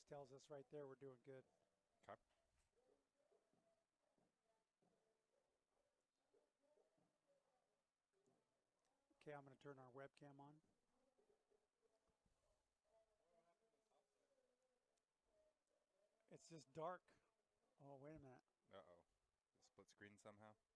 tells us right there we're doing good. Okay. Okay, I'm going to turn our webcam on. It's just dark. Oh, wait a minute. Uh-oh. Split screen somehow? Okay.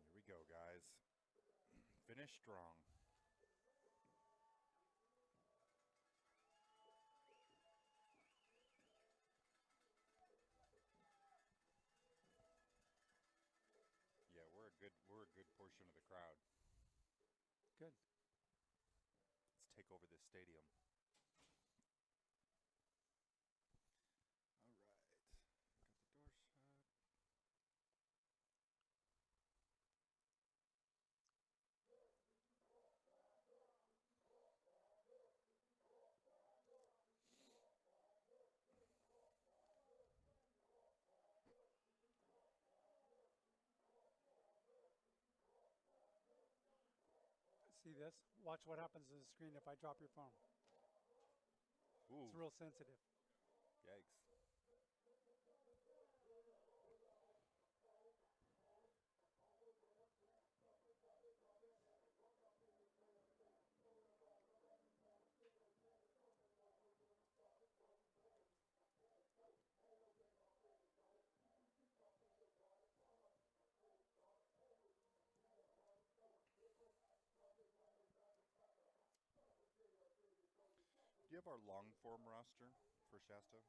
Here we go, guys. Finish strong. Yeah, we're a good portion of the crowd. Good. Let's take over this stadium. All right. Got the door shut. See this? Watch what happens to the screen if I drop your phone. It's Ooh, real sensitive. yikes. Do you have our long form roster for Shasta?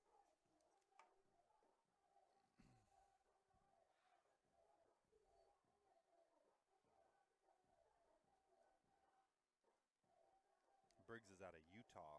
Briggs is out of Utah.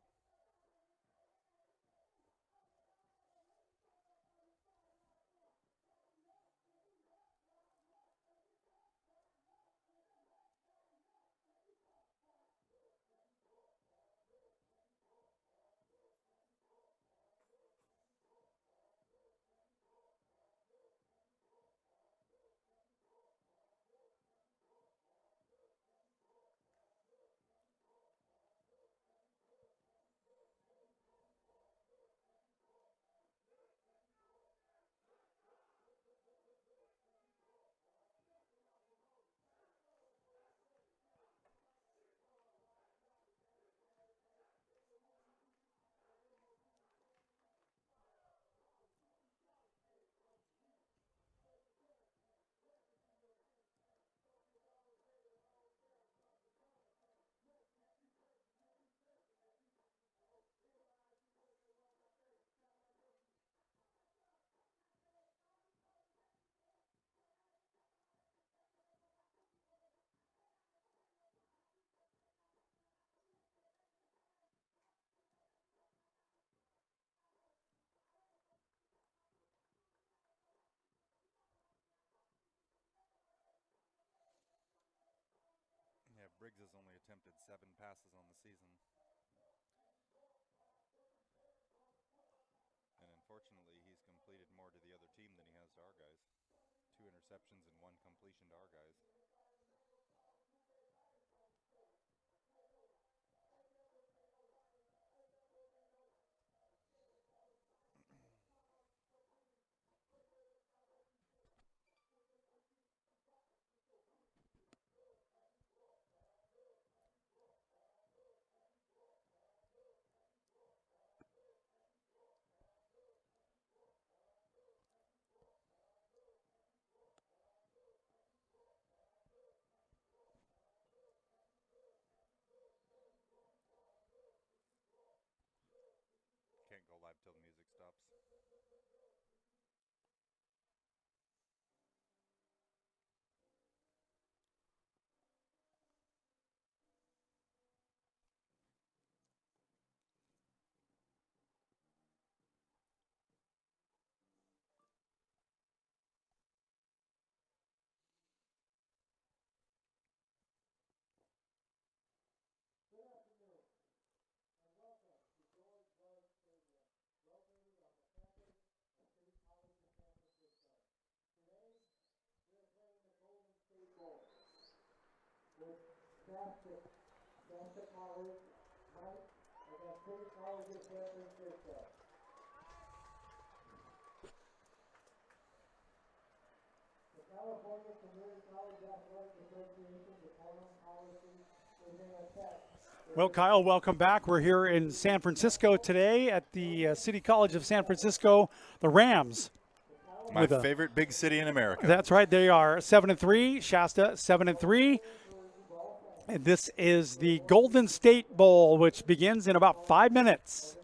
Yeah, Briggs has only attempted 7 passes on the season. And unfortunately, he's completed more to the other team than he has to our guys. 2 interceptions and 1 completion to our guys. Can't go live till the music stops. Shasta Knights against City College of San Francisco. The California Community College Athletic Association department policy is in effect. Well, Kyle, welcome back. We're here in San Francisco today at the City College of San Francisco, the Rams. My favorite big city in America. That's right. They are 7-3. Shasta 7-3. And this is the Golden State Bowl, which begins in about 5 minutes.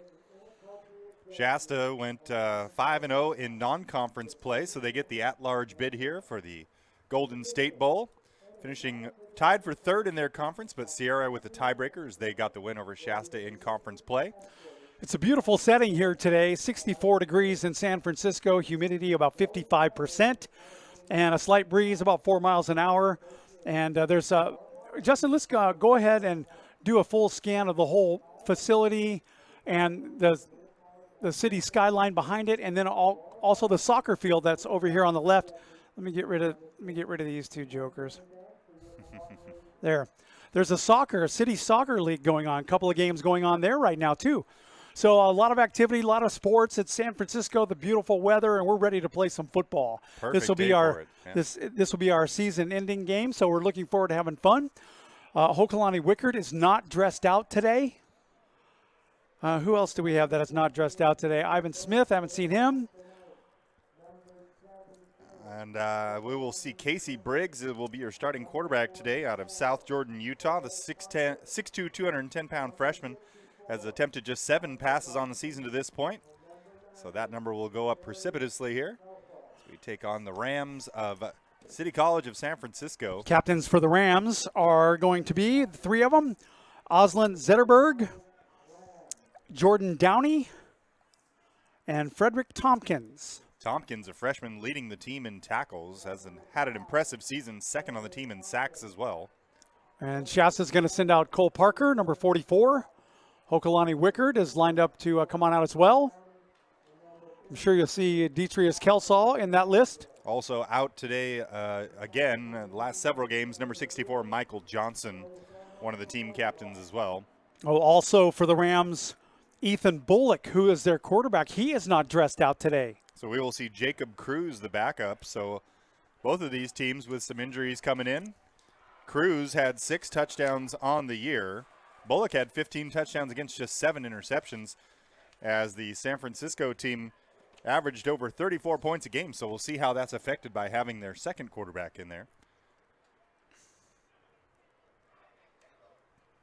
Shasta went 5-0 in non-conference play, so they get the at-large bid here for the Golden State Bowl, finishing tied for 3rd in their conference, but Sierra with the tiebreaker as they got the win over Shasta in conference play. It's a beautiful setting here today, 64 degrees in San Francisco, humidity about 55%, and a slight breeze about 4 miles an hour. And there's Justin, let's go ahead and do a full scan of the whole facility and the city skyline behind it, and then also the soccer field that's over here on the left. Let me get rid of these two jokers. There's a city soccer league going on. A couple of games going on there right now too. So a lot of activity, a lot of sports. It's San Francisco, the beautiful weather, and we're ready to play some football. This will be this will be our season-ending game, so we're looking forward to having fun. Hokalani Wickard is not dressed out today. Who else do we have that is not dressed out today? Ivan Smith, I haven't seen him. And we will see Casey Briggs. It will be your starting quarterback today out of South Jordan, Utah. The 6'2", 210-pound freshman has attempted just 7 passes on the season to this point. So that number will go up precipitously here. So we take on the Rams of City College of San Francisco. Captains for the Rams are going to be, the 3 of them, Oslin Zetterberg, Jordan Downey, and Frederick Tompkins. Tompkins, a freshman leading the team in tackles, has had an impressive season, 2nd on the team in sacks as well. And Shasta's going to send out Cole Parker, number 44. Hokalani Wickard is lined up to come on out as well. I'm sure you'll see Detrius Kelsall in that list. Also out today, again, the last several games, number 64, Michael Johnson, one of the team captains as well. Oh, also for the Rams, Ethan Bullock, who is their quarterback. He is not dressed out today. So we will see Jacob Cruz, the backup. So both of these teams with some injuries coming in. Cruz had 6 touchdowns on the year. Bullock had 15 touchdowns against just 7 interceptions, as the San Francisco team averaged over 34 points a game. So we'll see how that's affected by having their second quarterback in there.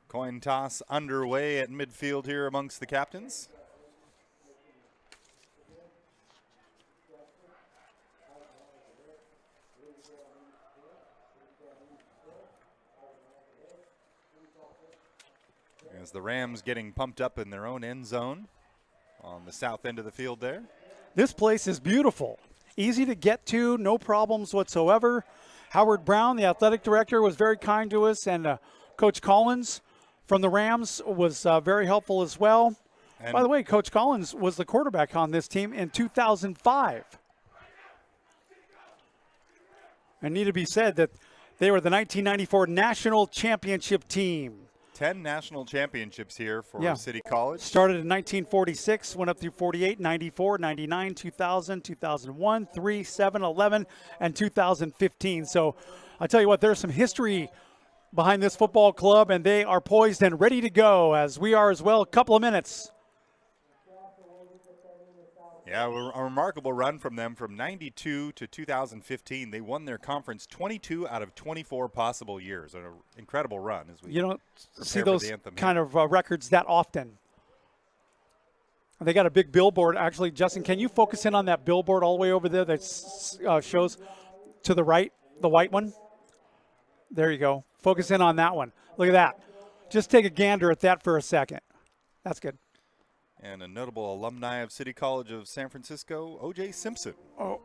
Coin toss underway at midfield here amongst the captains. As the Rams getting pumped up in their own end zone on the south end of the field there. This place is beautiful. Easy to get to, no problems whatsoever. Howard Brown, the athletic director, was very kind to us, and Coach Collins from the Rams was very helpful as well. And by the way, Coach Collins was the quarterback on this team in 2005. And need to be said that they were the 1994 national championship team. 10 national championships here for City College. Started in 1946, went up through 48, 94, 99, 2000, 2001, 3, 7, 11, and 2015. So I tell you what, there's some history behind this football club, and they are poised and ready to go, as we are as well. A couple of minutes. Yeah, a remarkable run from them from 92 to 2015. They won their conference 22 out of 24 possible years. An incredible run. As we You don't see prepare for those the anthem kind of records that often. They got a big billboard. Actually, Justin, can you focus in on that billboard all the way over there that shows to the right, the white one? There you go. Focus in on that one. Look at that. Just take a gander at that for a second. That's good. And a notable alumni of City College of San Francisco, O.J. Simpson. Oh.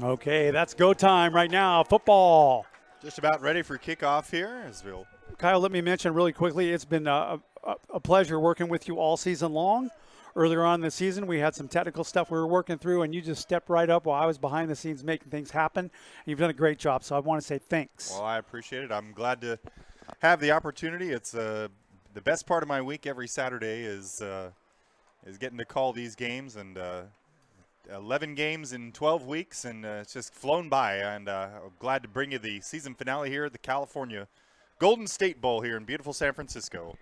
Okay, that's go time right now. Football. Just about ready for kickoff here as we'll. Kyle, let me mention really quickly, it's been a pleasure working with you all season long. Earlier on in the season, we had some technical stuff we were working through, and you just stepped right up while I was behind the scenes making things happen. You've done a great job, so I want to say thanks. Well, I appreciate it. I'm glad to have the opportunity. It's the best part of my week every Saturday is getting to call these games, and 11 games in 12 weeks, and it's just flown by. And I'm glad to bring you the season finale here at the California Golden State Bowl here in beautiful San Francisco.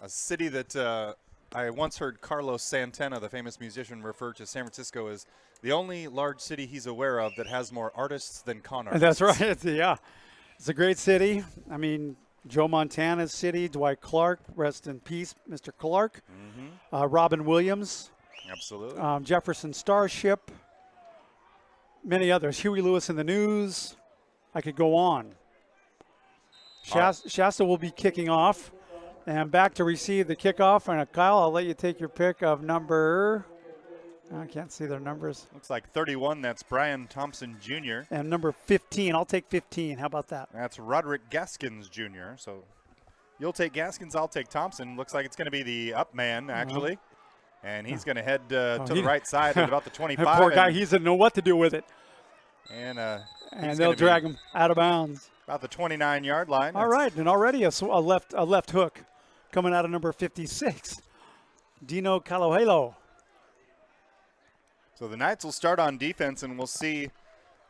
A city that I once heard Carlos Santana, the famous musician, refer to San Francisco as the only large city he's aware of that has more artists than con artists. That's right. Yeah. It's a great city. I mean, Joe Montana's city, Dwight Clark, rest in peace, Mr. Clark. Mm-hmm. Robin Williams. Absolutely. Jefferson Starship. Many others. Huey Lewis in the News. I could go on. Shasta will be kicking off. And back to receive the kickoff. And Kyle, I'll let you take your pick of number. I can't see their numbers. Looks like 31. That's Brian Thompson Jr. And number 15. I'll take 15. How about that? That's Roderick Gaskins Jr. So you'll take Gaskins. I'll take Thompson. Looks like it's going to be the up man, actually. And he's going to head to the right side at about the 25. Poor guy. He doesn't know what to do with it. And they'll drag him out of bounds. About the 29-yard line. All right. And already a left hook coming out of number 56. Dino Calohelo. So the Knights will start on defense, and we'll see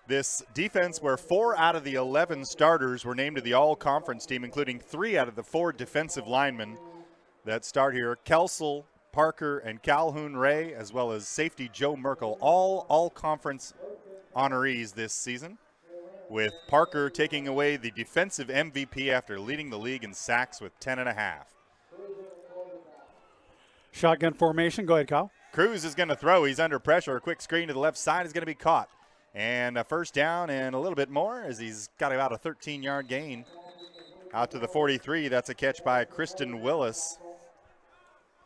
this defense where 4 out of the 11 starters were named to the all-conference team, including 3 out of the 4 defensive linemen that start here. Kelsel, Parker, and Calhoun Ray, as well as safety Joe Merkel, all conference honorees this season, with Parker taking away the defensive MVP after leading the league in sacks with 10.5. Shotgun formation. Go ahead, Kyle. Cruz is going to throw. He's under pressure. A quick screen to the left side is going to be caught. And a first down and a little bit more as he's got about a 13-yard gain out to the 43. That's a catch by Kristen Willis,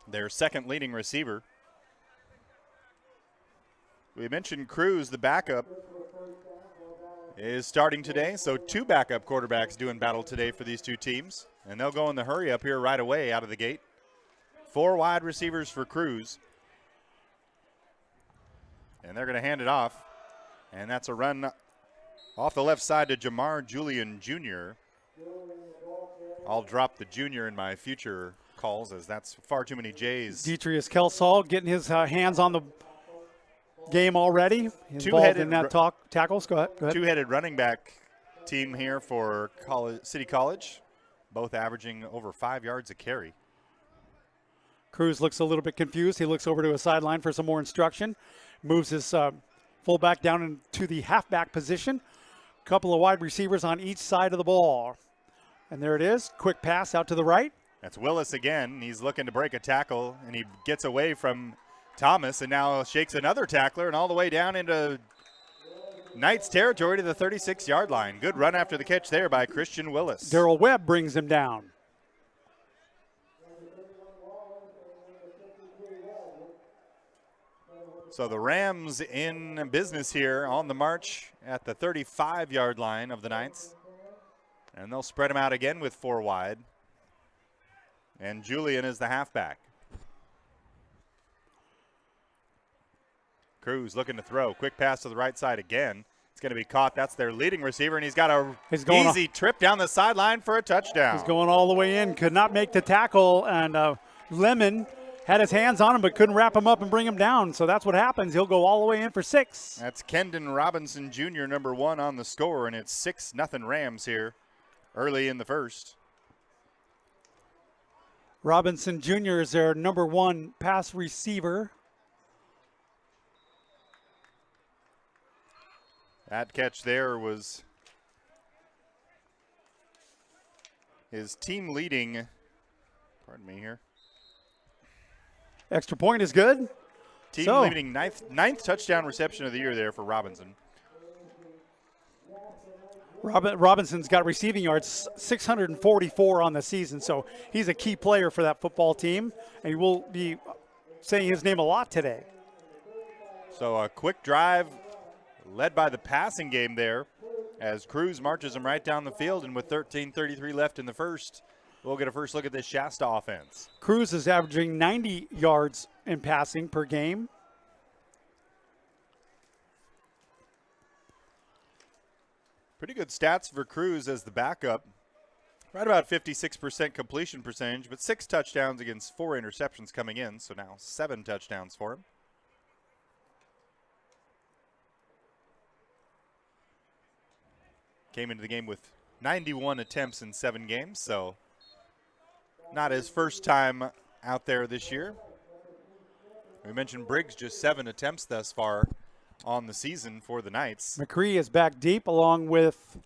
their second leading receiver. We mentioned Cruz, the backup, is starting today. So 2 backup quarterbacks doing battle today for these two teams. And they'll go in the hurry up here right away out of the gate. 4 wide receivers for Cruz. And they're going to hand it off. And that's a run Off the left side to Jamar Julian Jr. I'll drop the junior in my future calls as that's far too many J's. Detrius Kelsall getting his hands on the game already. Involved Two-headed in that tackles. Go ahead. Two-headed running back team here for City College, both averaging over 5 yards a carry. Cruz looks a little bit confused. He looks over to his sideline for some more instruction. Moves his fullback down into the halfback position. Couple of wide receivers on each side of the ball. And there it is. Quick pass out to the right. That's Willis again. He's looking to break a tackle, and he gets away from Thomas and now shakes another tackler and all the way down into Knights territory to the 36-yard line. Good run after the catch there by Christian Willis. Darrell Webb brings him down. So the Rams in business here on the march at the 35-yard line of the Knights. And they'll spread them out again with 4 wide. And Julian is the halfback. Cruz looking to throw. Quick pass to the right side again. It's going to be caught. That's their leading receiver, and he's got a easy trip down the sideline for a touchdown. He's going all the way in. Could not make the tackle, and Lemon had his hands on him but couldn't wrap him up and bring him down. So that's what happens. He'll go all the way in for 6. That's Kendon Robinson Jr., number 1 on the score, and it's 6-0 Rams here early in the first. Robinson Jr. is their number 1 pass receiver. That catch there was his team leading, pardon me here. Extra point is good. Team leading ninth touchdown reception of the year there for Robinson. Robinson's got receiving yards, 644 on the season, so he's a key player for that football team, and we'll be saying his name a lot today. So a quick drive led by the passing game there as Cruz marches him right down the field, and with 13:33 left in the first, we'll get a first look at this Shasta offense. Cruz is averaging 90 yards in passing per game. Pretty good stats for Cruz as the backup. Right about 56% completion percentage, but 6 touchdowns against 4 interceptions coming in, so now 7 touchdowns for him. Came into the game with 91 attempts in 7 games, so not his first time out there this year. We mentioned Briggs, just 7 attempts thus far on the season for the Knights. McCree is back deep along with...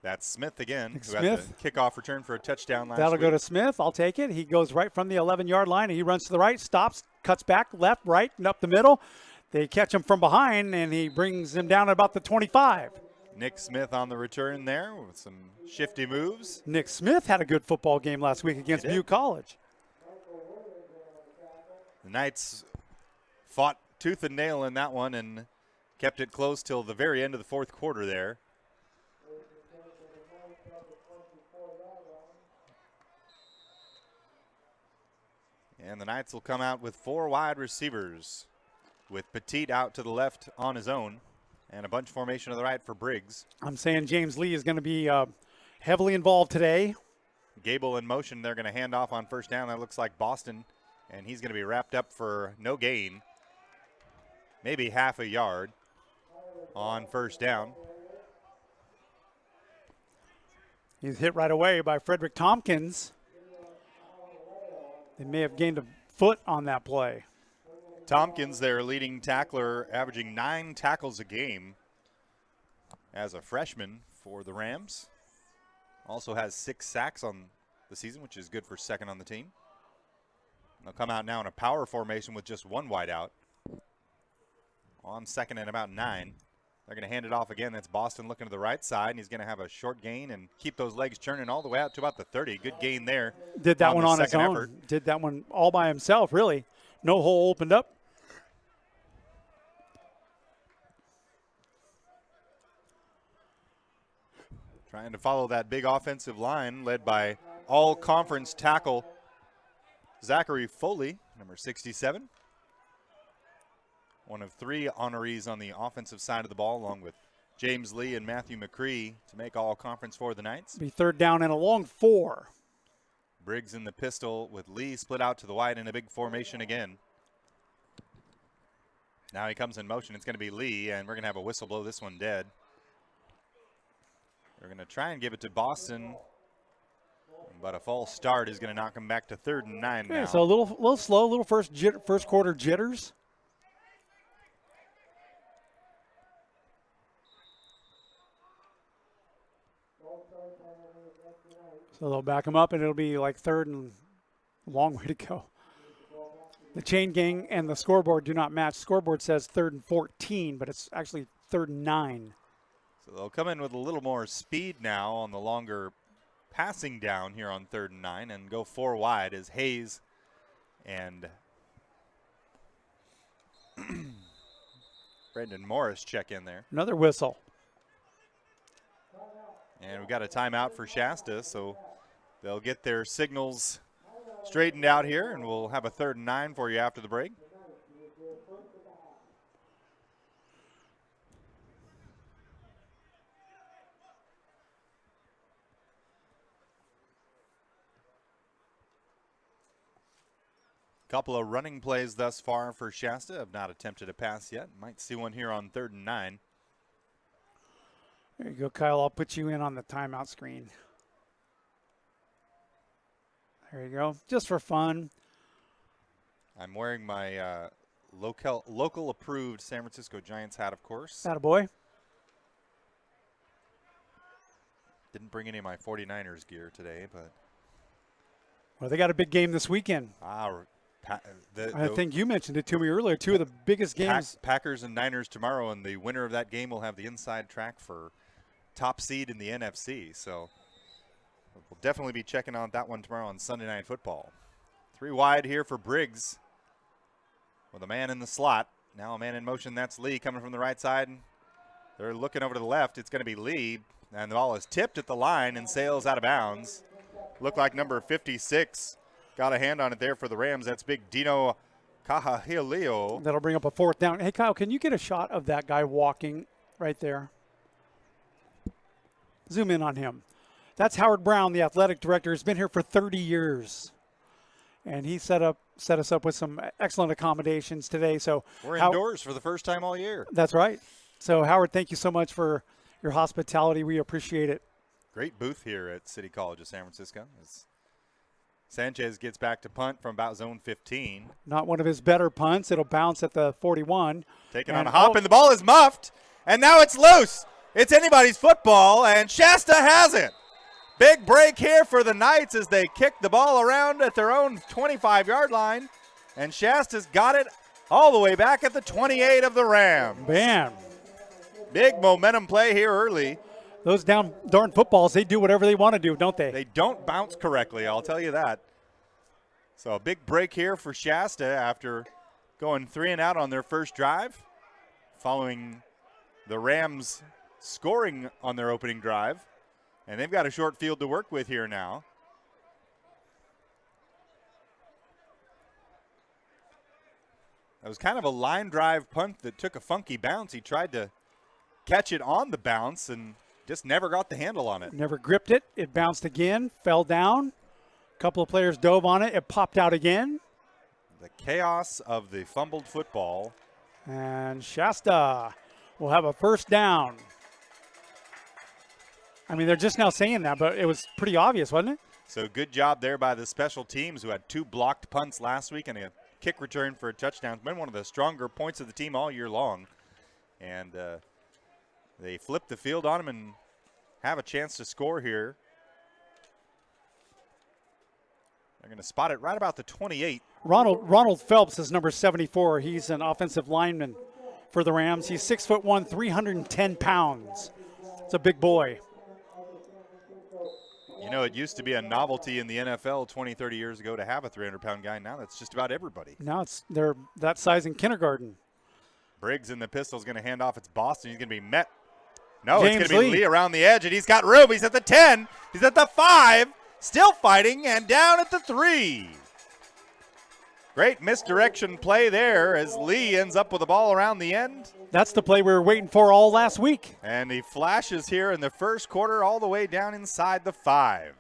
That's Smith again, who Smith. had the kickoff return for a touchdown last That'll week. go to Smith. I'll take it. He goes right from the 11-yard line, and he runs to the right, stops, cuts back, left, right, and up the middle. They catch him from behind, and he brings him down at about the 25. Nick Smith on the return there with some shifty moves. Nick Smith had a good football game last week against Butte College. The Knights fought tooth and nail in that one and kept it close till the very end of the fourth quarter there. And the Knights will come out with 4 wide receivers, with Petit out to the left on his own, and a bunch formation to the right for Briggs. I'm saying James Lee is going to be heavily involved today. Gable in motion. They're going to hand off on first down. That looks like Boston, and he's going to be wrapped up for no gain, maybe half a yard on first down. He's hit right away by Frederick Tompkins. They may have gained a foot on that play. Tompkins, their leading tackler, averaging 9 tackles a game as a freshman for the Rams. Also has 6 sacks on the season, which is good for second on the team. They'll come out now in a power formation with just 1 wide out. On second and about 9. They're going to hand it off again. That's Boston looking to the right side, and he's going to have a short gain and keep those legs churning all the way out to about the 30. Good gain there. Did that one on his own. Effort. Did that one all by himself, really. No hole opened up. Trying to follow that big offensive line led by all-conference tackle Zachary Foley, number 67. One of 3 honorees on the offensive side of the ball, along with James Lee and Matthew McCree to make all conference for the Knights. Be third down and a long 4. Briggs in the pistol with Lee split out to the wide in a big formation again. Now he comes in motion. It's going to be Lee, and we're going to have a whistle blow this one dead. They're going to try and give it to Boston, but a false start is going to knock him back to 3rd and 9 now. So a little slow, a little first quarter jitters. So they'll back him up, and it'll be like 3rd and a long way to go. The chain gang and the scoreboard do not match. Scoreboard says 3rd and 14, but it's actually 3rd and 9. So they'll come in with a little more speed now on the longer passing down here on 3rd and 9 and go 4 wide as Hayes and Brendan Morris check in there. Another whistle. And we've got a timeout for Shasta, so they'll get their signals straightened out here, and we'll have a 3rd and 9 for you after the break. Couple of running plays thus far for Shasta. Have not attempted a pass yet. Might see one here on 3rd and 9. There you go, Kyle. I'll put you in on the timeout screen. There you go. Just for fun. I'm wearing my local approved San Francisco Giants hat, of course. Attaboy. Didn't bring any of my 49ers gear today, but. Well, they got a big game this weekend. I think you mentioned it to me earlier. 2 of the biggest games. Packers and Niners tomorrow, and the winner of that game will have the inside track for top seed in the NFC. So we'll definitely be checking on that one tomorrow on Sunday Night Football. 3 wide here for Briggs with a man in the slot. Now a man in motion. That's Lee coming from the right side. They're looking over to the left. It's going to be Lee, and the ball is tipped at the line and sails out of bounds. Looked like number 56 got a hand on it there for the Rams. That's big Dino Cahahilio. That'll bring up a 4th down. Hey, Kyle, can you get a shot of that guy walking right there? Zoom in on him. That's Howard Brown, the athletic director. He's been here for 30 years. And he set us up with some excellent accommodations today. So we're indoors for the first time all year. That's right. So, Howard, thank you so much for your hospitality. We appreciate it. Great booth here at City College of San Francisco. As Sanchez gets back to punt from about zone 15. Not one of his better punts. It'll bounce at the 41. Taking on a hop, and the ball is muffed. And now it's loose. It's anybody's football, and Shasta has it. Big break here for the Knights as they kick the ball around at their own 25-yard line. And Shasta's got it all the way back at the 28 of the Rams. Bam. Big momentum play here early. Those darn footballs, they do whatever they want to do, don't they? They don't bounce correctly, I'll tell you that. So a big break here for Shasta after going 3 and out on their first drive, following the Rams scoring on their opening drive. And they've got a short field to work with here now. That was kind of a line drive punt that took a funky bounce. He tried to catch it on the bounce and just never got the handle on it. Never gripped it. It bounced again, fell down. A couple of players dove on it. It popped out again. The chaos of the fumbled football. And Shasta will have a 1st down. I mean, they're just now saying that, but it was pretty obvious, wasn't it? So good job there by the special teams who had 2 blocked punts last week and a kick return for a touchdown. It's been one of the stronger points of the team all year long. And they flip the field on them and have a chance to score here. They're going to spot it right about the 28. Ronald Phelps is number 74. He's an offensive lineman for the Rams. He's 6'1", 310 pounds. It's a big boy. You know, it used to be a novelty in the NFL 20, 30 years ago to have a 300-pound guy. Now that's just about everybody. Now they're that size in kindergarten. Briggs in the pistol is going to hand off. It's Boston. He's going to be met. No, James it's going to be Lee Lee around the edge, and he's got room. He's at the 10. He's at the 5. Still fighting, and down at the 3. Great misdirection play there as Lee ends up with the ball around the end. That's the play we were waiting for all last week. And he flashes here in the first quarter all the way down inside the 5.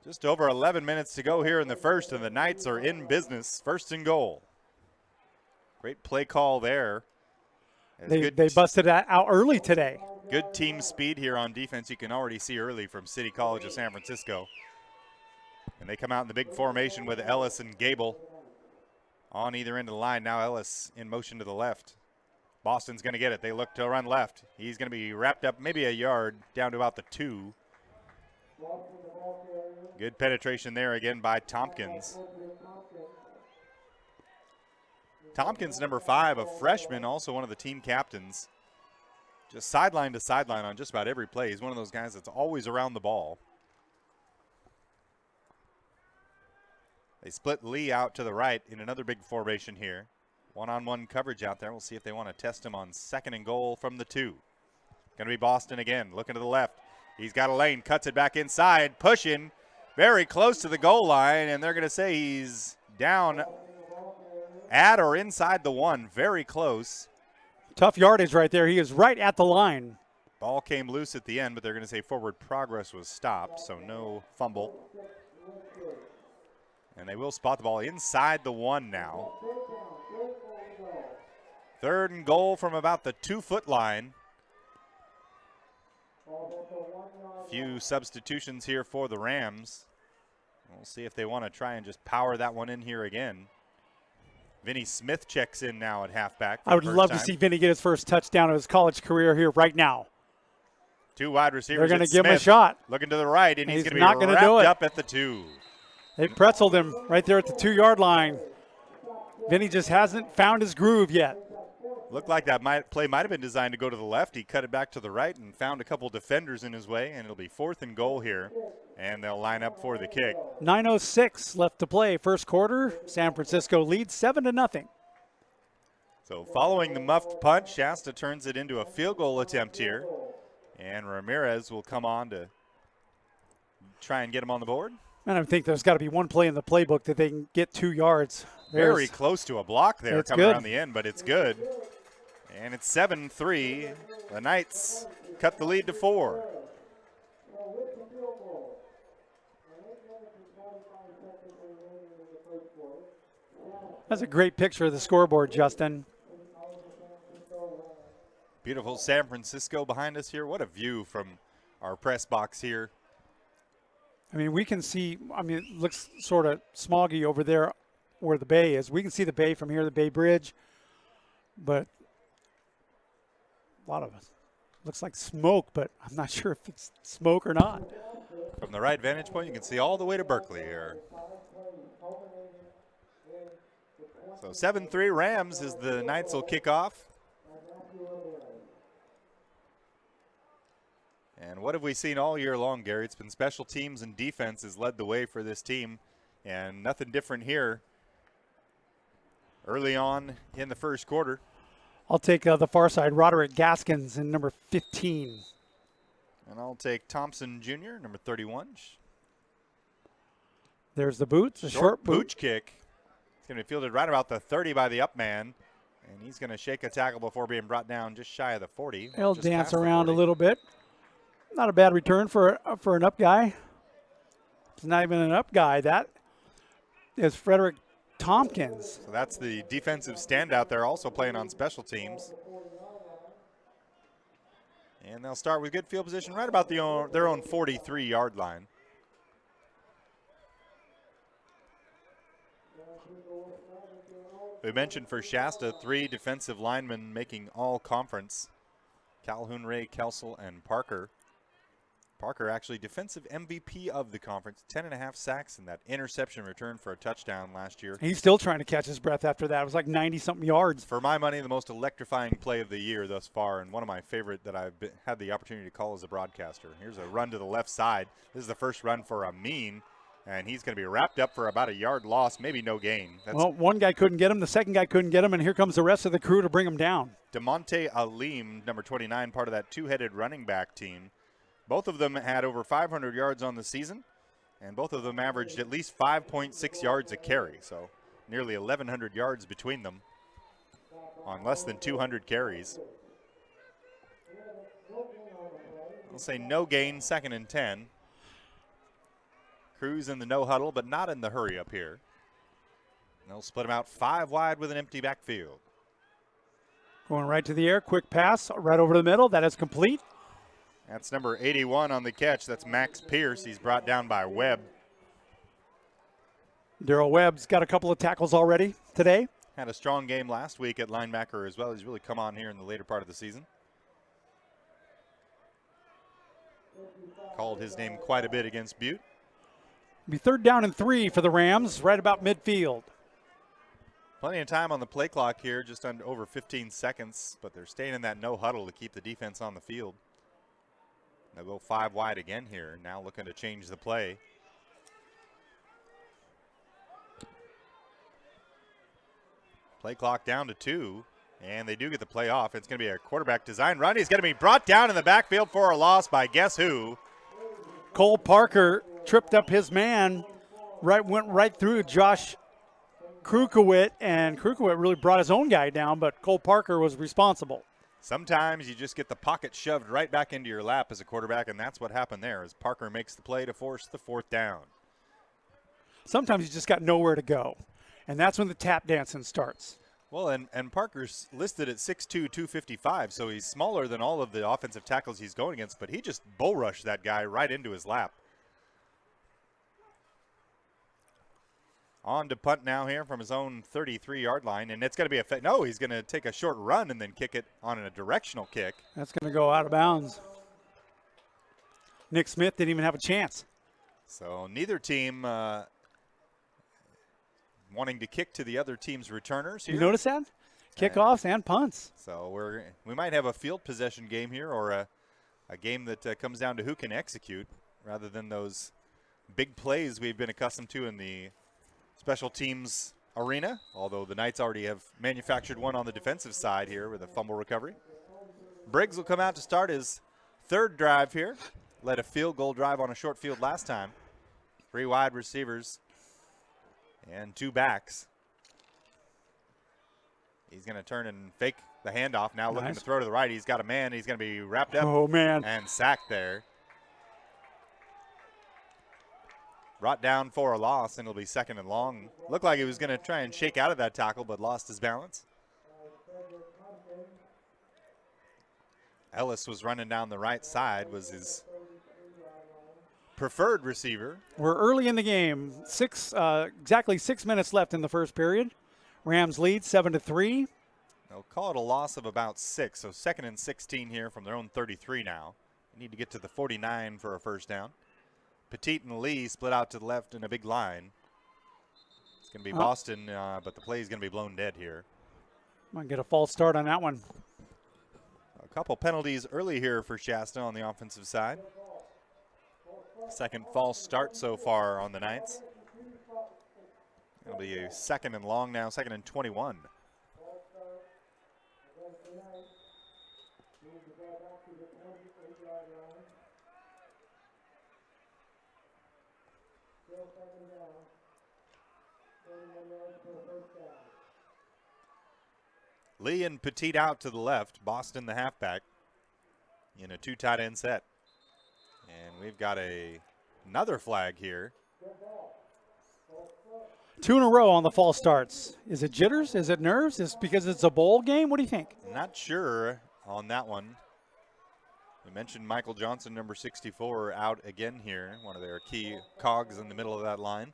Just over 11 minutes to go here in the first, and the Knights are in business, first and goal. Great play call there. They busted that out early today. Good team speed here on defense. You can already see early from City College of San Francisco. And they come out in the big formation with Ellis and Gable on either end of the line. Now Ellis in motion to the left. Boston's going to get it. They look to run left. He's going to be wrapped up maybe a yard down to about the 2. Good penetration there again by Tompkins. Tompkins, number 5, a freshman, also one of the team captains. Just sideline to sideline on just about every play. He's one of those guys that's always around the ball. They split Lee out to the right in another big formation here. One-on-one coverage out there. We'll see if they want to test him on second and goal from the 2. Going to be Boston again, looking to the left. He's got a lane, cuts it back inside, pushing very close to the goal line, and they're going to say he's down at or inside the 1, very close. Tough yardage right there. He is right at the line. Ball came loose at the end, but they're going to say forward progress was stopped, so no fumble. And they will spot the ball inside the 1 now. Third and goal from about the 2-foot line. A few substitutions here for the Rams. We'll see if they want to try and just power that one in here again. Vinny Smith checks in now at halfback. I would love to see Vinny get his first touchdown of his college career here right now. 2 wide receivers. They're going to give him a shot. Looking to the right, and he's going to be not wrapped do it. up at the 2. They pretzeled him right there at the 2-yard line. Vinny just hasn't found his groove yet. Looked like that play might have been designed to go to the left. He cut it back to the right and found a couple defenders in his way, and it'll be 4th and goal here, and they'll line up for the kick. 9:06 left to play. First quarter, San Francisco leads 7-0. So following the muffed punt, Shasta turns it into a field goal attempt here, and Ramirez will come on to try and get him on the board. And I think there's got to be one play in the playbook that they can get 2 yards. Very close to a block there coming good. around the end, but it's good. And it's 7-3. The Knights cut the lead to 4. That's a great picture of the scoreboard, Justin. Beautiful San Francisco behind us here. What a view from our press box here. I mean, we can see, it looks sort of smoggy over there where the bay is. We can see the bay from here, the Bay Bridge, but a lot of it looks like smoke, but I'm not sure if it's smoke or not. From the right vantage point, you can see all the way to Berkeley here. So 7-3 Rams as the Knights will kick off. And what have we seen all year long, Gary? It's been special teams and defense has led the way for this team, and nothing different here early on in the first quarter. I'll take the far side, Roderick Gaskins in number 15. And I'll take Thompson Jr., number 31. There's the boot, the short boot. Pooch kick. It's going to be fielded right about the 30 by the up man, and he's going to shake a tackle before being brought down just shy of the 40. He'll dance around a little bit. Not a bad return for an up guy. It's not even an up guy. That is Frederick Tompkins. So that's the defensive standout there, also playing on special teams. And they'll start with good field position right about their own 43-yard line. We mentioned for Shasta, 3 defensive linemen making all conference. Calhoun, Ray, Kelsel, and Parker. Parker actually defensive MVP of the conference, 10.5 sacks and that interception return for a touchdown last year. He's still trying to catch his breath after that. It was like 90-something yards. For my money, the most electrifying play of the year thus far, and one of my favorite that I've had the opportunity to call as a broadcaster. Here's a run to the left side. This is the first run for Amin, and he's going to be wrapped up for about a yard loss, maybe no gain. Well, one guy couldn't get him, the second guy couldn't get him, and here comes the rest of the crew to bring him down. DeMonte Alim, number 29, part of that 2-headed running back team. Both of them had over 500 yards on the season, And both of them averaged at least 5.6 yards a carry, so nearly 1,100 yards between them on less than 200 carries. I'll say no gain, 2nd and 10. Cruz in the no huddle, but not in the hurry up here. They'll split them out 5 wide with an empty backfield. Going right to the air, quick pass right over the middle. That is complete. That's number 81 on the catch. That's Max Pierce. He's brought down by Webb. Darrell Webb's got a couple of tackles already today. Had a strong game last week at linebacker as well. He's really come on here in the later part of the season. Called his name quite a bit against Butte. Be 3rd down and 3 for the Rams, right about midfield. Plenty of time on the play clock here, just under over 15 seconds, but they're staying in that no huddle to keep the defense on the field. They'll go 5 wide again here, now looking to change the play. Play clock down to 2, and they do get the play off. It's going to be a quarterback design run. He's going to be brought down in the backfield for a loss by guess who? Cole Parker tripped up his man, went right through Josh Krukowit, and Krukowit really brought his own guy down, but Cole Parker was responsible. Sometimes you just get the pocket shoved right back into your lap as a quarterback, and that's what happened there as Parker makes the play to force the 4th down. Sometimes you just got nowhere to go, and that's when the tap dancing starts. Well, and Parker's listed at 6'2", 255, so he's smaller than all of the offensive tackles he's going against, but he just bull rushed that guy right into his lap. On to punt now here from his own 33-yard line, and it's going to be no, he's going to take a short run and then kick it on a directional kick. That's going to go out of bounds. Nick Smith didn't even have a chance. So neither team wanting to kick to the other team's returners here. You notice that? Kickoffs and punts. So we might have a field possession game here, or a game that comes down to who can execute rather than those big plays we've been accustomed to in the special teams arena, although the Knights already have manufactured one on the defensive side here with a fumble recovery. Briggs will come out to start his 3rd drive here. Led a field goal drive on a short field last time. 3 wide receivers and 2 backs. He's going to turn and fake the handoff. Now looking to throw to the right. He's got a man. He's going to be wrapped up and sacked there. Brought down for a loss, and it'll be 2nd and long. Looked like he was going to try and shake out of that tackle, but lost his balance. Ellis was running down the right side, was his preferred receiver. We're early in the game. Exactly 6 minutes left in the first period. Rams lead 7-3. They'll call it a loss of about 6, so 2nd and 16 here from their own 33 now. They need to get to the 49 for a first down. Petit and Lee split out to the left in a big line. It's going to be Boston, but the play is going to be blown dead here. Might get a false start on that one. A couple penalties early here for Shasta on the offensive side. 2nd false start so far on the Knights. It'll be a 2nd and long now, 2nd and 21. Lee and Petit out to the left. Boston, the halfback, in a 2 tight end set. And we've got another flag here. 2 in a row on the false starts. Is it jitters? Is it nerves? Is it because it's a bowl game? What do you think? Not sure on that one. We mentioned Michael Johnson, number 64, out again here. One of their key cogs in the middle of that line.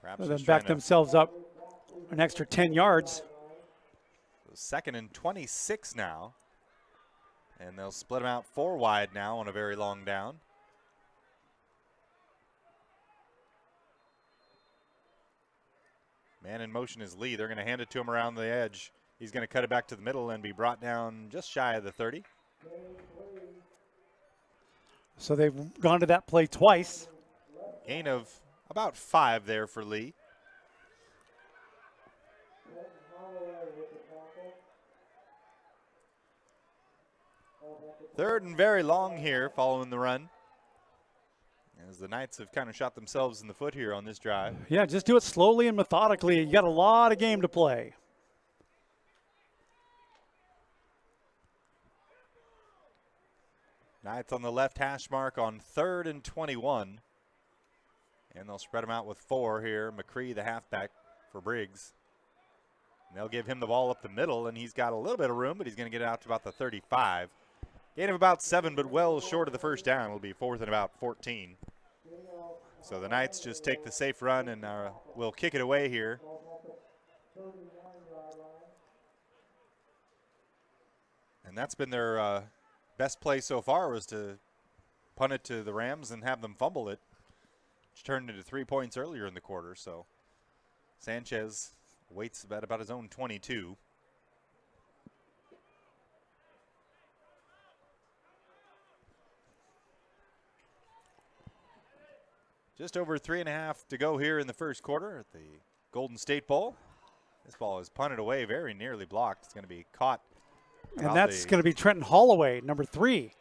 Perhaps So they back themselves up an extra 10 yards. 2nd and 26 now. And they'll split them out 4 wide now on a very long down. Man in motion is Lee. They're going to hand it to him around the edge. He's going to cut it back to the middle and be brought down just shy of the 30. So they've gone to that play twice. Gain of about 5 there for Lee. Third and very long here following the run. as the Knights have kind of shot themselves in the foot here on this drive. Yeah, just do it slowly and methodically. You got a lot of game to play. Knights on the left hash mark on 3rd and 21. And they'll spread them out with 4 here. McCree, the halfback for Briggs. And they'll give him the ball up the middle, and he's got a little bit of room, but he's going to get it out to about the 35. Gain of about 7, but well short of the first down. It'll be 4th and about 14. So the Knights just take the safe run and will kick it away here. And that's been their best play so far, was to punt it to the Rams and have them fumble it, which turned into 3 points earlier in the quarter. So Sanchez waits about his own 22. Just over 3.5 to go here in the first quarter at the Golden State Bowl. This ball is punted away, very nearly blocked. It's going to be caught. And that's going to be Trenton Holloway, number 3.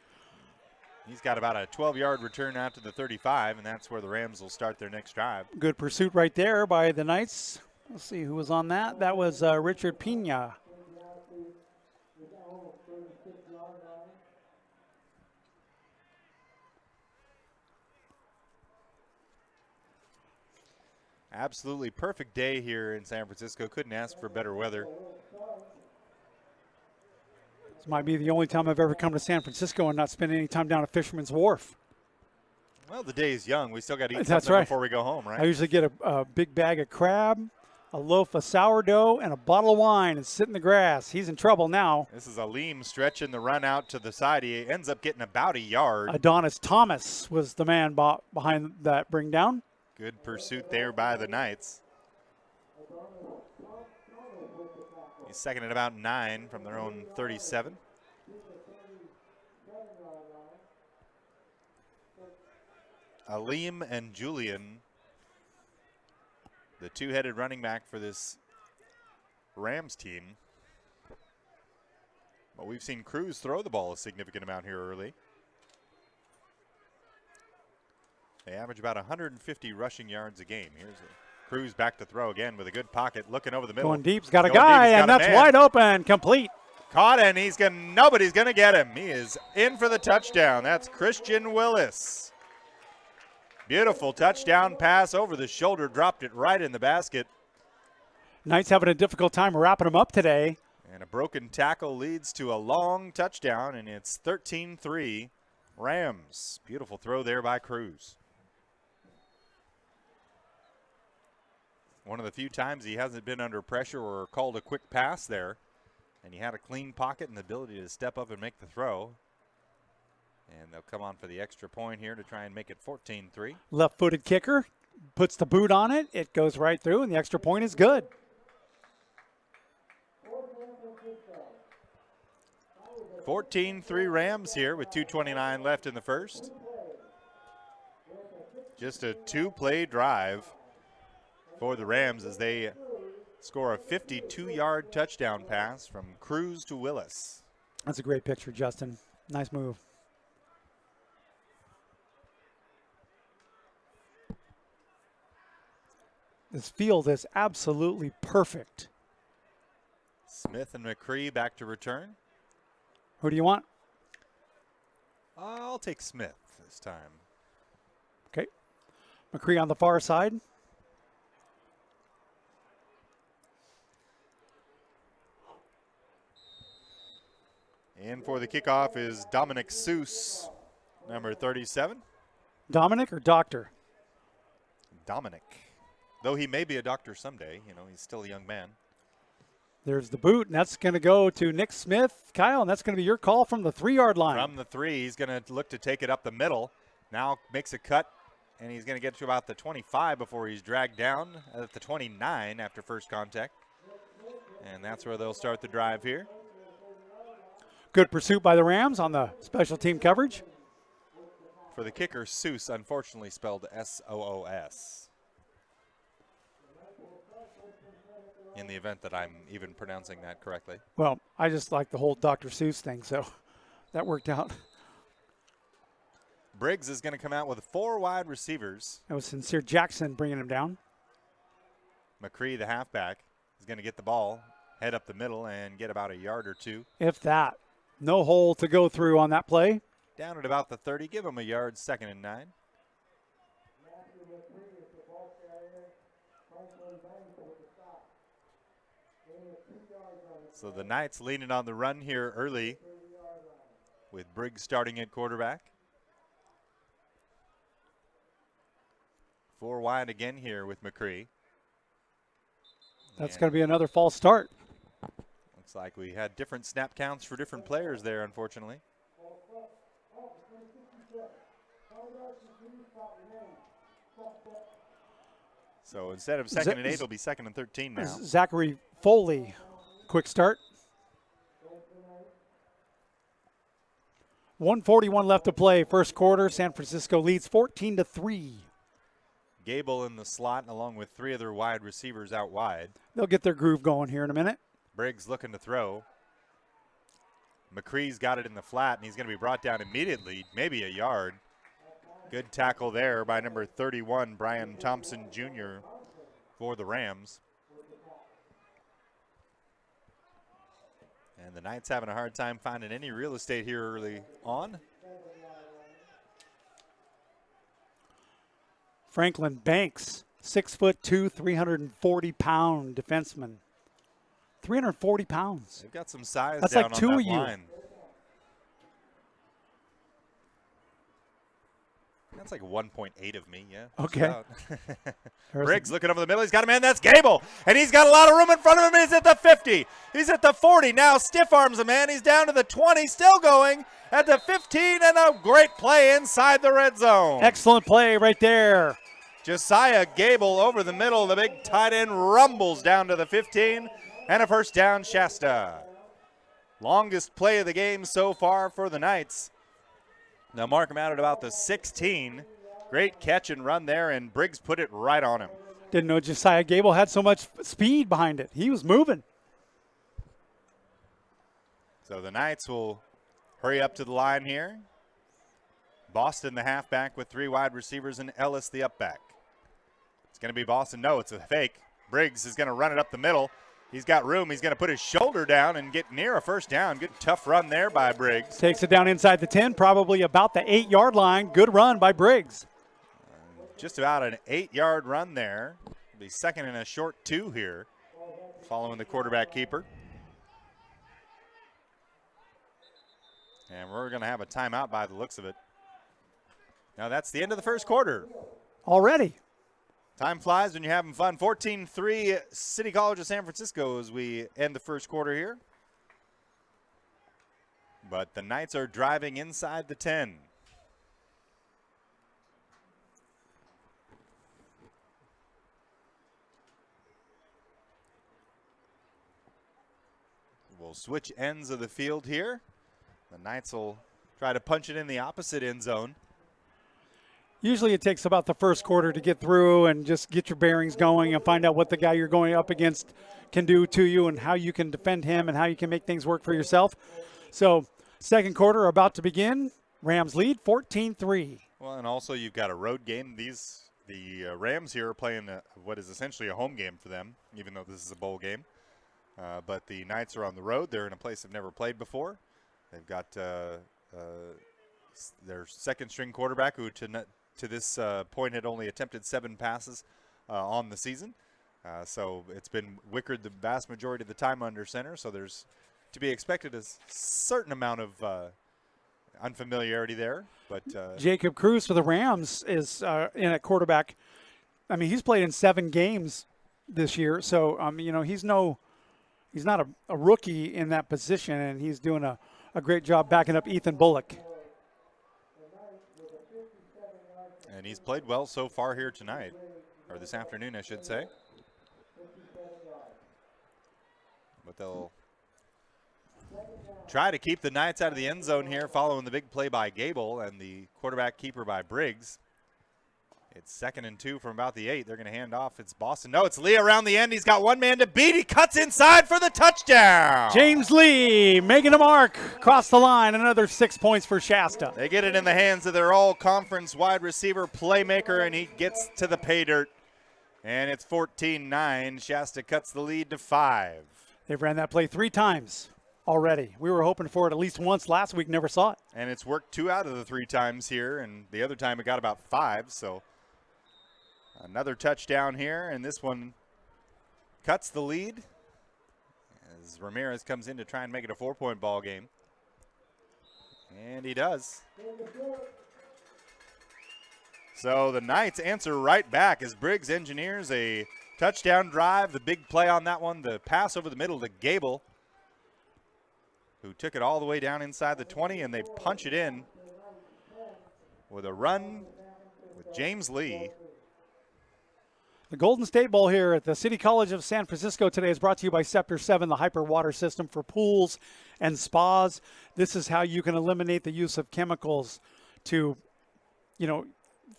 He's got about a 12-yard return out to the 35, and that's where the Rams will start their next drive. Good pursuit right there by the Knights. Let's see who was on that. That was Richard Pina. Absolutely perfect day here in San Francisco. Couldn't ask for better weather. This might be the only time I've ever come to San Francisco and not spent any time down at Fisherman's Wharf. Well, the day is young. We still got to eat That's something right. before we go home, right? I usually get a big bag of crab, a loaf of sourdough, and a bottle of wine and sit in the grass. He's in trouble now. This is Aleem stretching the run out to the side. He ends up getting about a yard. Adonis Thomas was the man behind that bring down. Good pursuit there by the Knights. He's second at about 9 from their own 37. Aleem and Julian, the two-headed running back for this Rams team. But we've seen Cruz throw the ball a significant amount here early. They average about 150 rushing yards a game. Here's Cruz back to throw again with a good pocket, looking over the middle. Going deep, he's got a guy, and that's wide open, complete. Caught, and nobody's gonna get him. He is in for the touchdown. That's Christian Willis. Beautiful touchdown pass over the shoulder, dropped it right in the basket. Knights having a difficult time wrapping him up today. And a broken tackle leads to a long touchdown, and it's 13-3 Rams. Beautiful throw there by Cruz. One of the few times he hasn't been under pressure or called a quick pass there. And he had a clean pocket and the ability to step up and make the throw. And they'll come on for the extra point here to try and make it 14-3. Left-footed kicker, puts the boot on it. It goes right through, and the extra point is good. 14-3 Rams here with 2:29 left in the first. Just a two-play drive for the Rams as they score a 52-yard touchdown pass from Cruz to Willis. That's a great picture, Justin. Nice move. This field is absolutely perfect. Smith and McCree back to return. Who do you want? I'll take Smith this time. Okay. McCree on the far side. In for the kickoff is Dominic Seuss, number 37. Dominic or Doctor? Dominic. Though he may be a doctor someday, you know, he's still a young man. There's the boot, and that's going to go to Nick Smith. Kyle, and that's going to be your call from the 3-yard line. From the 3, he's going to look to take it up the middle. Now makes a cut, and he's going to get to about the 25 before he's dragged down at the 29 after first contact. And that's where they'll start the drive here. Good pursuit by the Rams on the special team coverage. For the kicker, Seuss, unfortunately spelled S-O-O-S. In the event that I'm even pronouncing that correctly. Well, I just like the whole Dr. Seuss thing, so that worked out. Briggs is going to come out with 4 wide receivers. That was Sincere Jackson bringing him down. McCree, the halfback, is going to get the ball, head up the middle, and get about a yard or 2. If that. No hole to go through on that play. Down at about the 30. Give him a yard, 2nd and 9. So the Knights leaning on the run here early with Briggs starting at quarterback. 4 wide again here with McCree. That's going to be another false start. Looks like we had different snap counts for different players there, unfortunately. So instead of 2nd and 8, it'll be 2nd and 13 now. Zachary Foley, quick start. 1:41 left to play, first quarter. San Francisco leads 14-3. Gable in the slot along with 3 other wide receivers out wide. They'll get their groove going here in a minute. Briggs looking to throw. McCree's got it in the flat, and he's going to be brought down immediately, maybe a yard. Good tackle there by number 31, Brian Thompson Jr. for the Rams. And the Knights having a hard time finding any real estate here early on. Franklin Banks, 6'2", 340-pound defenseman. 340 pounds. They've got some size That's down like on 2 that of you. line. That's like 1.8 of me, yeah. Okay. Briggs looking over the middle. He's got a man. That's Gable. And he's got a lot of room in front of him. He's at the 50. He's at the 40. Now stiff arms a man. He's down to the 20. Still going at the 15. And a great play inside the red zone. Excellent play right there. Josiah Gable over the middle. The big tight end rumbles down to the 15. And a first down, Shasta. Longest play of the game so far for the Knights. Now mark him out at about the 16. Great catch and run there, and Briggs put it right on him. Didn't know Josiah Gable had so much speed behind it. He was moving. So the Knights will hurry up to the line here. Boston, the halfback, with 3 wide receivers, and Ellis, the upback. It's going to be Boston. No, it's a fake. Briggs is going to run it up the middle. He's got room. He's going to put his shoulder down and get near a first down. Good tough run there by Briggs. Takes it down inside the 10, probably about the 8-yard line. Good run by Briggs. Just about an 8-yard run there. It'll be 2nd and a short 2 here, following the quarterback keeper. And we're going to have a timeout by the looks of it. Now that's the end of the first quarter. Already. Time flies when you're having fun. 14-3 City College of San Francisco as we end the first quarter here. But the Knights are driving inside the 10. We'll switch ends of the field here. The Knights will try to punch it in the opposite end zone. Usually it takes about the first quarter to get through and just get your bearings going and find out what the guy you're going up against can do to you and how you can defend him and how you can make things work for yourself. So second quarter about to begin. Rams lead 14-3. Well, and also you've got a road game. The Rams here are playing what is essentially a home game for them, even though this is a bowl game. But the Knights are on the road. They're in a place they've never played before. They've got their second-string quarterback, who to this point had only attempted 7 passes on the season. So it's been Wickard the vast majority of the time under center. So there's to be expected a certain amount of unfamiliarity there. But Jacob Cruz for the Rams is in at quarterback. I mean, he's played in 7 games this year. So, he's not a rookie in that position, and he's doing a great job backing up Ethan Bullock. And he's played well so far here tonight, or this afternoon, I should say. But they'll try to keep the Knights out of the end zone here following the big play by Gable and the quarterback keeper by Briggs. It's 2nd and 2 from about the 8. They're going to hand off. It's Boston. No, it's Lee around the end. He's got one man to beat. He cuts inside for the touchdown. James Lee making a mark across the line. Another 6 points for Shasta. They get it in the hands of their all-conference wide receiver playmaker, and he gets to the pay dirt. And it's 14-9. Shasta cuts the lead to 5. They've ran that play 3 times already. We were hoping for it at least once last week, never saw it. And it's worked 2 out of the 3 times here, and the other time it got about 5, so another touchdown here, and this one cuts the lead as Ramirez comes in to try and make it a 4-point ball game. And he does. So the Knights answer right back as Briggs engineers a touchdown drive. The big play on that one, the pass over the middle to Gable, who took it all the way down inside the 20, and they punch it in with a run with James Lee. The Golden State Bowl here at the City College of San Francisco today is brought to you by Scepter 7, the hyper water system for pools and spas. This is how you can eliminate the use of chemicals to,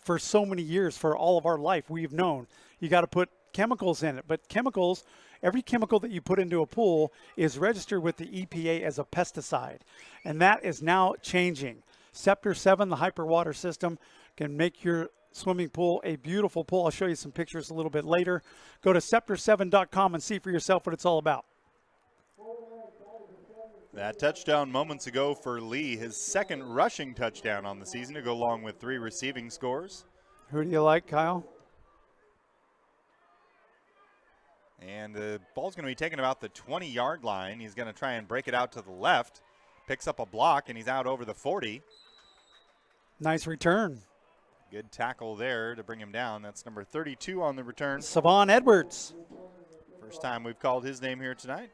for so many years, for all of our life, we've known you got to put chemicals in it. But chemicals, every chemical that you put into a pool is registered with the EPA as a pesticide. And that is now changing. Scepter 7, the hyper water system, can make your swimming pool a beautiful pool. I'll show you some pictures a little bit later. Go to scepter7.com and see for yourself what it's all about. That touchdown moments ago for Lee, his 2nd rushing touchdown on the season to go along with 3 receiving scores. Who do you like, Kyle? And the ball's going to be taken about the 20-yard line. He's going to try and break it out to the left. Picks up a block, and he's out over the 40. Nice return. Good tackle there to bring him down. That's number 32 on the return. Savon Edwards. First time we've called his name here tonight.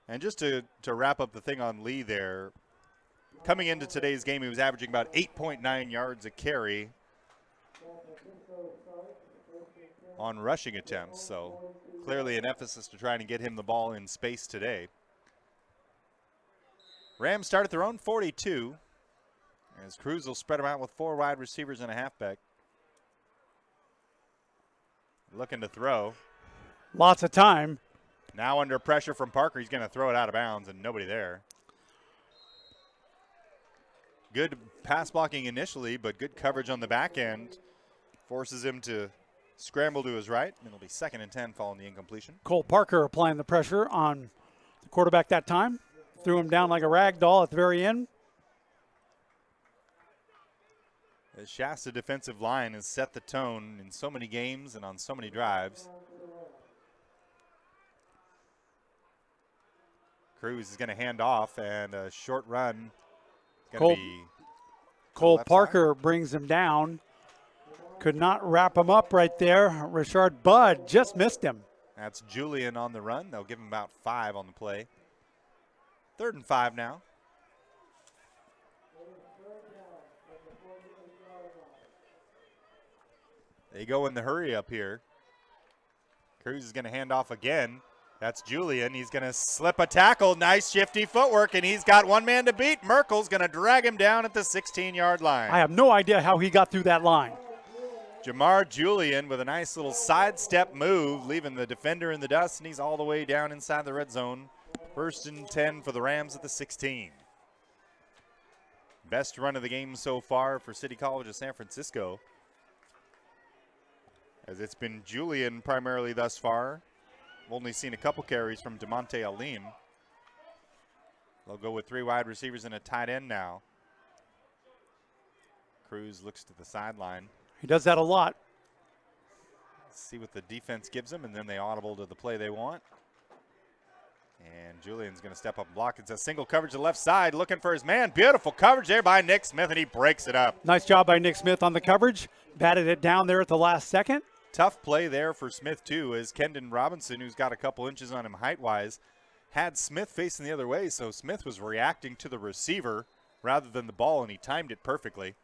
And just to wrap up the thing on Lee there, coming into today's game, he was averaging about 8.9 yards a carry on rushing attempts. So clearly an emphasis to trying to get him the ball in space today. Rams start at their own 42. As Cruz will spread them out with 4 wide receivers and a halfback. Looking to throw. Lots of time. Now under pressure from Parker, he's going to throw it out of bounds and nobody there. Good pass blocking initially, but good coverage on the back end. Forces him to scramble to his right. And it'll be 2nd and 10 following the incompletion. Cole Parker applying the pressure on the quarterback that time. Threw him down like a rag doll at the very end. The Shasta defensive line has set the tone in so many games and on so many drives. Cruz is going to hand off, and a short run. Cole Parker brings him down. Could not wrap him up right there. Richard Budd just missed him. That's Julian on the run. They'll give him about 5 on the play. 3rd and 5 now. They go in the hurry up here. Cruz is going to hand off again. That's Julian. He's going to slip a tackle. Nice shifty footwork, and he's got one man to beat. Merkel's going to drag him down at the 16-yard line. I have no idea how he got through that line. Jamar Julian with a nice little sidestep move, leaving the defender in the dust, and he's all the way down inside the red zone. 1st and 10 for the Rams at the 16. Best run of the game so far for City College of San Francisco, as it's been Julian primarily thus far. I've only seen a couple carries from DeMonte Alim. They'll go with 3 wide receivers and a tight end now. Cruz looks to the sideline. He does that a lot. Let's see what the defense gives him, and then they audible to the play they want. And Julian's going to step up and block. It's a single coverage to the left side, looking for his man. Beautiful coverage there by Nick Smith, and he breaks it up. Nice job by Nick Smith on the coverage. Batted it down there at the last second. Tough play there for Smith, too, as Kendon Robinson, who's got a couple inches on him height-wise, had Smith facing the other way, so Smith was reacting to the receiver rather than the ball, and he timed it perfectly.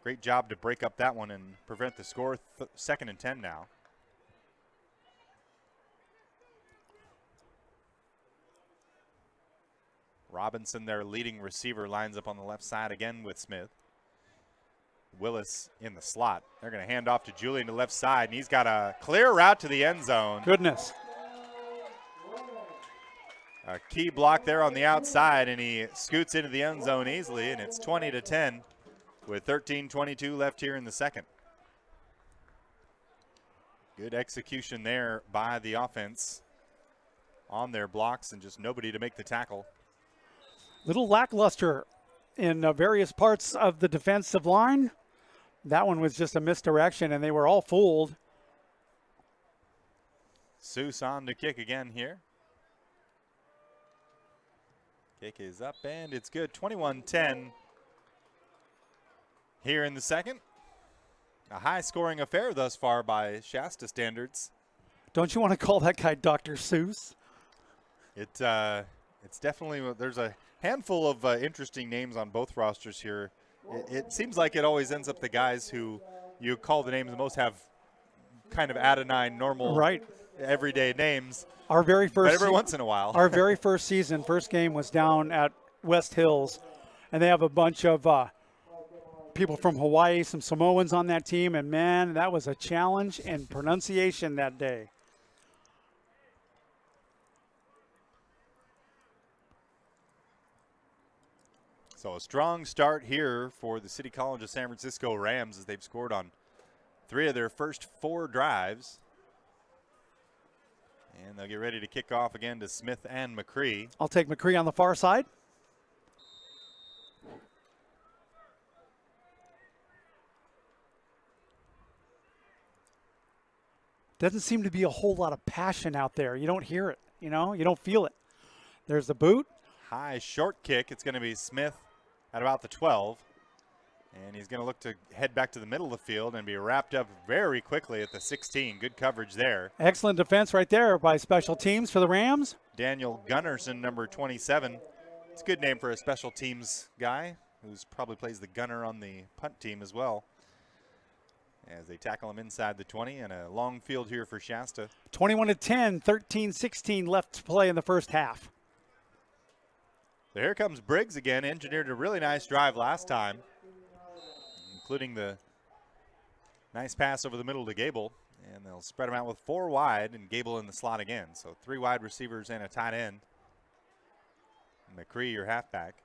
Great job to break up that one and prevent the score. 2nd and 10 now. Robinson, their leading receiver, lines up on the left side again with Smith. Willis in the slot. They're going to hand off to Julian to left side, and he's got a clear route to the end zone. Goodness. A key block there on the outside, and he scoots into the end zone easily, and it's 20-10 with 13:22 left here in the second. Good execution there by the offense on their blocks and just nobody to make the tackle. Little lackluster in various parts of the defensive line. That one was just a misdirection, and they were all fooled. Seuss on to kick again here. Kick is up, and it's good. 21-10 here in the second. A high-scoring affair thus far by Shasta standards. Don't you want to call that guy Dr. Seuss? It's definitely, there's a handful of interesting names on both rosters here. It seems like it always ends up the guys who you call the names the most have kind of adenine, normal, right, everyday names. Our very first, but every once in a while. Our very first season, first game was down at West Hills, and they have a bunch of people from Hawaii, some Samoans on that team, and man, that was a challenge in pronunciation that day. So a strong start here for the City College of San Francisco Rams as they've scored on 3 of their first 4 drives. And they'll get ready to kick off again to Smith and McCree. I'll take McCree on the far side. Doesn't seem to be a whole lot of passion out there. You don't hear it, you know, you don't feel it. There's the boot. High short kick. It's going to be Smith at about the 12. And he's going to look to head back to the middle of the field and be wrapped up very quickly at the 16. Good coverage there. Excellent defense right there by special teams for the Rams. Daniel Gunnarsson, number 27. It's a good name for a special teams guy who's probably plays the gunner on the punt team as well. As they tackle him inside the 20, and a long field here for Shasta. 21-10, 13-16 left to play in the first half. So here comes Briggs again. Engineered a really nice drive last time, including the nice pass over the middle to Gable. And they'll spread them out with 4 wide and Gable in the slot again. So 3 wide receivers and a tight end. McCree, your halfback.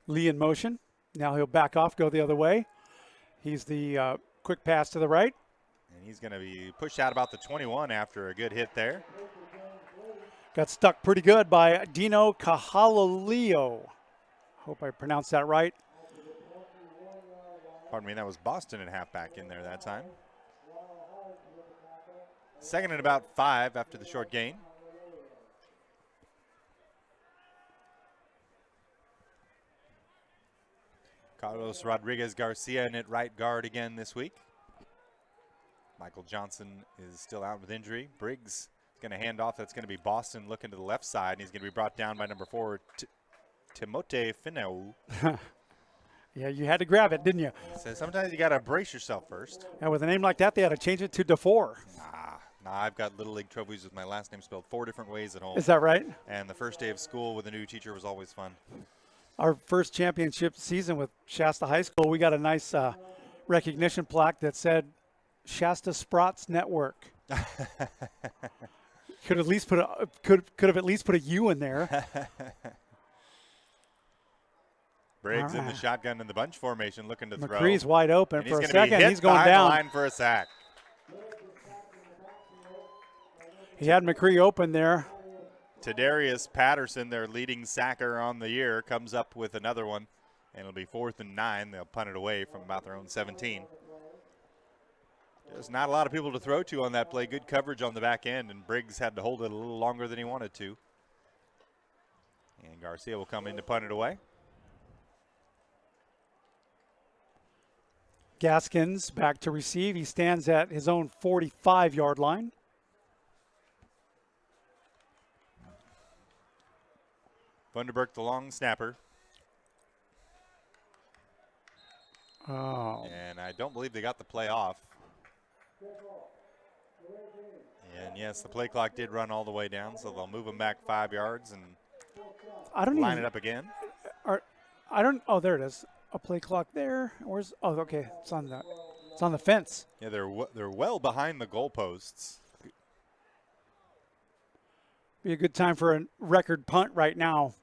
Lee in motion. Now he'll back off, go the other way. He's the quick pass to the right. And he's going to be pushed out about the 21 after a good hit there. Got stuck pretty good by Dino Cahalalio. Hope I pronounced that right. Pardon me, that was Boston at halfback in there that time. Second and about 5 after the short gain. Carlos Rodriguez Garcia in at right guard again this week. Michael Johnson is still out with injury. Briggs is going to hand off. That's going to be Boston looking to the left side, and he's going to be brought down by number 4, Timote Finau. Yeah, you had to grab it, didn't you? So sometimes you got to brace yourself first. And with a name like that, they had to change it to DeFore. Nah, I've got Little League trophies with my last name spelled 4 different ways at home. Is that right? And the first day of school with a new teacher was always fun. Our first championship season with Shasta High School, we got a nice recognition plaque that said Shasta Sprats Network. Could at least put a could have at least put a U in there. Briggs in the shotgun in the bunch formation, looking to throw. McCree's wide open and for a second. He's going down. down. The line for a sack. He had McCree open there. Tadarius Patterson, their leading sacker on the year, comes up with another one, and it'll be 4th and 9. They'll punt it away from about their own 17. There's not a lot of people to throw to on that play. Good coverage on the back end, and Briggs had to hold it a little longer than he wanted to. And Garcia will come in to punt it away. Gaskins back to receive. He stands at his own 45-yard line. Vanderberg, the long snapper. Oh. And I don't believe they got the play off. And yes, the play clock did run all the way down, so they'll move him back 5 yards and line it up again. I don't. Oh, there it is. A play clock there. Where's? Oh, okay. It's on the fence. Yeah, they're well behind the goalposts. Be a good time for a record punt right now.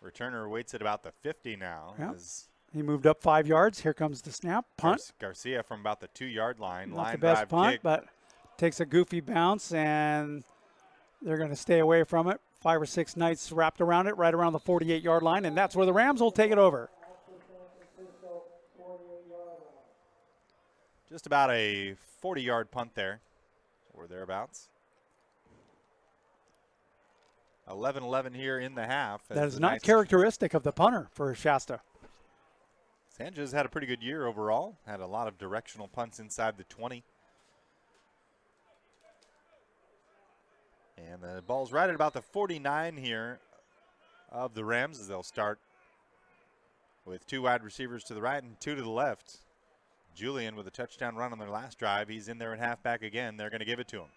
Returner waits at about the 50 now. Yep. As He moved up 5 yards. Here comes the snap. Punt. Garcia from about the 2-yard line. Not Line the best drive punt, kick. but takes a goofy bounce, and they're going to stay away from it. 5 or 6 Knights wrapped around it, right around the 48-yard line, and that's where the Rams will take it over. Just about a 40-yard punt there, or thereabouts. 11-11 here in the half. That is not characteristic of the punter for Shasta. Sanchez had a pretty good year overall. Had a lot of directional punts inside the 20. And the ball's right at about the 49 here of the Rams as they'll start with 2 wide receivers to the right and 2 to the left. Julian with a touchdown run on their last drive. He's in there at halfback again. They're going to give it to him.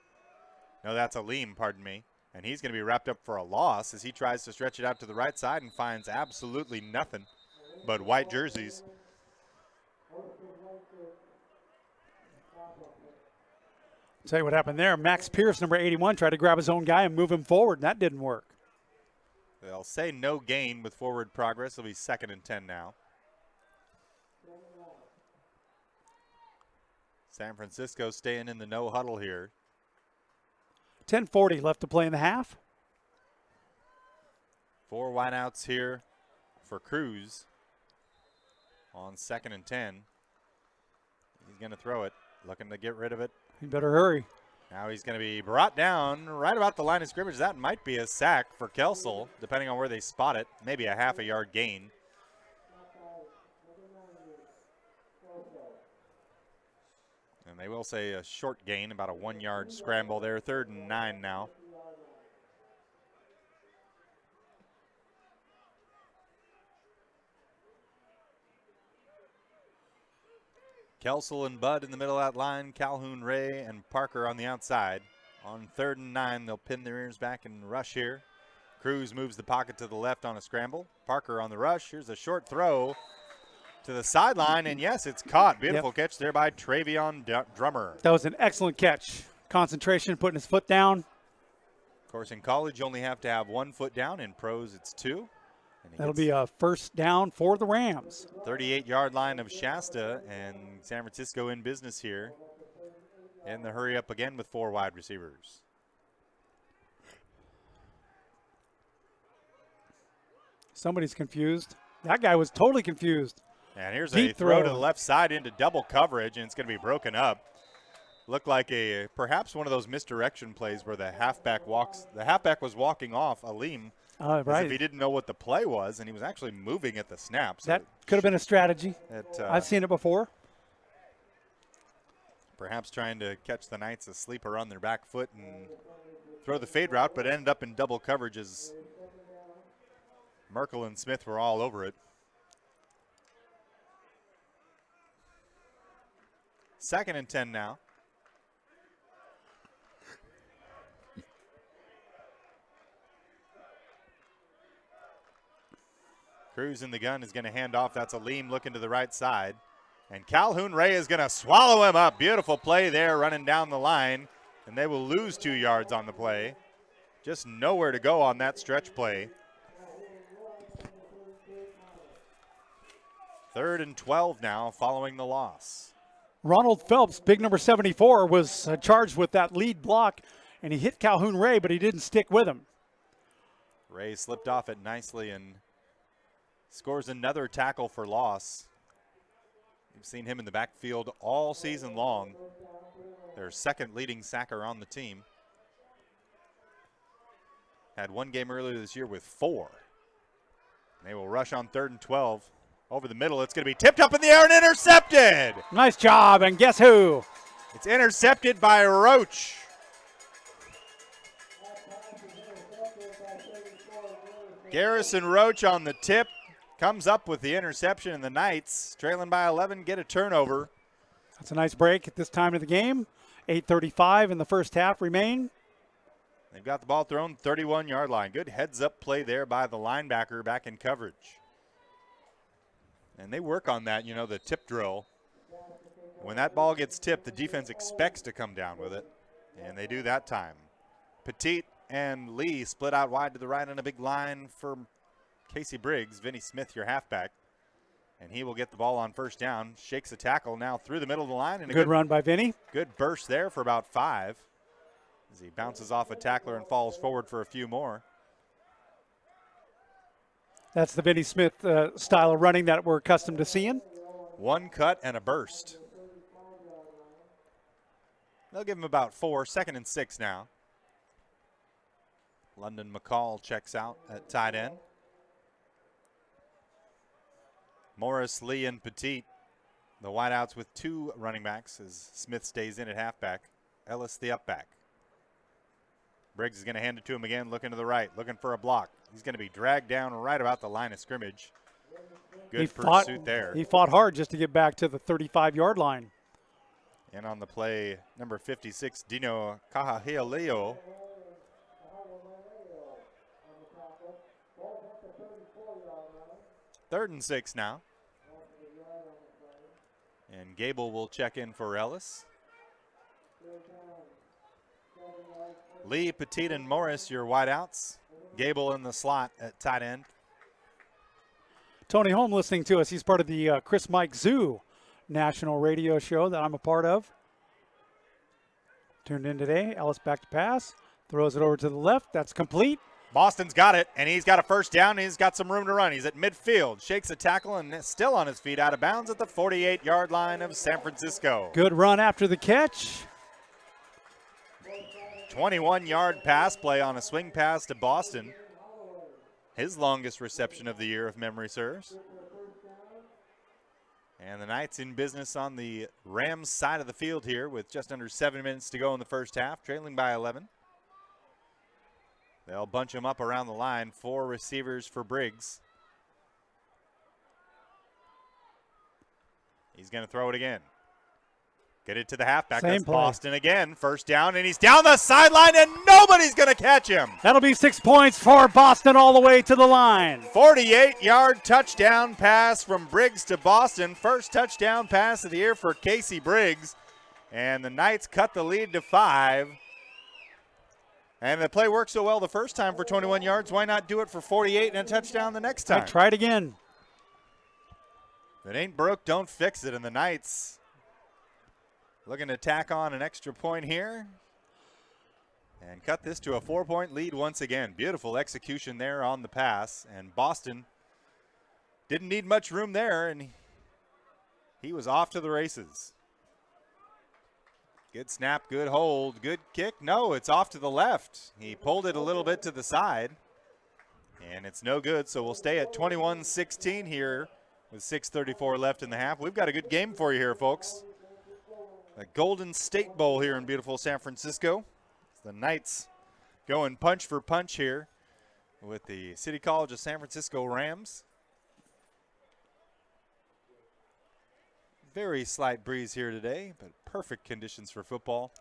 No, that's Aleem, pardon me. And he's going to be wrapped up for a loss as he tries to stretch it out to the right side and finds absolutely nothing but white jerseys. Tell you what happened there. Max Pierce, number 81, tried to grab his own guy and move him forward, and that didn't work. They'll say no gain with forward progress. It'll be 2nd and 10 now. San Francisco staying in the no huddle here. 10:40 left to play in the half. 4 wideouts here for Cruz on 2nd and 10. He's going to throw it, looking to get rid of it. You better hurry. Now he's going to be brought down right about the line of scrimmage. That might be a sack for Kelsel, depending on where they spot it. Maybe a half a yard gain. And they will say a short gain, about a 1-yard scramble there. 3rd and 9 now. Kelsel and Bud in the middle of that line. Calhoun, Ray, and Parker on the outside. On 3rd and 9, they'll pin their ears back and rush here. Cruz moves the pocket to the left on a scramble. Parker on the rush. Here's a short throw to the sideline, and yes, it's caught. Beautiful catch there by Travion Drummer. That was an excellent catch. Concentration, putting his foot down. Of course, in college, you only have to have 1 foot down. In pros, it's 2. That'll be a first down for the Rams. 38-yard line of Shasta, and San Francisco in business here. In the hurry up again with 4 wide receivers. Somebody's confused. That guy was totally confused. And here's Deep a throw to throw. the left side into double coverage, and it's going to be broken up. Looked like perhaps one of those misdirection plays where the halfback walks. The halfback was walking off Aleem as if he didn't know what the play was, and he was actually moving at the snap. So that could have been a strategy. I've seen it before. Perhaps trying to catch the Knights asleep or on their back foot and throw the fade route, but ended up in double coverage as Merkel and Smith were all over it. 2nd and 10 now. Cruz in the gun is going to hand off. That's Aleem looking to the right side. And Calhoun Ray is going to swallow him up. Beautiful play there running down the line. And they will lose 2 yards on the play. Just nowhere to go on that stretch play. 3rd and 12 now following the loss. Ronald Phelps, big number 74, was charged with that lead block, and he hit Calhoun Ray, but he didn't stick with him. Ray slipped off it nicely and scores another tackle for loss. You've seen him in the backfield all season long. Their 2nd leading sacker on the team. Had 1 game earlier this year with 4. They will rush on 3rd and 12. Over the middle, it's going to be tipped up in the air and intercepted. Nice job, and guess who? It's intercepted by Roach. Garrison Roach on the tip. Comes up with the interception, and the Knights, trailing by 11, get a turnover. That's a nice break at this time of the game. 8:35 in the first half remain. They've got the ball thrown 31-yard line. Good heads-up play there by the linebacker back in coverage. And they work on that, the tip drill. When that ball gets tipped, the defense expects to come down with it, and they do that time. Petit and Lee split out wide to the right on a big line for Casey Briggs. Vinny Smith, your halfback, and he will get the ball on first down. Shakes a tackle now through the middle of the line. And a Good run by Vinny. Good burst there for about 5 as he bounces off a tackler and falls forward for a few more. That's the Vinny Smith style of running that we're accustomed to seeing. One cut and a burst. They'll give him about 4. 2nd and 6 now. London McCall checks out at tight end. Morris, Lee, and Petit, the wideouts with 2 running backs as Smith stays in at halfback. Ellis, the up back. Briggs is going to hand it to him again, looking to the right, looking for a block. He's going to be dragged down right about the line of scrimmage. Good pursuit there. He fought hard just to get back to the 35-yard line. And on the play, number 56, Dino Kahahialeo. Third and 6 now. And Gable will check in for Ellis. Lee, Petit, and Morris, your wideouts. Gable in the slot at tight end. Tony Holm listening to us. He's part of the Chris Mike Zoo national radio show that I'm a part of. Tuned in today. Ellis back to pass. Throws it over to the left. That's complete. Boston's got it, and he's got a first down, and he's got some room to run. He's at midfield, shakes a tackle, and still on his feet out of bounds at the 48-yard line of San Francisco. Good run after the catch. 21-yard pass play on a swing pass to Boston. His longest reception of the year, if memory serves. And the Knights in business on the Rams side of the field here with just under 7 minutes to go in the first half, trailing by 11. They'll bunch him up around the line. 4 receivers for Briggs. He's going to throw it again. Get it to the halfback. Same That's play. Boston again. First down, and he's down the sideline, and nobody's going to catch him. That'll be 6 points for Boston all the way to the line. 48-yard touchdown pass from Briggs to Boston. First touchdown pass of the year for Casey Briggs. And the Knights cut the lead to 5. And the play worked so well the first time for 21 yards. Why not do it for 48 and a touchdown the next time? Try it again. If it ain't broke, don't fix it. And the Knights looking to tack on an extra point here and cut this to a 4-point lead once again. Beautiful execution there on the pass. And Boston didn't need much room there, and he was off to the races. Good snap, good hold, good kick. No, it's off to the left. He pulled it a little bit to the side, and it's no good. So we'll stay at 21-16 here with 6:34 left in the half. We've got a good game for you here, folks. The Golden State Bowl here in beautiful San Francisco. The Knights going punch for punch here with the City College of San Francisco Rams. Very slight breeze here today, but perfect conditions for football.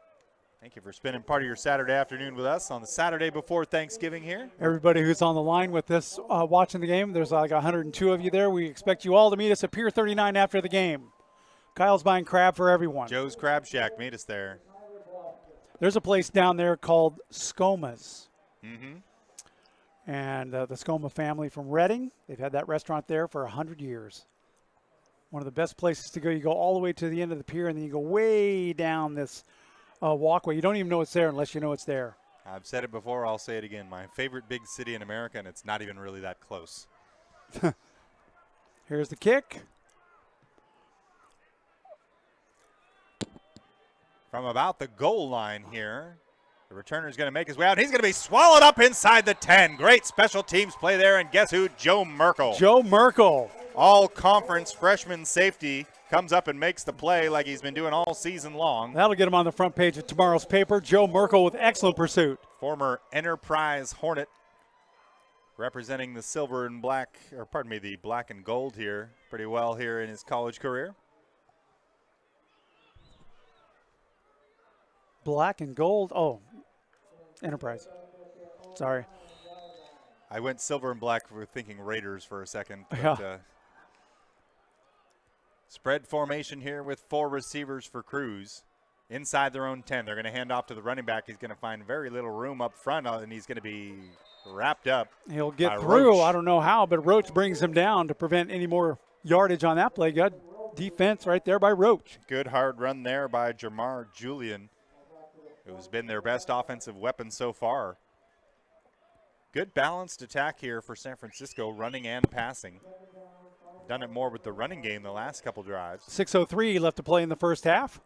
Thank you for spending part of your Saturday afternoon with us on the Saturday before Thanksgiving here. Everybody who's on the line with us watching the game, there's like 102 of you there. We expect you all to meet us at Pier 39 after the game. Kyle's buying crab for everyone. Joe's Crab Shack, meet us there. There's a place down there called Skoma's. Mm-hmm. And the Skoma family from Reading, they've had that restaurant there for 100 years. One of the best places to go. You go all the way to the end of the pier, and then you go way down this walkway. You don't even know it's there unless you know it's there. I've said it before, I'll say it again. My favorite big city in America, and it's not even really that close. Here's the kick. From about the goal line here, the returner's going to make his way out. He's going to be swallowed up inside the 10. Great special teams play there, and guess who? Joe Merkel. Joe Merkel. All-conference freshman safety comes up and makes the play like he's been doing all season long. That'll get him on the front page of tomorrow's paper. Joe Merkel with excellent pursuit. Former Enterprise Hornet, representing the silver and black, or pardon me, the black and gold here pretty well here in his college career. Black and gold. Oh, Enterprise. Sorry. I went silver and black for thinking Raiders for a second. But, Yeah. Spread formation here with 4 receivers for Cruz. Inside their own 10. They're going to hand off to the running back. He's going to find very little room up front, and he's going to be wrapped up. He'll get by through. Roach. I don't know how, but Roach brings him down to prevent any more yardage on that play. Good defense right there by Roach. Good hard run there by Jamar Julian, who's been their best offensive weapon so far. Good balanced attack here for San Francisco, running and passing. Done it more with the running game the last couple drives. 6:03 left to play in the first half.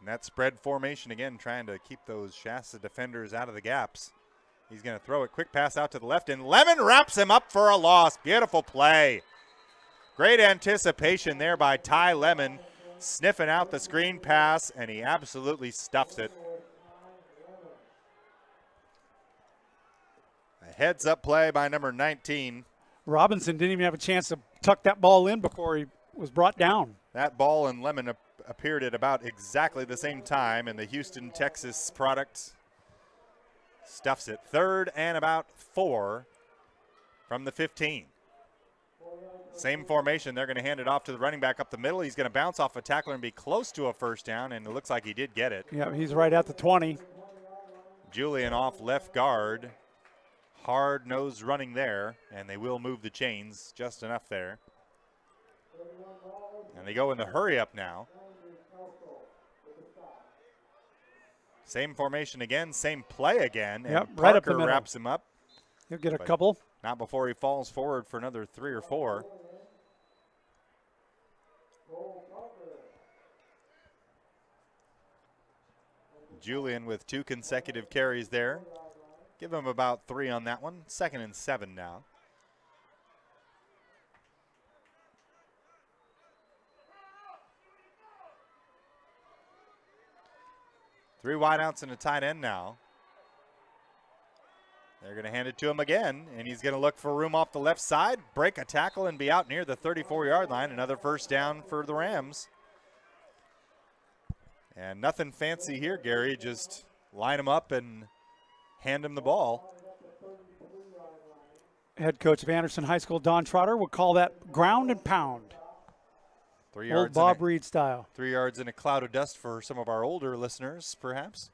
And that spread formation again, trying to keep those Shasta defenders out of the gaps. He's going to throw it. Quick pass out to the left, and Lemon wraps him up for a loss. Beautiful play. Great anticipation there by Ty Lemon, sniffing out the screen pass, and he absolutely stuffs it. A heads-up play by number 19. Robinson didn't even have a chance to tuck that ball in before he was brought down. That ball and Lemon appeared at about exactly the same time, and the Houston, Texas product stuffs it. 3rd and about 4 from the 15. Same formation. They're going to hand it off to the running back up the middle. He's going to bounce off a tackler and be close to a first down, and it looks like he did get it. Yeah, he's right at the 20. Julian off left guard. Hard-nosed running there, and they will move the chains just enough there. And they go in the hurry up now. Same formation again, same play again. And Yep, Parker right up the middle. wraps him up. He'll get a But couple. Not before he falls forward for another 3 or 4. Julian with 2 consecutive carries there. Give him about 3 on that one. 2nd and 7 now. Three wideouts and a tight end now. They're going to hand it to him again, and he's going to look for room off the left side, break a tackle, and be out near the 34-yard line. Another first down for the Rams. And nothing fancy here, Gary. Just line him up and hand him the ball. Head coach of Anderson High School, Don Trotter, would call that ground and pound. 3 Old yards. Bob Reed style. 3 yards in a cloud of dust for some of our older listeners, perhaps.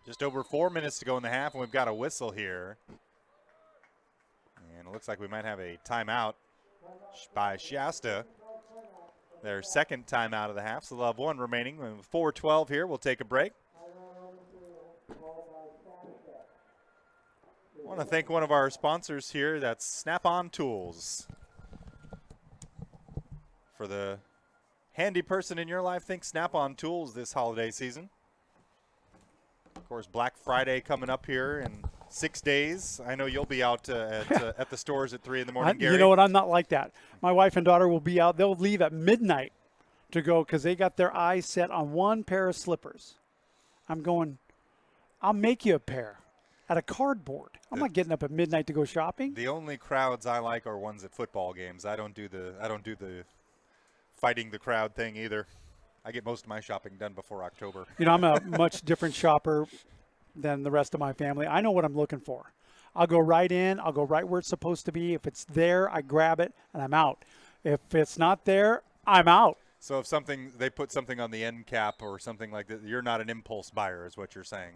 Just over 4 minutes to go in the half, and we've got a whistle here. And it looks like we might have a timeout by Shasta. Their second timeout of the half, so they'll have 1 remaining. 4:12 here, we'll take a break. I want to thank one of our sponsors here, that's Snap-on Tools. For the handy person in your life, think Snap-on Tools this holiday season. Of course, Black Friday coming up here in 6 days. I know you'll be out at the stores at 3 in the morning, Gary. You know what? I'm not like that. My wife and daughter will be out. They'll leave at midnight to go because they got their eyes set on 1 pair of slippers. I'm going, I'll make you a pair out of cardboard. I'm not getting up at midnight to go shopping. The only crowds I like are ones at football games. I don't do the fighting the crowd thing either. I get most of my shopping done before October. You know, I'm a much different shopper than the rest of my family. I know what I'm looking for. I'll go right in. I'll go right where it's supposed to be. If it's there, I grab it, and I'm out. If it's not there, I'm out. So if they put something on the end cap or something like that, you're not an impulse buyer is what you're saying.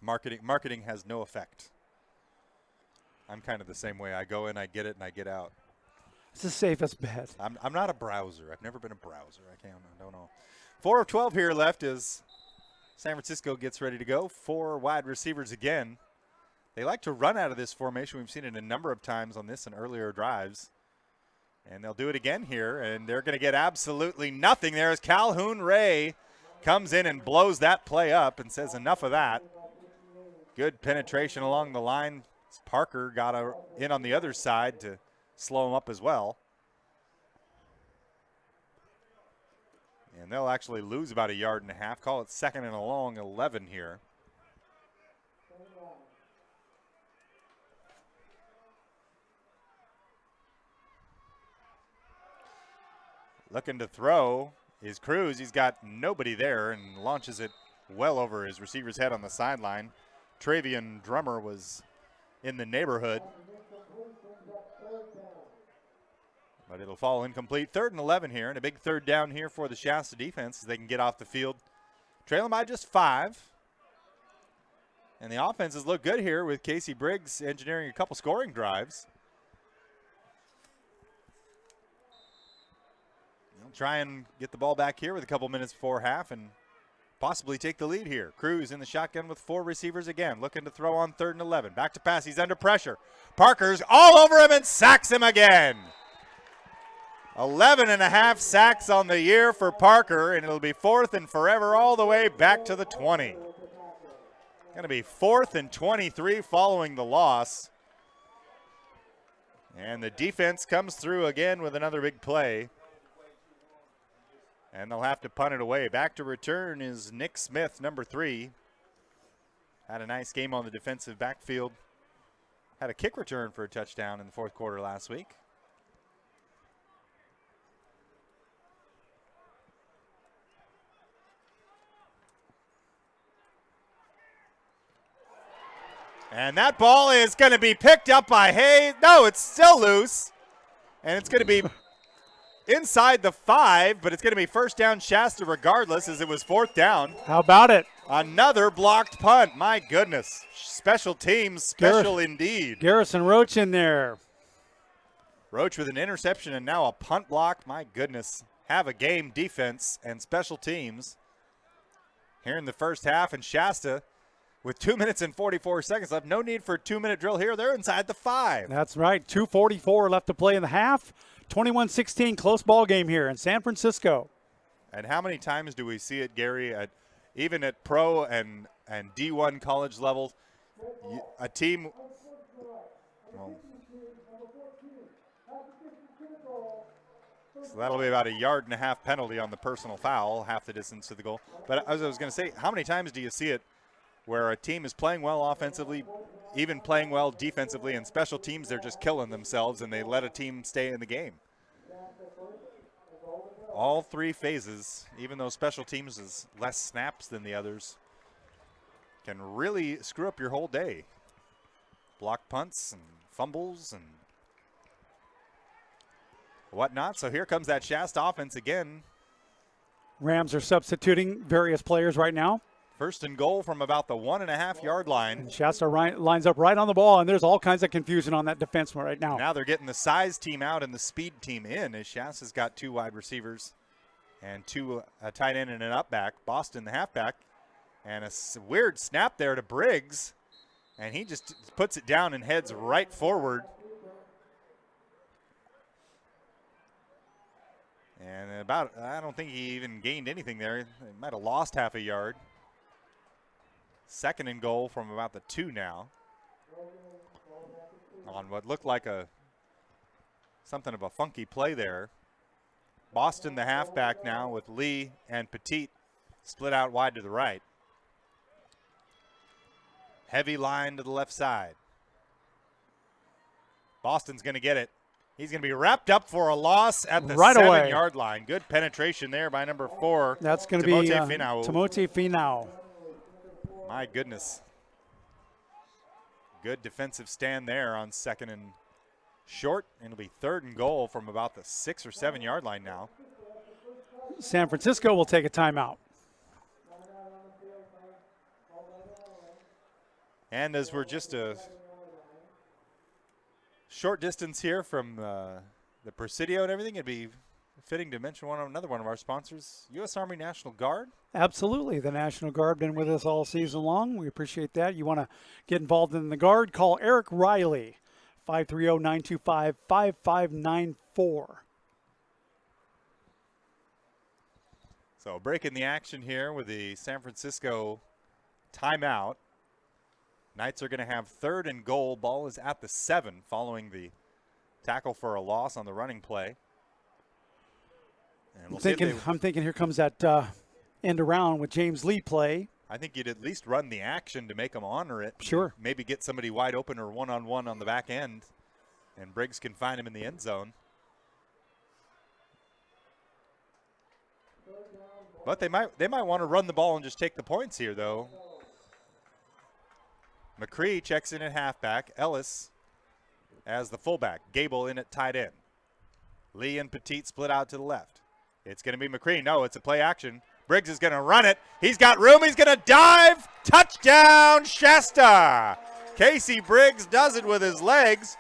Marketing has no effect. I'm kind of the same way. I go in, I get it, and I get out. It's the safest bet. I'm not a browser. I've never been a browser. I don't know. 4 of 12 here left as San Francisco gets ready to go. 4 wide receivers again. They like to run out of this formation. We've seen it a number of times on this and earlier drives. And they'll do it again here, and they're going to get absolutely nothing. There's Calhoun Ray comes in and blows that play up and says enough of that. Good penetration along the line. Parker got in on the other side to slow him up as well. And they'll actually lose about 1.5 yards. Call it 2nd and a long 11 here. Looking to throw is Cruz. He's got nobody there and launches it well over his receiver's head on the sideline. Travian Drummer was in the neighborhood. But it'll fall incomplete. 3rd and 11 here, and a big 3rd down here for the Shasta defense as they can get off the field. Trailing by just 5. And the offenses look good here with Casey Briggs engineering a couple scoring drives. They'll try and get the ball back here with a couple minutes before half and possibly take the lead here. Cruz in the shotgun with 4 receivers again, looking to throw on 3rd and 11. Back to pass. He's under pressure. Parker's all over him and sacks him again. 11.5 sacks on the year for Parker, and it'll be 4th and forever all the way back to the 20. Going to be 4th and 23 following the loss. And the defense comes through again with another big play. And they'll have to punt it away. Back to return is Nick Smith, number 3. Had a nice game on the defensive backfield. Had a kick return for a touchdown in the 4th quarter last week. And that ball is going to be picked up by Hayes. No, it's still loose. And it's going to be inside the 5, but it's going to be 1st down Shasta regardless as it was 4th down. How about it? Another blocked punt. My goodness. Special teams, special indeed. Garrison Roach in there. Roach with an interception and now a punt block. My goodness. Have a game defense and special teams here in the first half. And Shasta with 2 minutes and 44 seconds left. No need for a 2-minute drill here. They're inside the 5. That's right. 2:44 left to play in the half. 21-16, close ball game here in San Francisco. And how many times do we see it, Gary, even at pro and D1 college levels, a team, well, so that'll be about a 1.5-yard penalty on the personal foul, half the distance to the goal. But as I was going to say, how many times do you see it where a team is playing well offensively, even playing well defensively, and special teams, they're just killing themselves and they let a team stay in the game? All 3 phases, even though special teams is less snaps than the others, can really screw up your whole day. Block punts and fumbles and whatnot. So here comes that Shasta offense again. Rams are substituting various players right now. 1st and goal from about the 1.5-yard line. And Shasta lines up right on the ball, and there's all kinds of confusion on that defense right now. Now they're getting the size team out and the speed team in, as Shasta's got 2 wide receivers and 2 a tight end and an up back. Boston, the halfback, and a weird snap there to Briggs, and he just puts it down and heads right forward. And I don't think he even gained anything there. He might have lost half a yard. 2nd and goal from about the 2 now. On what looked like something of a funky play there. Boston, the halfback now with Lee and Petit split out wide to the right. Heavy line to the left side. Boston's going to get it. He's going to be wrapped up for a loss at the 7-yard line. Good penetration there by number 4. That's going to be Timote Finau. My goodness. Good defensive stand there on 2nd and short. And it'll be 3rd and goal from about the 6 or 7-yard line now. San Francisco will take a timeout. And as we're just a short distance here from the Presidio and everything, it'd be fitting to mention another one of our sponsors, U.S. Army National Guard. Absolutely. The National Guard been with us all season long. We appreciate that. You want to get involved in the Guard, call Eric Riley, 530-925-5594. So breaking the action here with the San Francisco timeout. Knights are going to have 3rd and goal. Ball is at the 7 following the tackle for a loss on the running play. And I'm thinking here comes that end around with James Lee play. I think you'd at least run the action to make them honor it. Sure. Maybe get somebody wide open or one-on-one on the back end, and Briggs can find him in the end zone. But they might want to run the ball and just take the points here, though. McCree checks in at halfback. Ellis as the fullback. Gable in at tight end. Lee and Petit split out to the left. It's going to be McCree. No, it's a play action. Briggs is going to run it. He's got room. He's going to dive. Touchdown, Shasta. Casey Briggs does it with his legs.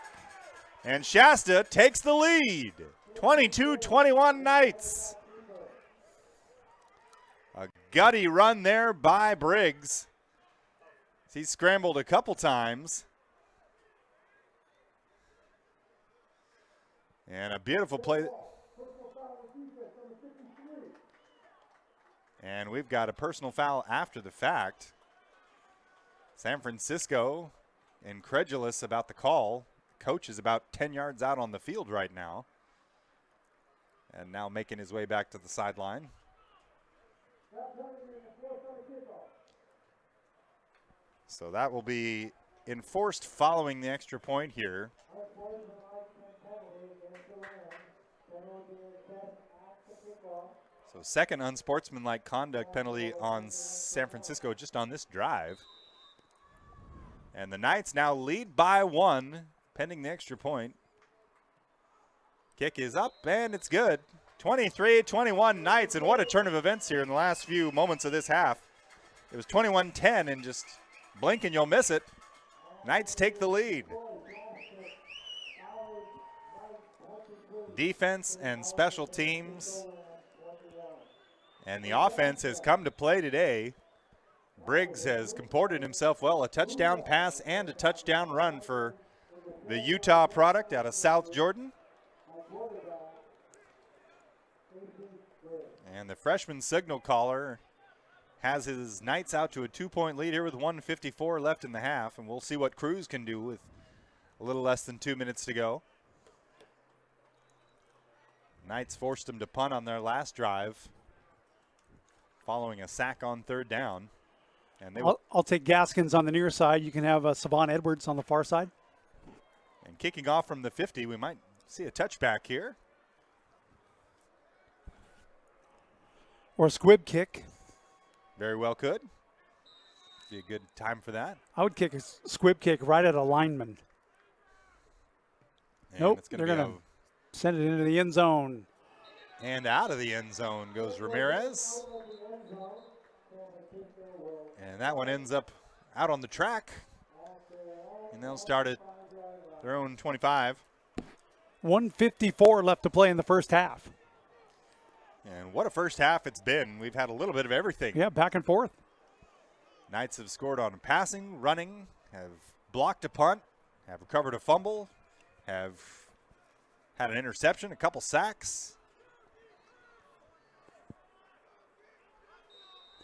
And Shasta takes the lead. 22-21 Knights. A gutty run there by Briggs. He scrambled a couple times. And a beautiful play. And we've got a personal foul after the fact. San Francisco incredulous about the call. Coach is about 10 yards out on the field right now. And now making his way back to the sideline. So that will be enforced following the extra point here. So second unsportsmanlike conduct penalty on San Francisco just on this drive. And the Knights now lead by 1, pending the extra point. Kick is up, and it's good. 23-21 Knights, and what a turn of events here in the last few moments of this half. It was 21-10, and just blink and you'll miss it. Knights take the lead. Defense and special teams. And the offense has come to play today. Briggs has comported himself well. A touchdown pass and a touchdown run for the Utah product out of South Jordan. And the freshman signal caller has his Knights out to a 2-point lead here with 1:54 left in the half. And we'll see what Cruz can do with a little less than 2 minutes to go. Knights forced them to punt on their last drive, following a sack on third down. And I'll take Gaskins on the near side. You can have Savon Edwards on the far side. And kicking off from the 50, we might see a touchback here. Or a squib kick. Very well could. Be a good time for that. I would kick a squib kick right at a lineman. And nope, it's they're going to send it into the end zone. And out of the end zone goes Ramirez. And that one ends up out on the track. And they'll start at their own 25. 1:54 left to play in the first half. And what a first half it's been. We've had a little bit of everything. Yeah, back and forth. Knights have scored on passing, running, have blocked a punt, have recovered a fumble, have had an interception, a couple sacks.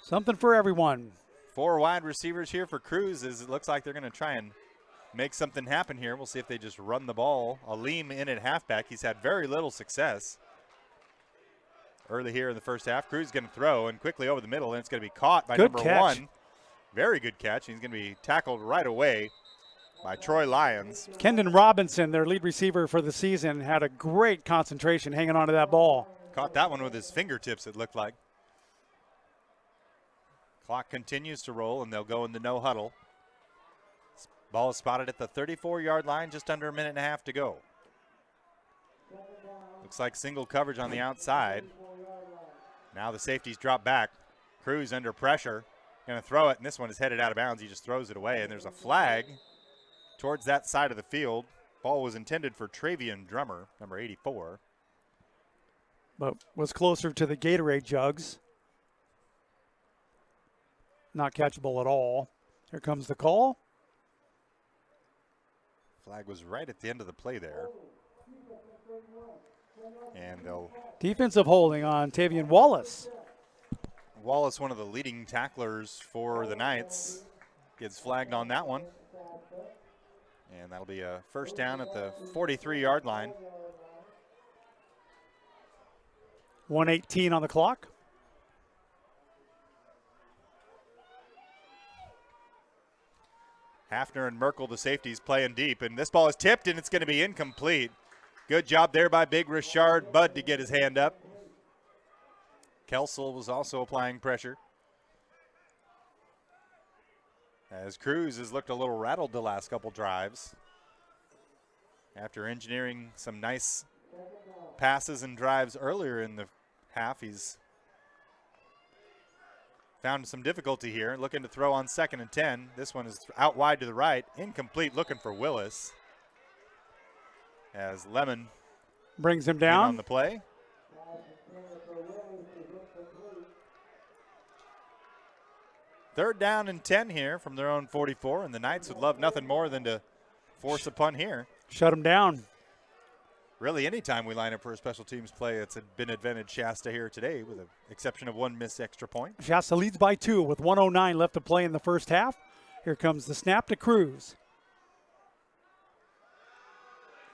Something for everyone. 4 wide receivers here for Cruz. It looks like they're going to try and make something happen here. We'll see if they just run the ball. Aleem in at halfback. He's had very little success early here in the first half. Cruz is going to throw and quickly over the middle, and it's going to be caught by number 1. Very good catch. He's going to be tackled right away by Troy Lyons. Kendon Robinson, their lead receiver for the season, had a great concentration hanging onto that ball. Caught that one with his fingertips, it looked like. Clock continues to roll, and they'll go into no huddle. Ball is spotted at the 34-yard line, just under a minute and a half to go. Looks like single coverage on the outside. Now the safeties drop back. Cruz under pressure. Going to throw it, and this one is headed out of bounds. He just throws it away, and there's a flag towards that side of the field. Ball was intended for Travian Drummer, number 84. But was closer to the Gatorade jugs. Not catchable at all. Here comes the call. Flag was right at the end of the play there. And they'll... Defensive holding on Tavian Wallace. Wallace, one of the leading tacklers for the Knights, gets flagged on that one. And that'll be a first down at the 43-yard line. 1:18 on the clock. Hafner and Merkel, the safeties, playing deep. And this ball is tipped, and it's going to be incomplete. Good job there by Big Richard Budd to get his hand up. Kelsel was also applying pressure. As Cruz has looked a little rattled the last couple drives. After engineering some nice passes and drives earlier in the half, he's found some difficulty here. Looking to throw on 2nd and 10. This one is out wide to the right. Incomplete, looking for Willis. As Lemon brings him in down on the play. Third down and 10 here from their own 44, and the Knights would love nothing more than to force a punt here. Shut him down. Really, anytime we line up for a special teams play, it's been advantage Shasta here today, with the exception of one missed extra point. Shasta leads by 2 with 1:09 left to play in the first half. Here comes the snap to Cruz.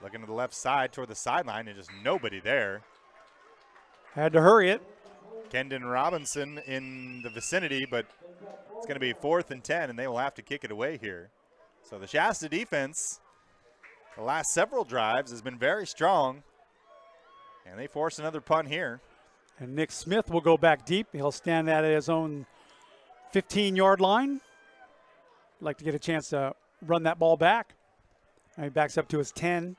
Looking to the left side toward the sideline, and just nobody there. Had to hurry it. Kendon Robinson in the vicinity, but it's going to be 4th and 10, and they will have to kick it away here. So the Shasta defense, the last several drives, has been very strong, and they force another punt here. And Nick Smith will go back deep. He'll stand at his own 15-yard line. Like to get a chance to run that ball back. And he backs up to his 10.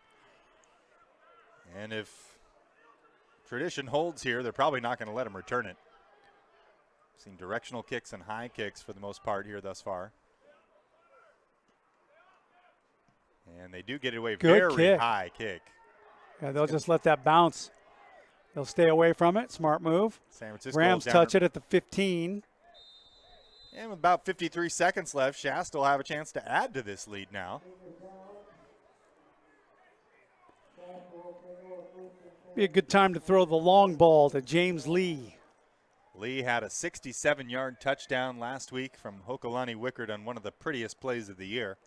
And if tradition holds here, they're probably not going to let him return it. Seen directional kicks and high kicks for the most part here thus far. And they do get it away. Good very kick. High kick. Yeah, they'll just let that bounce. They'll stay away from it. Smart move. San Francisco Rams down touch it at the 15. And with about 53 seconds left, Shasta will have a chance to add to this lead now. Be a good time to throw the long ball to James Lee. Lee had a 67-yard touchdown last week from Hokolani Wickard on one of the prettiest plays of the year.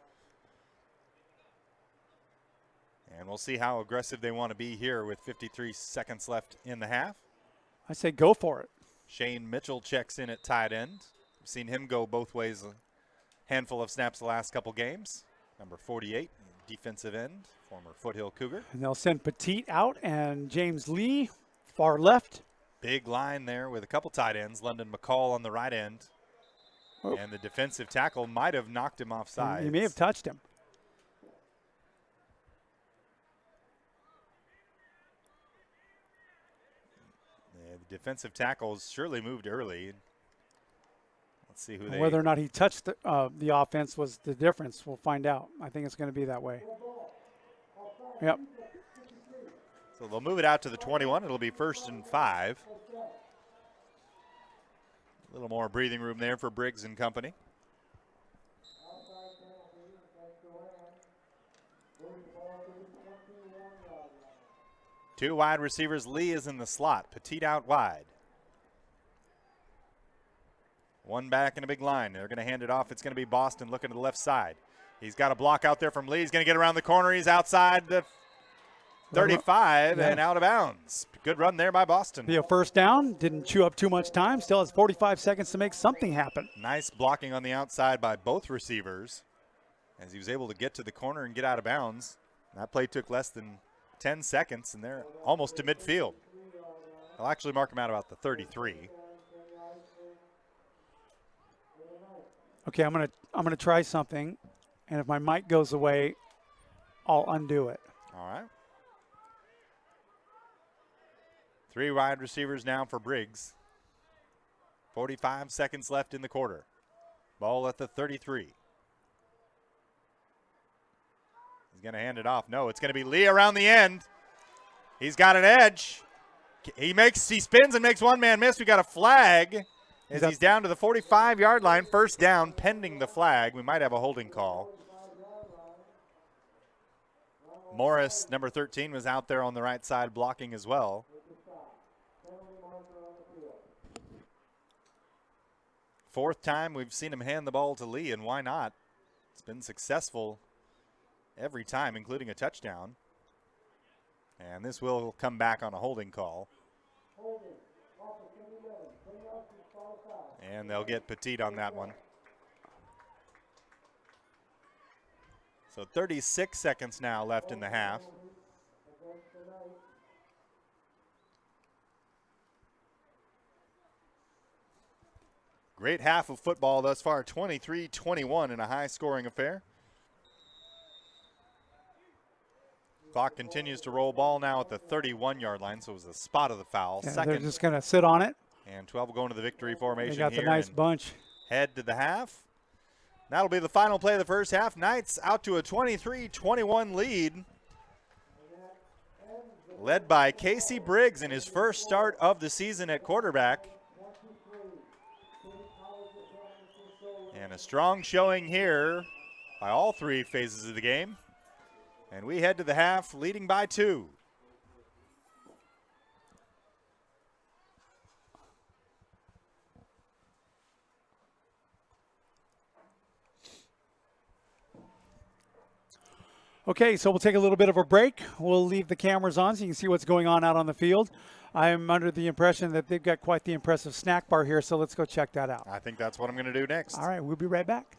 And we'll see how aggressive they want to be here with 53 seconds left in the half. I say go for it. Shane Mitchell checks in at tight end. We've seen him go both ways a handful of snaps the last couple games. Number 48, defensive end, former Foothill Cougar. And they'll send Petit out and James Lee, far left. Big line there with a couple tight ends. London McCall on the right end. Oh. And the defensive tackle might have knocked him off sides. He may have touched him. Yeah, the defensive tackles surely moved early. Let's see who they... Whether or not he touched the offense was the difference. We'll find out. I think it's going to be that way. Yep. So they'll move it out to the 21. It'll be 1st and 5. A little more breathing room there for Briggs and company. Two wide receivers. Lee is in the slot. Petit out wide. One back in a big line. They're going to hand it off. It's going to be Boston looking to the left side. He's got a block out there from Lee. He's going to get around the corner. He's outside the 35 and out of bounds. Good run there by Boston. Be a first down. Didn't chew up too much time. Still has 45 seconds to make something happen. Nice blocking on the outside by both receivers as he was able to get to the corner and get out of bounds. That play took less than 10 seconds, and they're almost to midfield. I'll actually mark him out about the 33. Okay, I'm gonna try something, and if my mic goes away, I'll undo it. All right. 3 wide receivers now for Briggs. 45 seconds left in the quarter. Ball at the 33. He's going to hand it off. No, it's going to be Lee around the end. He's got an edge. He spins and makes one man miss. We got a flag as he's down to the 45-yard line. First down pending the flag. We might have a holding call. Morris, number 13, was out there on the right side blocking as well. Fourth time we've seen him hand the ball to Lee, and why not? It's been successful every time, including a touchdown. And this will come back on a holding call. And they'll get Petit on that one. So 36 seconds now left in the half. Great half of football thus far, 23-21 in a high-scoring affair. Clock continues to roll. Ball now at the 31-yard line, so it was a spot of the foul. Yeah, they're Second, just going to sit on it. and 12 going to the victory formation They got here. the nice and bunch. head to the half. That'll be the final play of the first half. Knights out to a 23-21 lead, led by Casey Briggs in his first start of the season at quarterback. And a strong showing here by all three phases of the game. And we head to the half, leading by 2. Okay, so we'll take a little bit of a break. We'll leave the cameras on so you can see what's going on out on the field. I'm under the impression that they've got quite the impressive snack bar here, so let's go check that out. I think that's what I'm going to do next. All right, we'll be right back.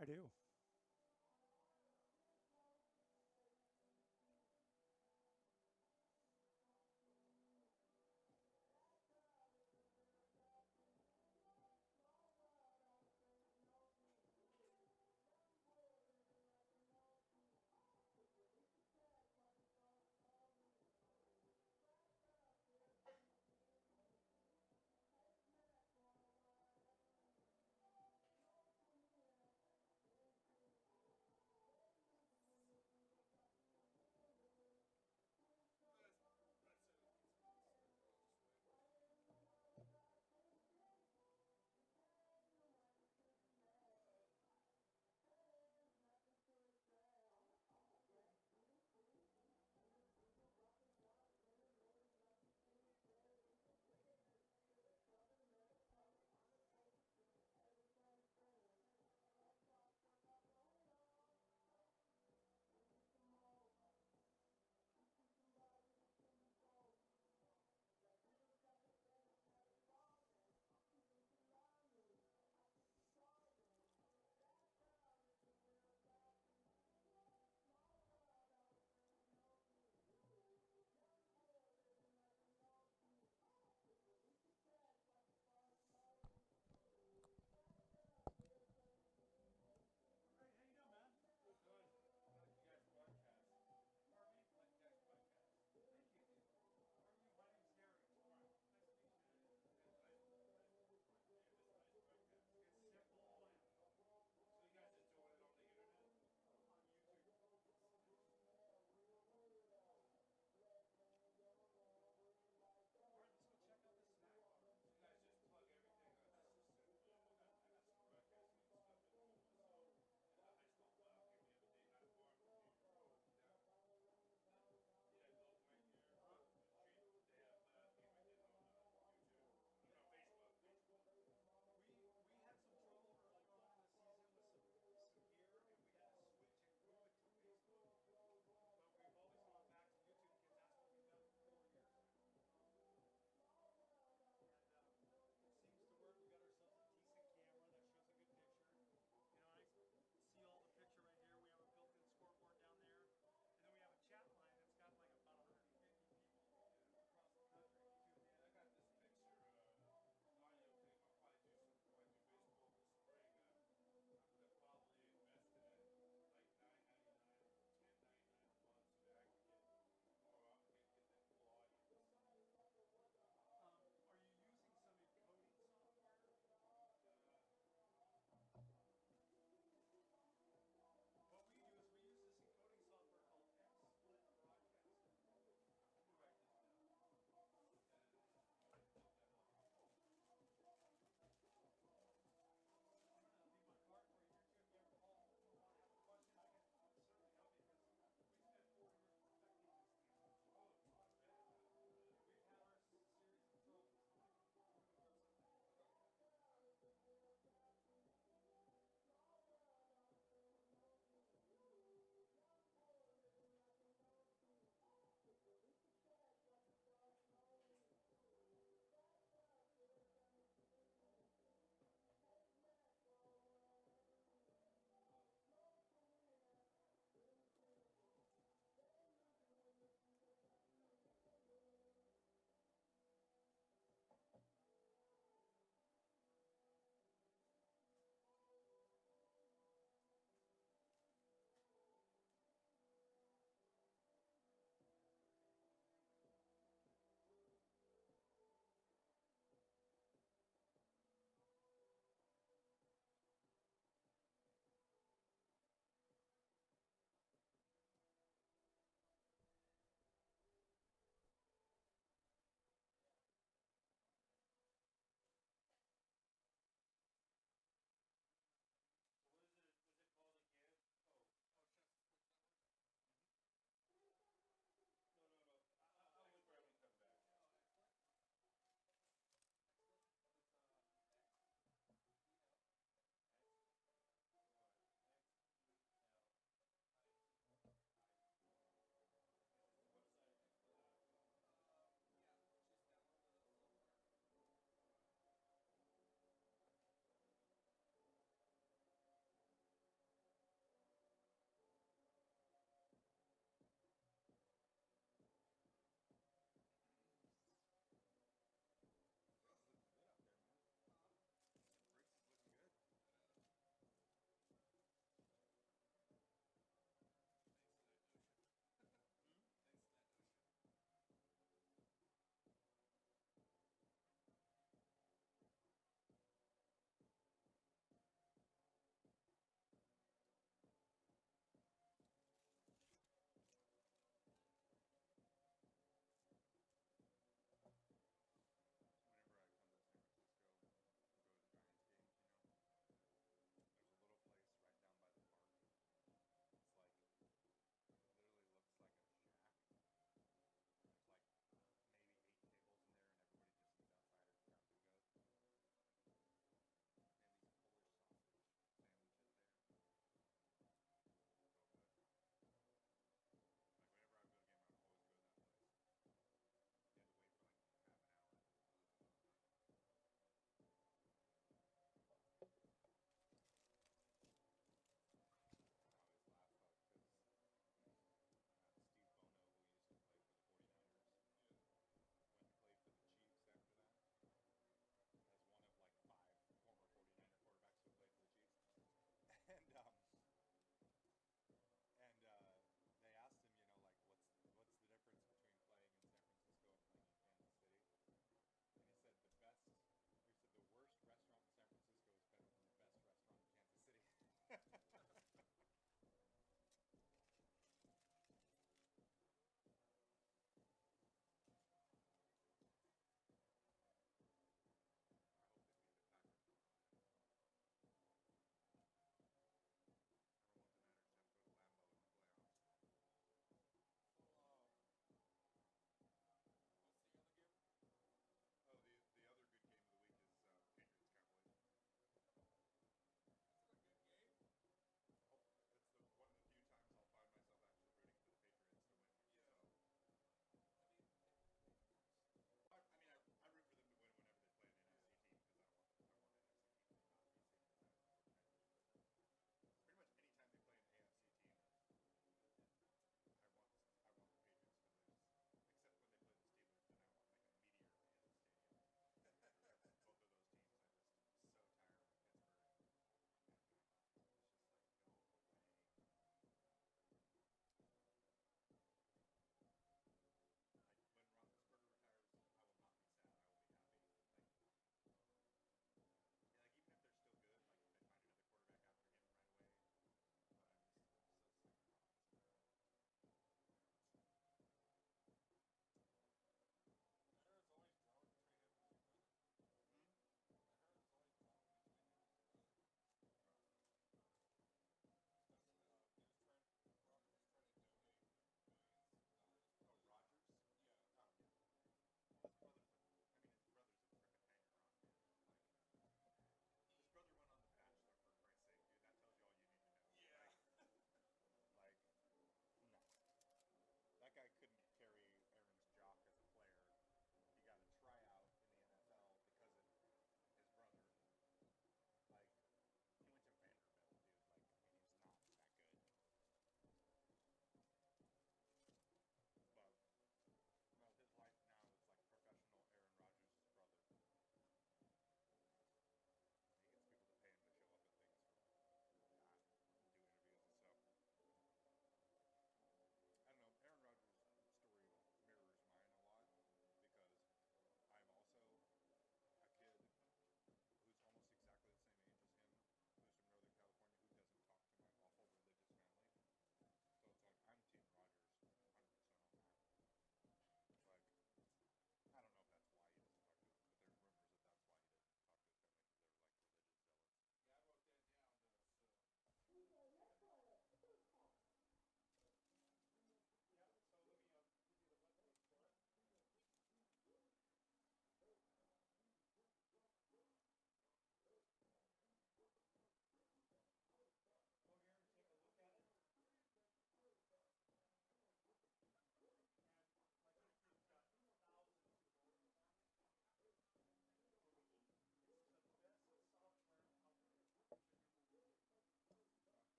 I do.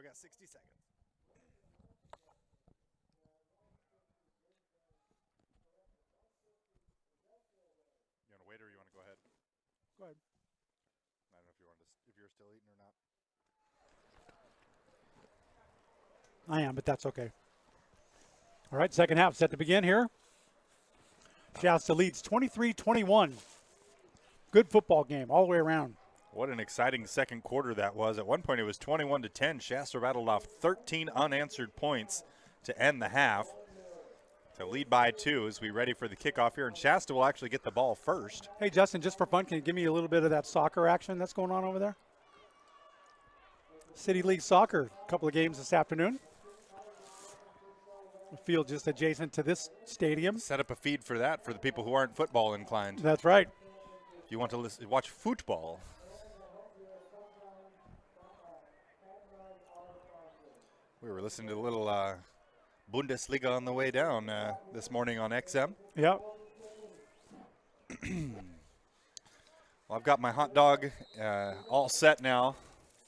got 60 seconds. You want to wait or you want to go ahead? Go ahead. I don't know if if you're still eating or not. I am, but that's okay. All right, second half set to begin here. Shasta leads 23-21. Good football game all the way around. What an exciting second quarter that was. At one point it was 21-10. Shasta rattled off 13 unanswered points to end the half. To lead by 2 as we ready for the kickoff here. And Shasta will actually get the ball first. Hey, Justin, just for fun, can you give me a little bit of that soccer action that's going on over there? City League Soccer, a couple of games this afternoon. The field just adjacent to this stadium. Set up a feed for that for the people who aren't football inclined. That's right. If you want to watch football. We were listening to a little Bundesliga on the way down this morning on XM. Yep. Well, I've got my hot dog all set now.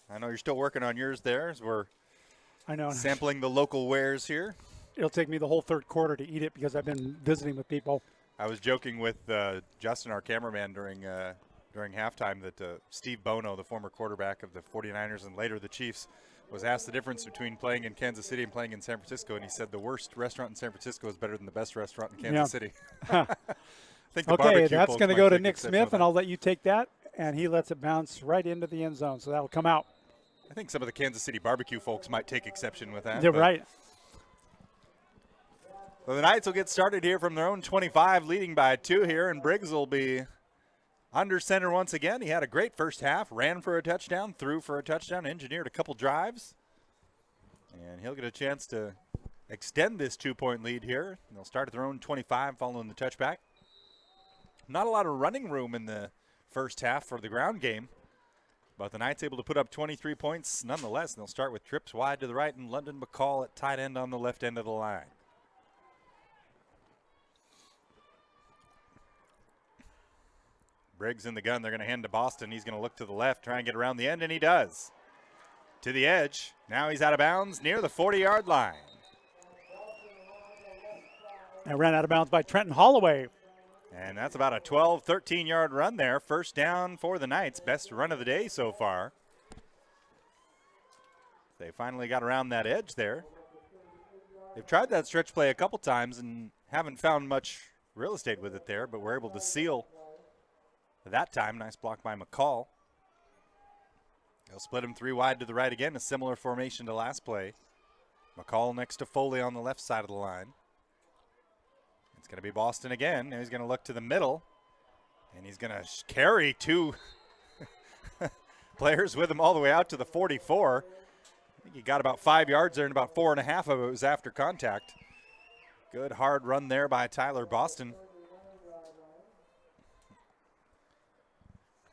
I know you're still working on yours there as we're sampling the local wares here. It'll take me the whole third quarter to eat it because I've been visiting with people. I was joking with Justin, our cameraman, during halftime that Steve Bono, the former quarterback of the 49ers and later the Chiefs, was asked the difference between playing in Kansas City and playing in San Francisco, and he said the worst restaurant in San Francisco is better than the best restaurant in Kansas City. I think the Okay, that's folks going to might go to take Nick exception Smith, to and that. I'll let you take that, and he lets it bounce right into the end zone, so that'll come out. I think some of the Kansas City barbecue folks might take exception with that. You're right. So the Knights will get started here from their own 25, leading by 2 here, and Briggs will be under center once again. He had a great first half, ran for a touchdown, threw for a touchdown, engineered a couple drives. And he'll get a chance to extend this 2-point lead here. And they'll start at their own 25 following the touchback. Not a lot of running room in the first half for the ground game. But the Knights able to put up 23 points nonetheless. And they'll start with trips wide to the right and London McCall at tight end on the left end of the line. Briggs in the gun. They're going to hand to Boston. He's going to look to the left, try and get around the end, and he does. To the edge. Now he's out of bounds near the 40-yard line. And ran out of bounds by Trenton Holloway. And that's about a 12, 13-yard run there. First down for the Knights. Best run of the day so far. They finally got around that edge there. They've tried that stretch play a couple times and haven't found much real estate with it there, but were able to seal that time. Nice block by McCall. They'll split him 3 wide to the right again, a similar formation to last play. McCall next to Foley on the left side of the line. It's going to be Boston again. Now he's going to look to the middle, and he's going to carry 2 players with him all the way out to the 44. I think he got about 5 yards there, and about 4.5 of it was after contact. Good hard run there by Tyler Boston.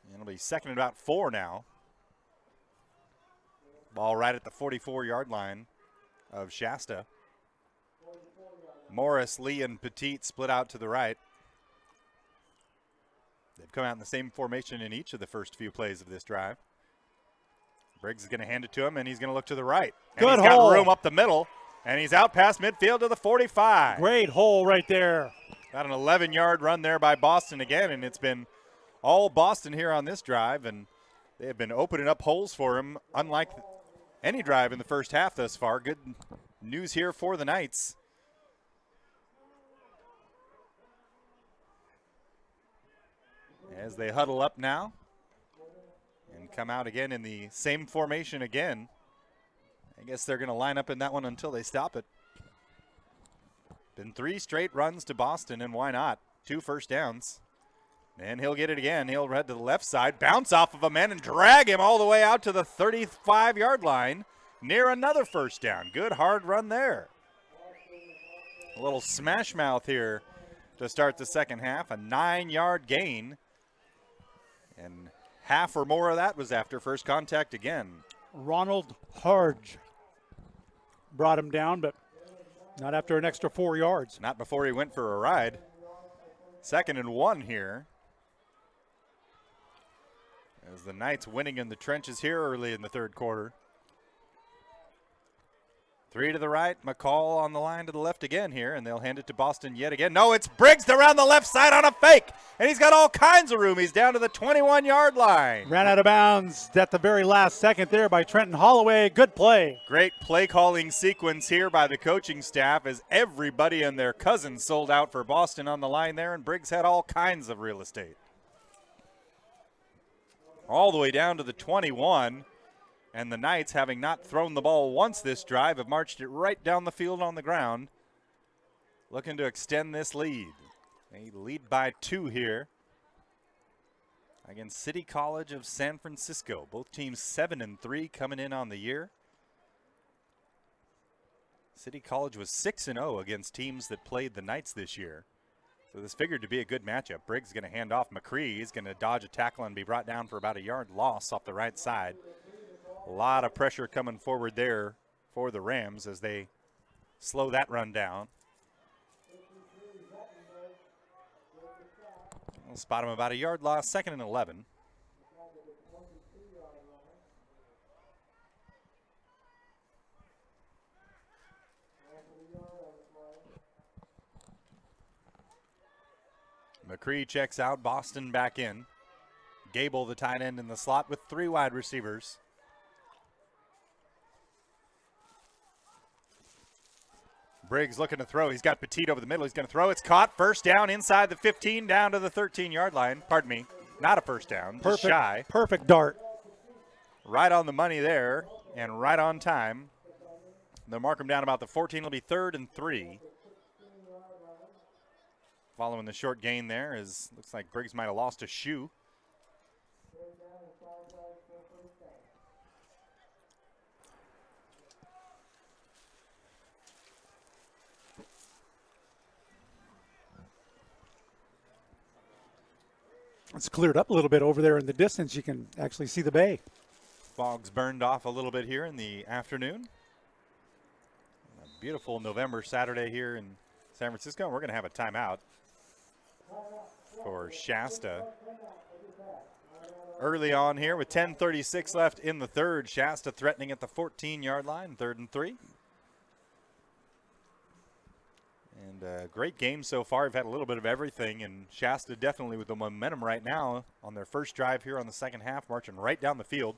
And it'll be second and about 4 now. Ball right at the 44-yard line of Shasta. Morris, Lee, and Petit split out to the right. They've come out in the same formation in each of the first few plays of this drive. Briggs is going to hand it to him, and he's going to look to the right. And Good he's hole. got room up the middle, and he's out past midfield to the 45. Great hole right there. Got an 11-yard run there by Boston again, and it's been all Boston here on this drive, and they have been opening up holes for him, unlike any drive in the first half thus far. Good news here for the Knights. As they huddle up now and come out again in the same formation again. I guess they're going to line up in that one until they stop it. Been 3 straight runs to Boston, and why not? 2 first downs. And he'll get it again. He'll head to the left side, bounce off of a man, and drag him all the way out to the 35-yard line near another first down. Good hard run there. A little smash mouth here to start the second half. A 9-yard gain. And half or more of that was after first contact again. Ronald Harge brought him down, but not after an extra 4 yards. Not before he went for a ride. 2nd and 1 here. As the Knights winning in the trenches here early in the third quarter. 3 to the right. McCall on the line to the left again here, and they'll hand it to Boston yet again. No, it's Briggs around the left side on a fake, and he's got all kinds of room. He's down to the 21-yard line. Ran out of bounds at the very last second there by Trenton Holloway. Good play. Great play calling sequence here by the coaching staff as everybody and their cousin sold out for Boston on the line there, and Briggs had all kinds of real estate. All the way down to the 21. And the Knights, having not thrown the ball once this drive, have marched it right down the field on the ground, looking to extend this lead. They lead by 2 here against City College of San Francisco. Both teams 7-3 coming in on the year. City College was 6-0 against teams that played the Knights this year. So this figured to be a good matchup. Briggs is going to hand off McCree. He's going to dodge a tackle and be brought down for about a yard loss off the right side. A lot of pressure coming forward there for the Rams as they slow that run down. We'll spot him about a yard loss, 2nd and 11. McCree checks out, Boston back in. Gable, the tight end, in the slot with 3 wide receivers. Briggs looking to throw. He's got Petit over the middle. He's going to throw. It's caught. First down inside the 15, down to the 13-yard line. Pardon me. Not a first down. Just shy. Perfect dart. Right on the money there and right on time. They'll mark him down about the 14. It'll be 3rd and 3. Following the short gain there is, looks like Briggs might have lost a shoe. It's cleared up a little bit over there in the distance. You can actually see the bay. Fog's burned off a little bit here in the afternoon. A beautiful November Saturday here in San Francisco. We're going to have a timeout for Shasta. Early on here with 10:36 left in the third. Shasta threatening at the 14-yard line, 3rd and 3. And a great game so far. We've had a little bit of everything, and Shasta definitely with the momentum right now on their first drive here on the second half, marching right down the field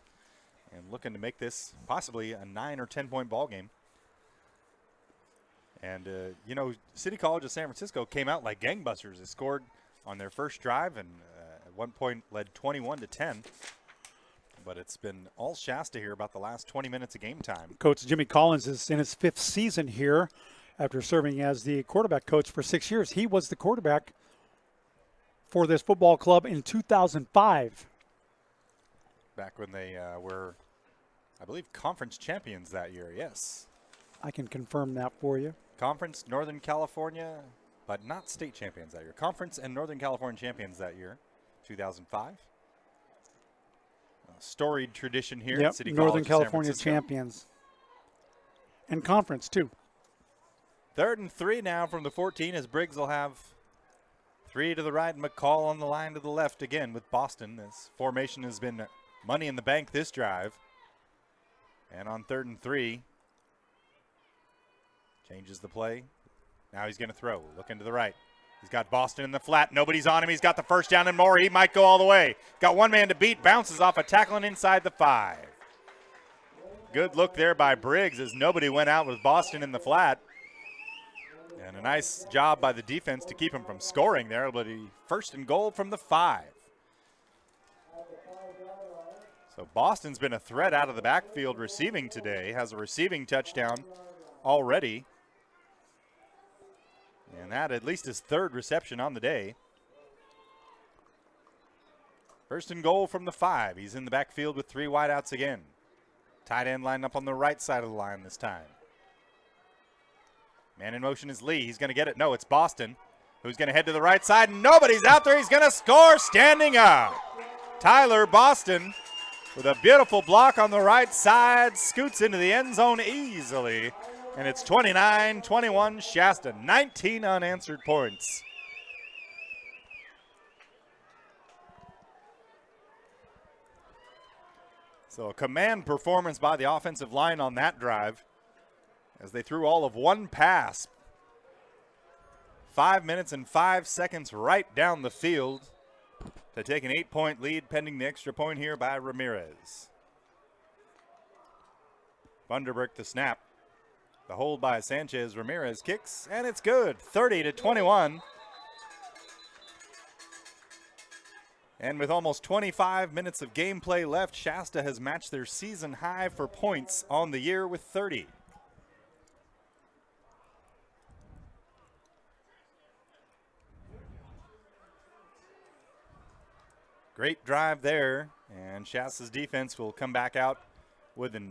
and looking to make this possibly a 9 or 10-point ball game. And, you know, City College of San Francisco came out like gangbusters. They scored on their first drive and at one point led 21-10. But it's been all Shasta here about the last 20 minutes of game time. Coach Jimmy Collins is in his 5th season here after serving as the quarterback coach for 6 years. He was the quarterback for this football club in 2005. Back when they were, I believe, conference champions that year, yes. I can confirm that for you. Conference, Northern California, but not state champions that year. Conference and Northern California champions that year, 2005. A storied tradition here at City College Northern of San California Francisco. champions. And conference, too. 3rd and 3 now from the 14 as Briggs will have 3 to the right and McCall on the line to the left again with Boston. This formation has been money in the bank this drive. And on 3rd and 3, changes the play. Now he's going to throw, looking to the right. He's got Boston in the flat. Nobody's on him. He's got the first down and more. He might go all the way. Got one man to beat. Bounces off a tackling inside the 5. Good look there by Briggs as nobody went out with Boston in the flat. And a nice job by the defense to keep him from scoring there. But he 1st and goal from the 5. So Boston's been a threat out of the backfield receiving today. Has a receiving touchdown already. And that at least his 3rd reception on the day. 1st and goal from the 5. He's in the backfield with 3 wideouts again. Tight end lined up on the right side of the line this time. Man in motion is Lee. He's going to get it. No, it's Boston, who's going to head to the right side. Nobody's out there. He's going to score standing up. Tyler Boston with a beautiful block on the right side. Scoots into the end zone easily. And it's 29-21 Shasta. 19 unanswered points. So a command performance by the offensive line on that drive. as they threw all of one pass. 5 minutes and 5 seconds right down the field to take an 8-point lead pending the extra point here by Ramirez. Bunderberg the snap. The hold by Sanchez. Ramirez kicks, and it's good. 30-21. And with almost 25 minutes of gameplay left, Shasta has matched their season high for points on the year with 30. Great drive there, and Shasta's defense will come back out with a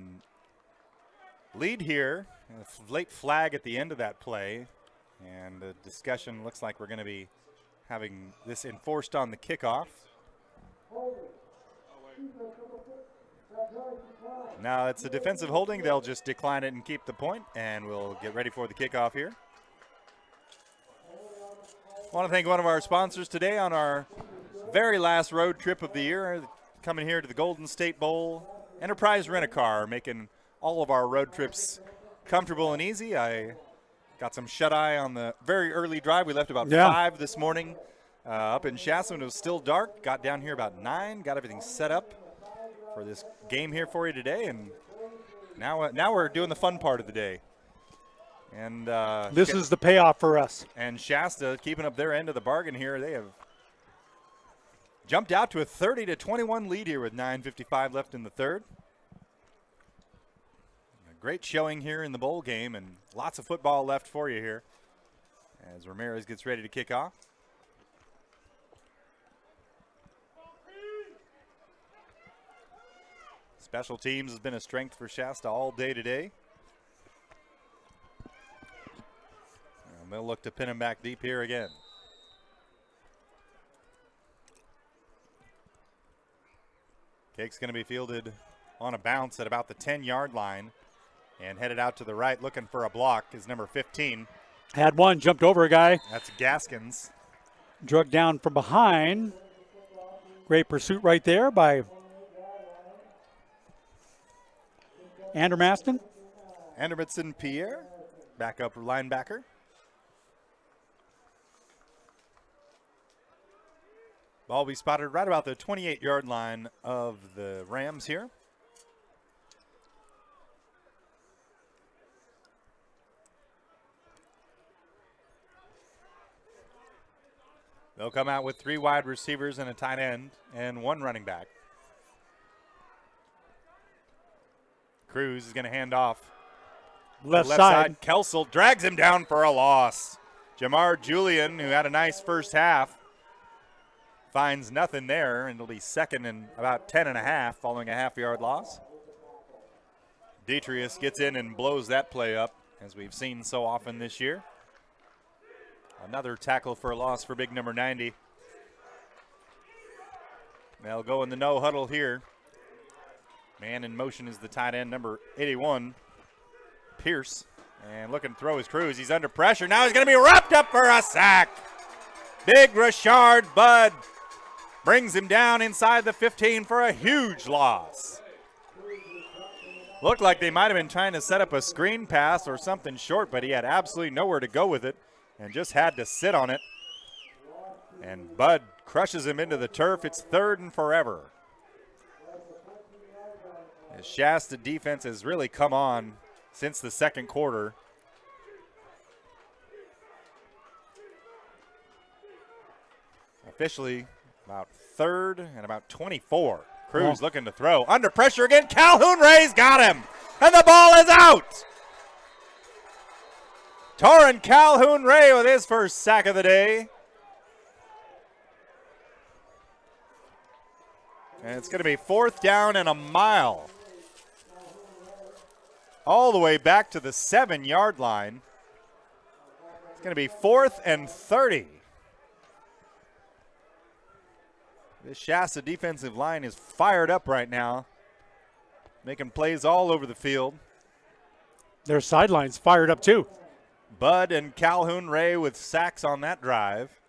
lead here. A late flag at the end of that play, and the discussion looks like we're going to be having this enforced on the kickoff. Now it's a defensive holding. They'll just decline it and keep the point, and we'll get ready for the kickoff here. I want to thank one of our sponsors today on our very last road trip of the year, coming here to the Golden State Bowl. Enterprise Rent-A-Car, making all of our road trips comfortable and easy. I got some shut-eye on the very early drive. We left about 5 this morning up in Shasta when it was still dark. Got down here about 9, got everything set up for this game here for you today, and now we're doing the fun part of the day. And this is the payoff for us. And Shasta keeping up their end of the bargain here. They have jumped out to a 30-21 lead here with 9:55 left in the third. A great showing here in the bowl game, and lots of football left for you here as Ramirez gets ready to kick off. Special teams has been a strength for Shasta all day today. And they'll look to pin him back deep here again. Cake's going to be fielded on a bounce at about the 10-yard line and headed out to the right looking for a block is number 15. Had one, jumped over a guy. That's Gaskins. Drug down from behind. Great pursuit right there by Andermaston. Andermatson Pierre, backup linebacker. Ball will be spotted right about the 28-yard line of the Rams here. They'll come out with 3 wide receivers and a tight end and 1 running back. Cruz is going to hand off. Left side. Kelsel drags him down for a loss. Jamar Julian, who had a nice first half, finds nothing there, and it'll be second and about 10.5 following a half-yard loss. Detrius gets in and blows that play up, as we've seen so often this year. Another tackle for a loss for big number 90. They'll go in the no huddle here. Man in motion is the tight end, number 81, Pierce. And looking to throw his Cruz. He's under pressure. Now he's going to be wrapped up for a sack. Big Rashard Budd brings him down inside the 15 for a huge loss. Looked like they might have been trying to set up a screen pass or something short, but he had absolutely nowhere to go with it and just had to sit on it. And Budd crushes him into the turf. It's 3rd and forever. The Shasta defense has really come on since the second quarter. Officially about 3rd and about 24. Cruz looking to throw. Under pressure again. Calhoun Ray's got him. And the ball is out. Torrin Calhoun Ray with his first sack of the day. And it's going to be 4th down and a mile. All the way back to the 7-yard line. It's going to be 4th and 30. This Shasta defensive line is fired up right now, making plays all over the field. Their sideline's fired up too. Budd and Calhoun Ray with sacks on that drive.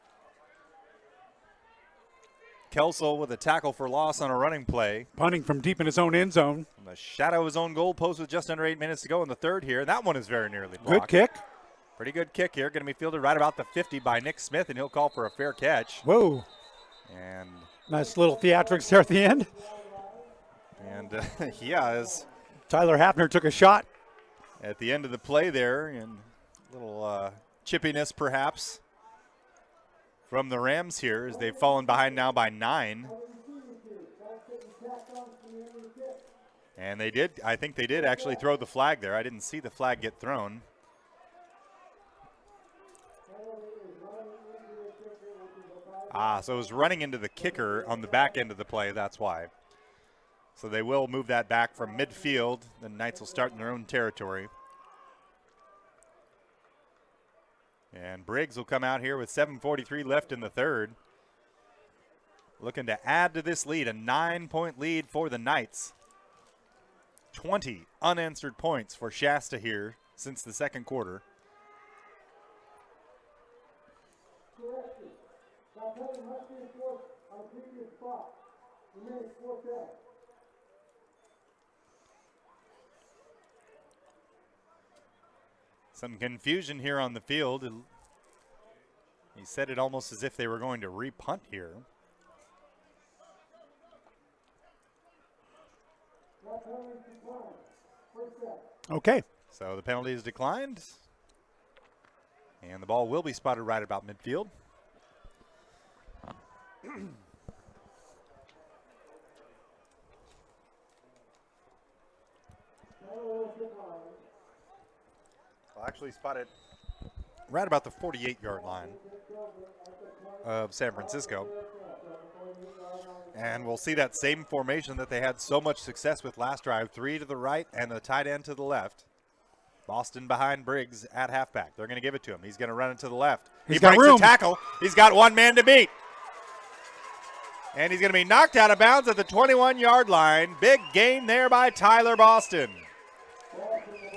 Kelsel with a tackle for loss on a running play. Punting from deep in his own end zone. From the shadow of his own goal post with just under 8 minutes to go in the third here. That one is very nearly blocked. Good kick. Pretty good kick here. Going to be fielded right about the 50 by Nick Smith, and he'll call for a fair catch. Whoa. And Nice little theatrics there at the end. yeah, as Tyler Hafner took a shot. at the end of the play there, and a little chippiness perhaps from the Rams here as they've fallen behind now by 9. And I think they did actually throw the flag there. I didn't see the flag get thrown. So it was running into the kicker on the back end of the play, that's why. So they will move that back from midfield. The Knights will start in their own territory. And Briggs will come out here with 7:43 left in the third. Looking to add to this lead, a 9-point lead for the Knights. 20 unanswered points for Shasta here since the second quarter. Some confusion here on the field. He said it almost as if they were going to re-punt here. Okay. So the penalty is declined. And the ball will be spotted right about midfield. Well, actually spotted right about the 48-yard line of San Francisco. And we'll see that same formation that they had so much success with last drive. 3 to the right and the tight end to the left. Boston behind Briggs at halfback. They're going to give it to him. He's going to run it to the left. He got breaks room. a tackle. He's got one man to beat. And he's going to be knocked out of bounds at the 21-yard line. Big gain there by Tyler Boston.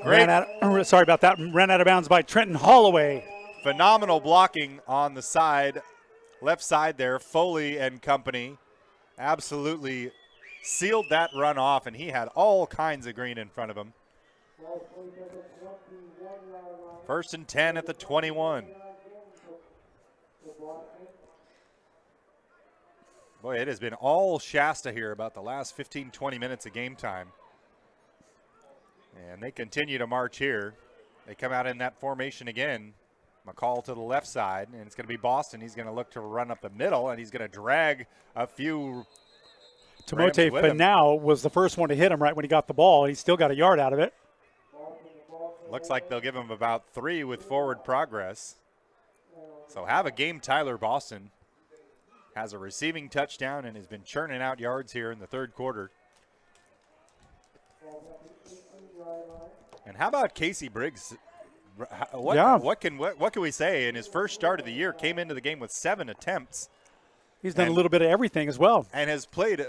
Great. Sorry about that. Ran out of bounds by Trenton Holloway. Phenomenal blocking on the side, left side there. Foley and company absolutely sealed that run off, and he had all kinds of green in front of him. 1st and 10 at the 21. Boy, it has been all Shasta here about the last 15, 20 minutes of game time. And they continue to march here. They come out in that formation again. McCall to the left side, and it's going to be Boston. He's going to look to run up the middle, and he's going to drag a few. Timote Finau was the first one to hit him right when he got the ball. He still got a yard out of it. Looks like they'll give him about 3 with forward progress. So have a game. Tyler Boston has a receiving touchdown and has been churning out yards here in the third quarter. And how about Casey Briggs? What can we say? In his first start of the year, came into the game with 7 attempts. He's done a little bit of everything as well. And has played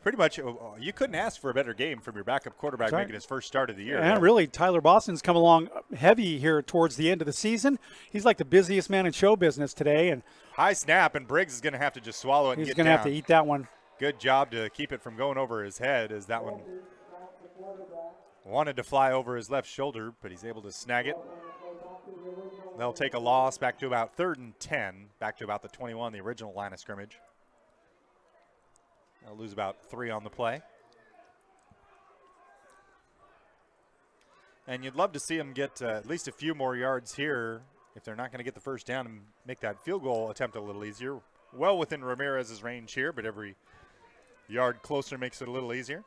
pretty much, you couldn't ask for a better game from your backup quarterback making his first start of the year. And really, Tyler Boston's come along heavy here towards the end of the season. He's like the busiest man in show business today. And high snap, and Briggs is going to have to just swallow it and get down. He's going to have to eat that one. Good job to keep it from going over his head, as that one wanted to fly over his left shoulder, but he's able to snag it. They'll take a loss back to about 3rd and 10, back to about the 21, the original line of scrimmage. They'll lose about 3 on the play. And you'd love to see them get at least a few more yards here if they're not going to get the first down and make that field goal attempt a little easier. Well within Ramirez's range here, but every yard closer makes it a little easier.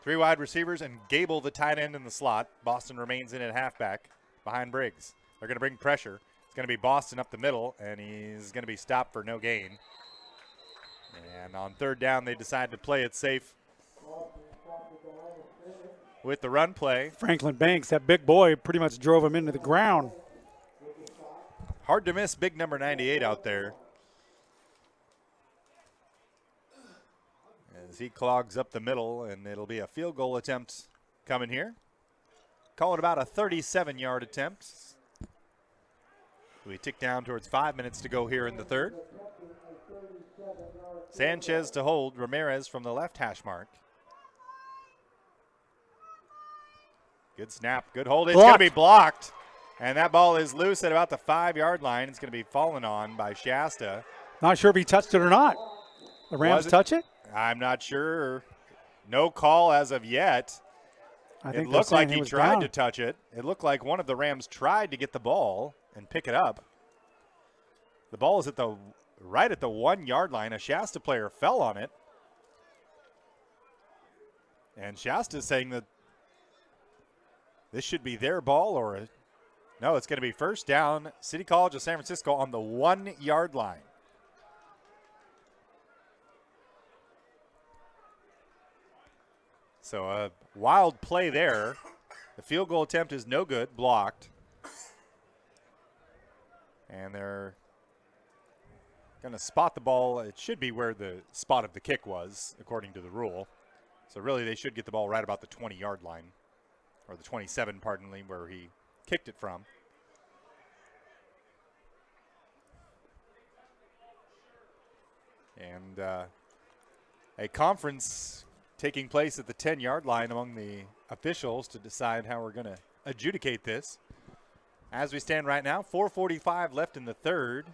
3 wide receivers and Gable, the tight end, in the slot. Boston remains in at halfback behind Briggs. They're going to bring pressure. It's going to be Boston up the middle, and he's going to be stopped for no gain. And on 3rd down, they decide to play it safe with the run play. Franklin Banks, that big boy, pretty much drove him into the ground. Hard to miss big number 98 out there. As he clogs up the middle, and it'll be a field goal attempt coming here. Call it about a 37-yard attempt. We tick down towards 5 minutes to go here in the third. Sanchez to hold, Ramirez from the left hash mark. Good snap, good hold. It's going to be blocked. And that ball is loose at about the 5-yard line. It's going to be fallen on by Shasta. Not sure if he touched it or not. The Rams touch it? I'm not sure. No call as of yet. I think it looked like he tried down to touch it. It looked like one of the Rams tried to get the ball and pick it up. The ball is right at the 1-yard line. A Shasta player fell on it. And Shasta is saying that this should be their ball no, it's going to be first down, City College of San Francisco on the 1-yard line. So a wild play there. The field goal attempt is no good, blocked. And they're going to spot the ball. It should be where the spot of the kick was, according to the rule. So really they should get the ball right about the 20-yard line, or the 27, pardon me, where he kicked it from. And a conference taking place at the 10-yard line among the officials to decide how we're going to adjudicate this. As we stand right now, 4:45 left in the third,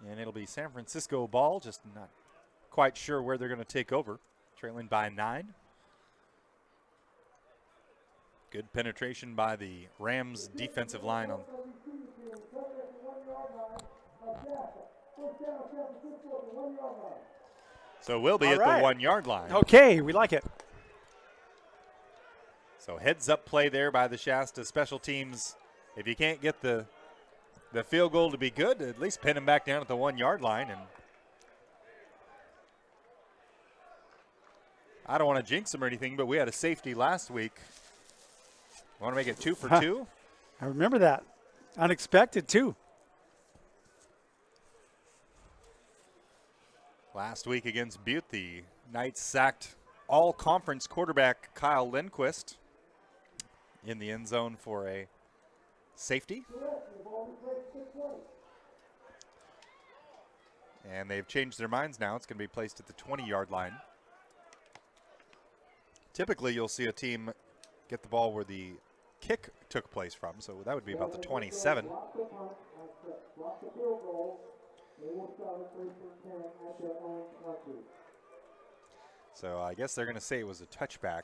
and it'll be San Francisco ball, just not quite sure where they're going to take over, trailing by 9. Good penetration by the Rams defensive line. So we'll be at the 1-yard line. Okay, we like it. So heads up play there by the Shasta special teams. If you can't get the field goal to be good, at least pin him back down at the 1-yard line. And I don't want to jinx him or anything, but we had a safety last week. Want to make it 2 for 2? I remember that. Unexpected, too. Last week against Butte, the Knights sacked all-conference quarterback Kyle Lindquist in the end zone for a safety. And they've changed their minds now. It's going to be placed at the 20-yard line. Typically, you'll see a team get the ball where the kick took place from, so that would be about the 27. So I guess they're going to say it was a touchback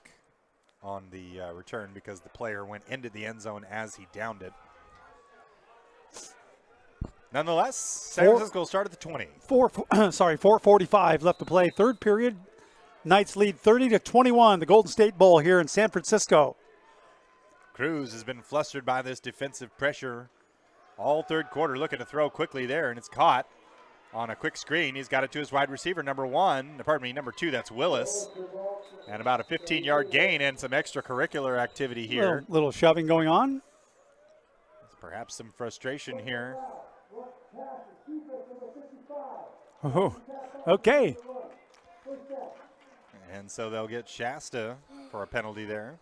on the return because the player went into the end zone as he downed it. Nonetheless, San Francisco will start at the 20. 4:45 left to play. Third period. Knights lead 30-21. The Golden State Bowl here in San Francisco. Cruz has been flustered by this defensive pressure all third quarter, looking to throw quickly there, and it's caught on a quick screen. He's got it to his wide receiver, number 2, that's Willis. And about a 15-yard gain and some extracurricular activity here. Little shoving going on. Perhaps some frustration here. Oh, okay. And so they'll get Shasta for a penalty there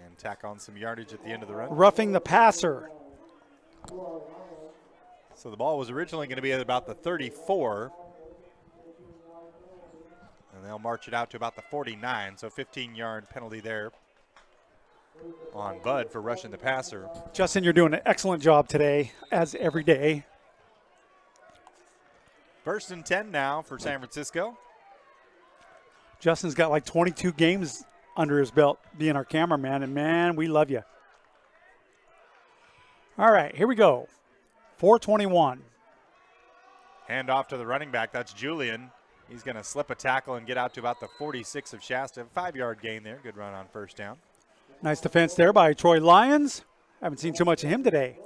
and tack on some yardage at the end of the run. Roughing the passer. So the ball was originally going to be at about the 34. And they'll march it out to about the 49. So 15-yard penalty there on Bud for rushing the passer. Justin, you're doing an excellent job today, as every day. 1st and 10 now for San Francisco. Justin's got like 22 games under his belt being our cameraman, and man, we love you. All right, here we go. 4:21. Hand off to the running back. That's Julian. He's going to slip a tackle and get out to about the 46 of Shasta. 5-yard gain there. Good run on first down. Nice defense there by Troy Lyons. Haven't seen too much of him today.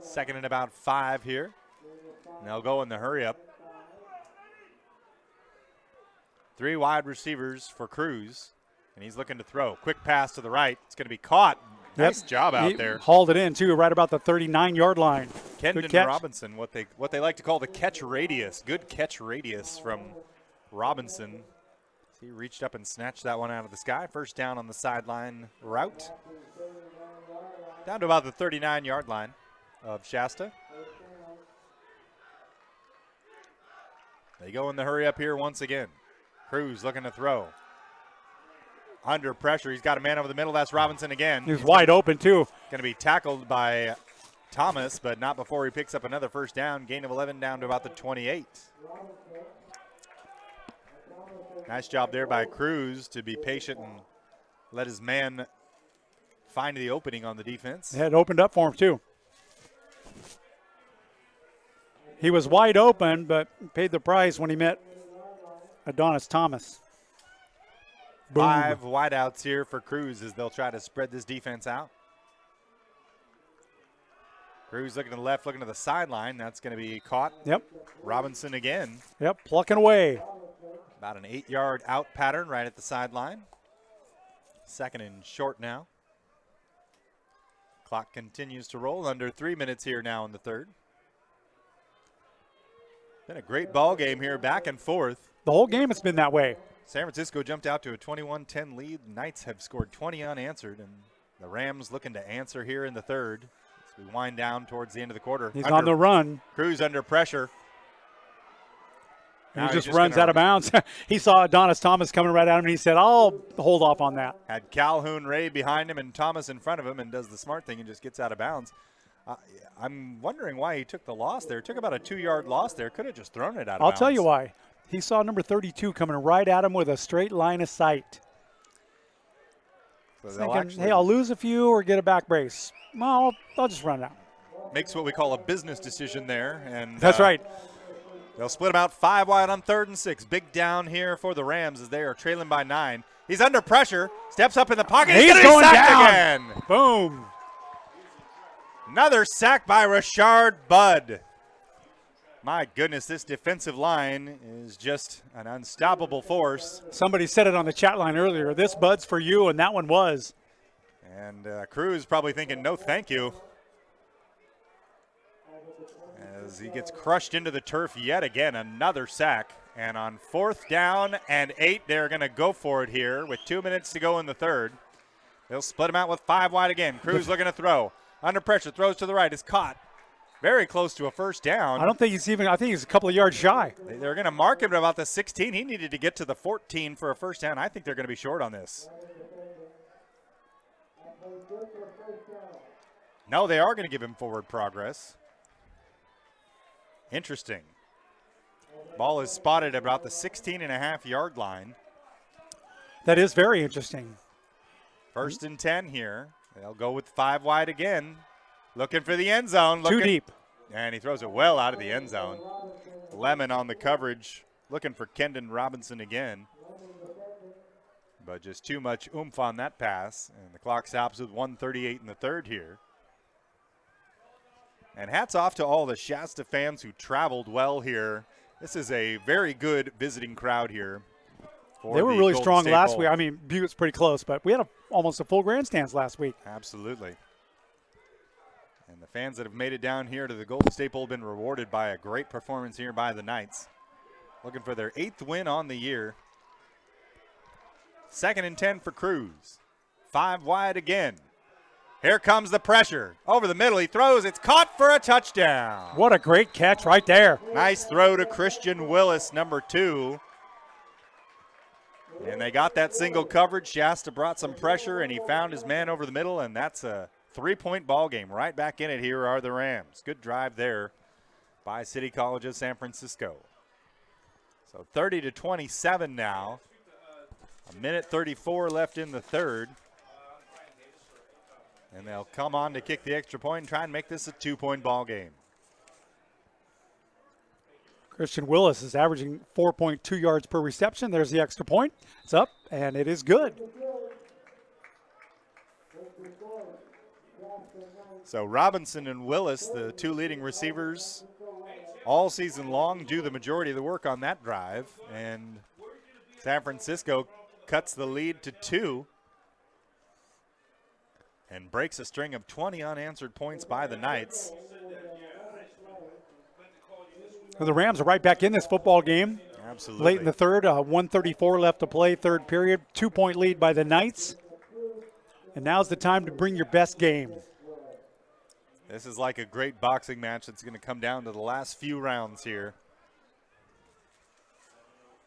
2nd and about 5 here. And they'll go in the hurry up. 3 wide receivers for Cruz. And he's looking to throw. Quick pass to the right. It's going to be caught. Nice job out there. Hauled it in, too, right about the 39-yard line. Kendon Robinson, what they like to call the catch radius. Good catch radius from Robinson. He reached up and snatched that one out of the sky. First down on the sideline route. Down to about the 39-yard line. of Shasta. They go in the hurry up here once again. Cruz looking to throw. Under pressure. He's got a man over the middle. That's Robinson again. He's wide open, too. Going to be tackled by Thomas, but not before he picks up another first down. Gain of 11 down to about the 28. Nice job there by Cruz to be patient and let his man find the opening on the defense. It opened up for him, too. He was wide open, but paid the price when he met Adonis Thomas. Boom. 5 wideouts here for Cruz as they'll try to spread this defense out. Cruz looking to the left, looking to the sideline. That's going to be caught. Yep. Robinson again. Yep, plucking away. About an 8-yard out pattern right at the sideline. 2nd and short now. Clock continues to roll. Under 3 minutes here now in the third. Been a great ball game here, back and forth. The whole game has been that way. San Francisco jumped out to a 21-10 lead. Knights have scored 20 unanswered, and the Rams looking to answer here in the third as we wind down towards the end of the quarter. He's on the run. Cruz under pressure. And he just runs out of bounds. He saw Adonis Thomas coming right at him, and he said, I'll hold off on that. Had Calhoun Ray behind him and Thomas in front of him and does the smart thing and just gets out of bounds. I'm wondering why he took the loss there. Took about a 2-yard loss there. Could have just thrown it out of bounds. I'll tell you why. He saw number 32 coming right at him with a straight line of sight. So Thinking, hey, I'll lose a few or get a back brace. Well, I'll just run it out. Makes what we call a business decision there. And That's right. They'll split them out 5 wide on 3rd and 6. Big down here for the Rams as they are trailing by 9. He's under pressure. Steps up in the pocket. He's gonna going be sacked down. again. Boom. Another sack by Rashard Budd. My goodness, this defensive line is just an unstoppable force. Somebody said it on the chat line earlier. This Bud's for you, and that one was. And Cruz probably thinking, no thank you. As he gets crushed into the turf yet again, another sack. And on 4th down and 8, they're going to go for it here with 2 minutes to go in the third. They'll split him out with 5 wide again. Cruz looking to throw. Under pressure, throws to the right, is caught. Very close to a first down. I think he's a couple of yards shy. They're going to mark him at about the 16. He needed to get to the 14 for a first down. I think they're going to be short on this. No, they are going to give him forward progress. Interesting. Ball is spotted at about the 16.5-yard line. That is very interesting. 1st and 10 here. They'll go with 5 wide again. Looking for the end zone. Too deep. And he throws it well out of the end zone. Lemon on the coverage. Looking for Kendon Robinson again. But just too much oomph on that pass. And the clock stops with 1:38 in the third here. And hats off to all the Shasta fans who traveled well here. This is a very good visiting crowd here. They were really strong last week. I mean, Buette's pretty close, but we had almost a full grandstands last week. Absolutely. And the fans that have made it down here to the Golden State Bowl have been rewarded by a great performance here by the Knights. Looking for their 8th win on the year. 2nd and 10 for Cruz. 5 wide again. Here comes the pressure. Over the middle, he throws. It's caught for a touchdown. What a great catch right there. Nice throw to Christian Willis, number 2. And they got that single coverage. Shasta brought some pressure, and he found his man over the middle, and that's a 3-point ball game. Right back in it here are the Rams. Good drive there by City College of San Francisco. So 30-27 now. 1:34 left in the third. And they'll come on to kick the extra point and try and make this a 2-point ball game. Christian Willis is averaging 4.2 yards per reception. There's the extra point. It's up, and it is good. So Robinson and Willis, the 2 leading receivers, all season long, do the majority of the work on that drive. And San Francisco cuts the lead to 2 and breaks a string of 20 unanswered points by the Knights. Well, the Rams are right back in this football game. Absolutely. Late in the third, 1:34 left to play, third period. 2-point lead by the Knights. And now's the time to bring your best game. This is like a great boxing match that's going to come down to the last few rounds here.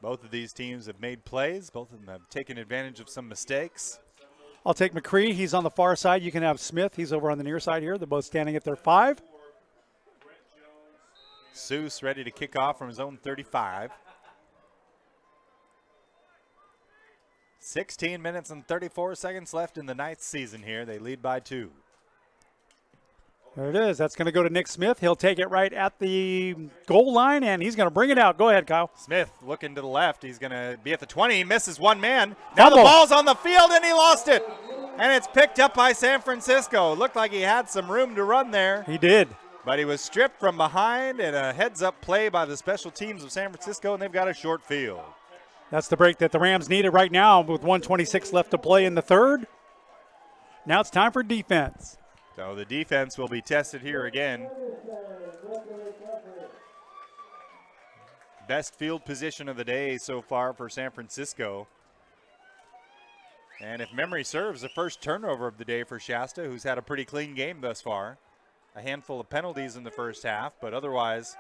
Both of these teams have made plays. Both of them have taken advantage of some mistakes. I'll take McCree. He's on the far side. You can have Smith. He's over on the near side here. They're both standing at their 5. Seuss ready to kick off from his own 35. 16 minutes and 34 seconds left in the Knights season here. They lead by 2. There it is. That's going to go to Nick Smith. He'll take it right at the goal line, and he's going to bring it out. Go ahead, Kyle. Smith looking to the left. He's going to be at the 20. He misses one man. Now the Fumble. ball's on the field, and he lost it. And it's picked up by San Francisco. Looked like he had some room to run there, He did. but he was stripped from behind, and a heads-up play by the special teams of San Francisco, and they've got a short field. That's the break that the Rams needed right now with 1:26 left to play in the third. Now it's time for defense. So the defense will be tested here again. Best field position of the day so far for San Francisco. And if memory serves, the first turnover of the day for Shasta, who's had a pretty clean game thus far. A handful of penalties in the first half, but otherwise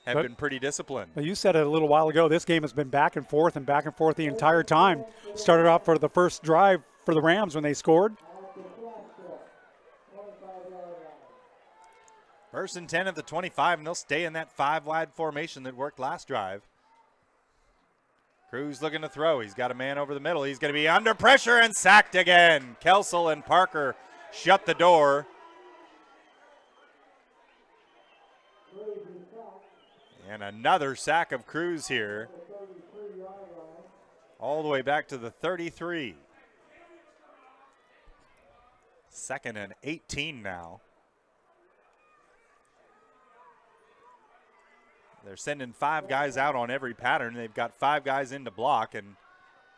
have been pretty disciplined. You said it a little while ago. This game has been back and forth the entire time. Started off for the first drive for the Rams when they scored. First and 10 at the 25, and they'll stay in that 5-wide formation that worked last drive. Cruz looking to throw. He's got a man over the middle. He's going to be under pressure and sacked again. Kelsel and Parker shut the door. And another sack of Cruz here. All the way back to the 33. 2nd and 18 now. They're sending 5 guys out on every pattern. They've got 5 guys in to block, and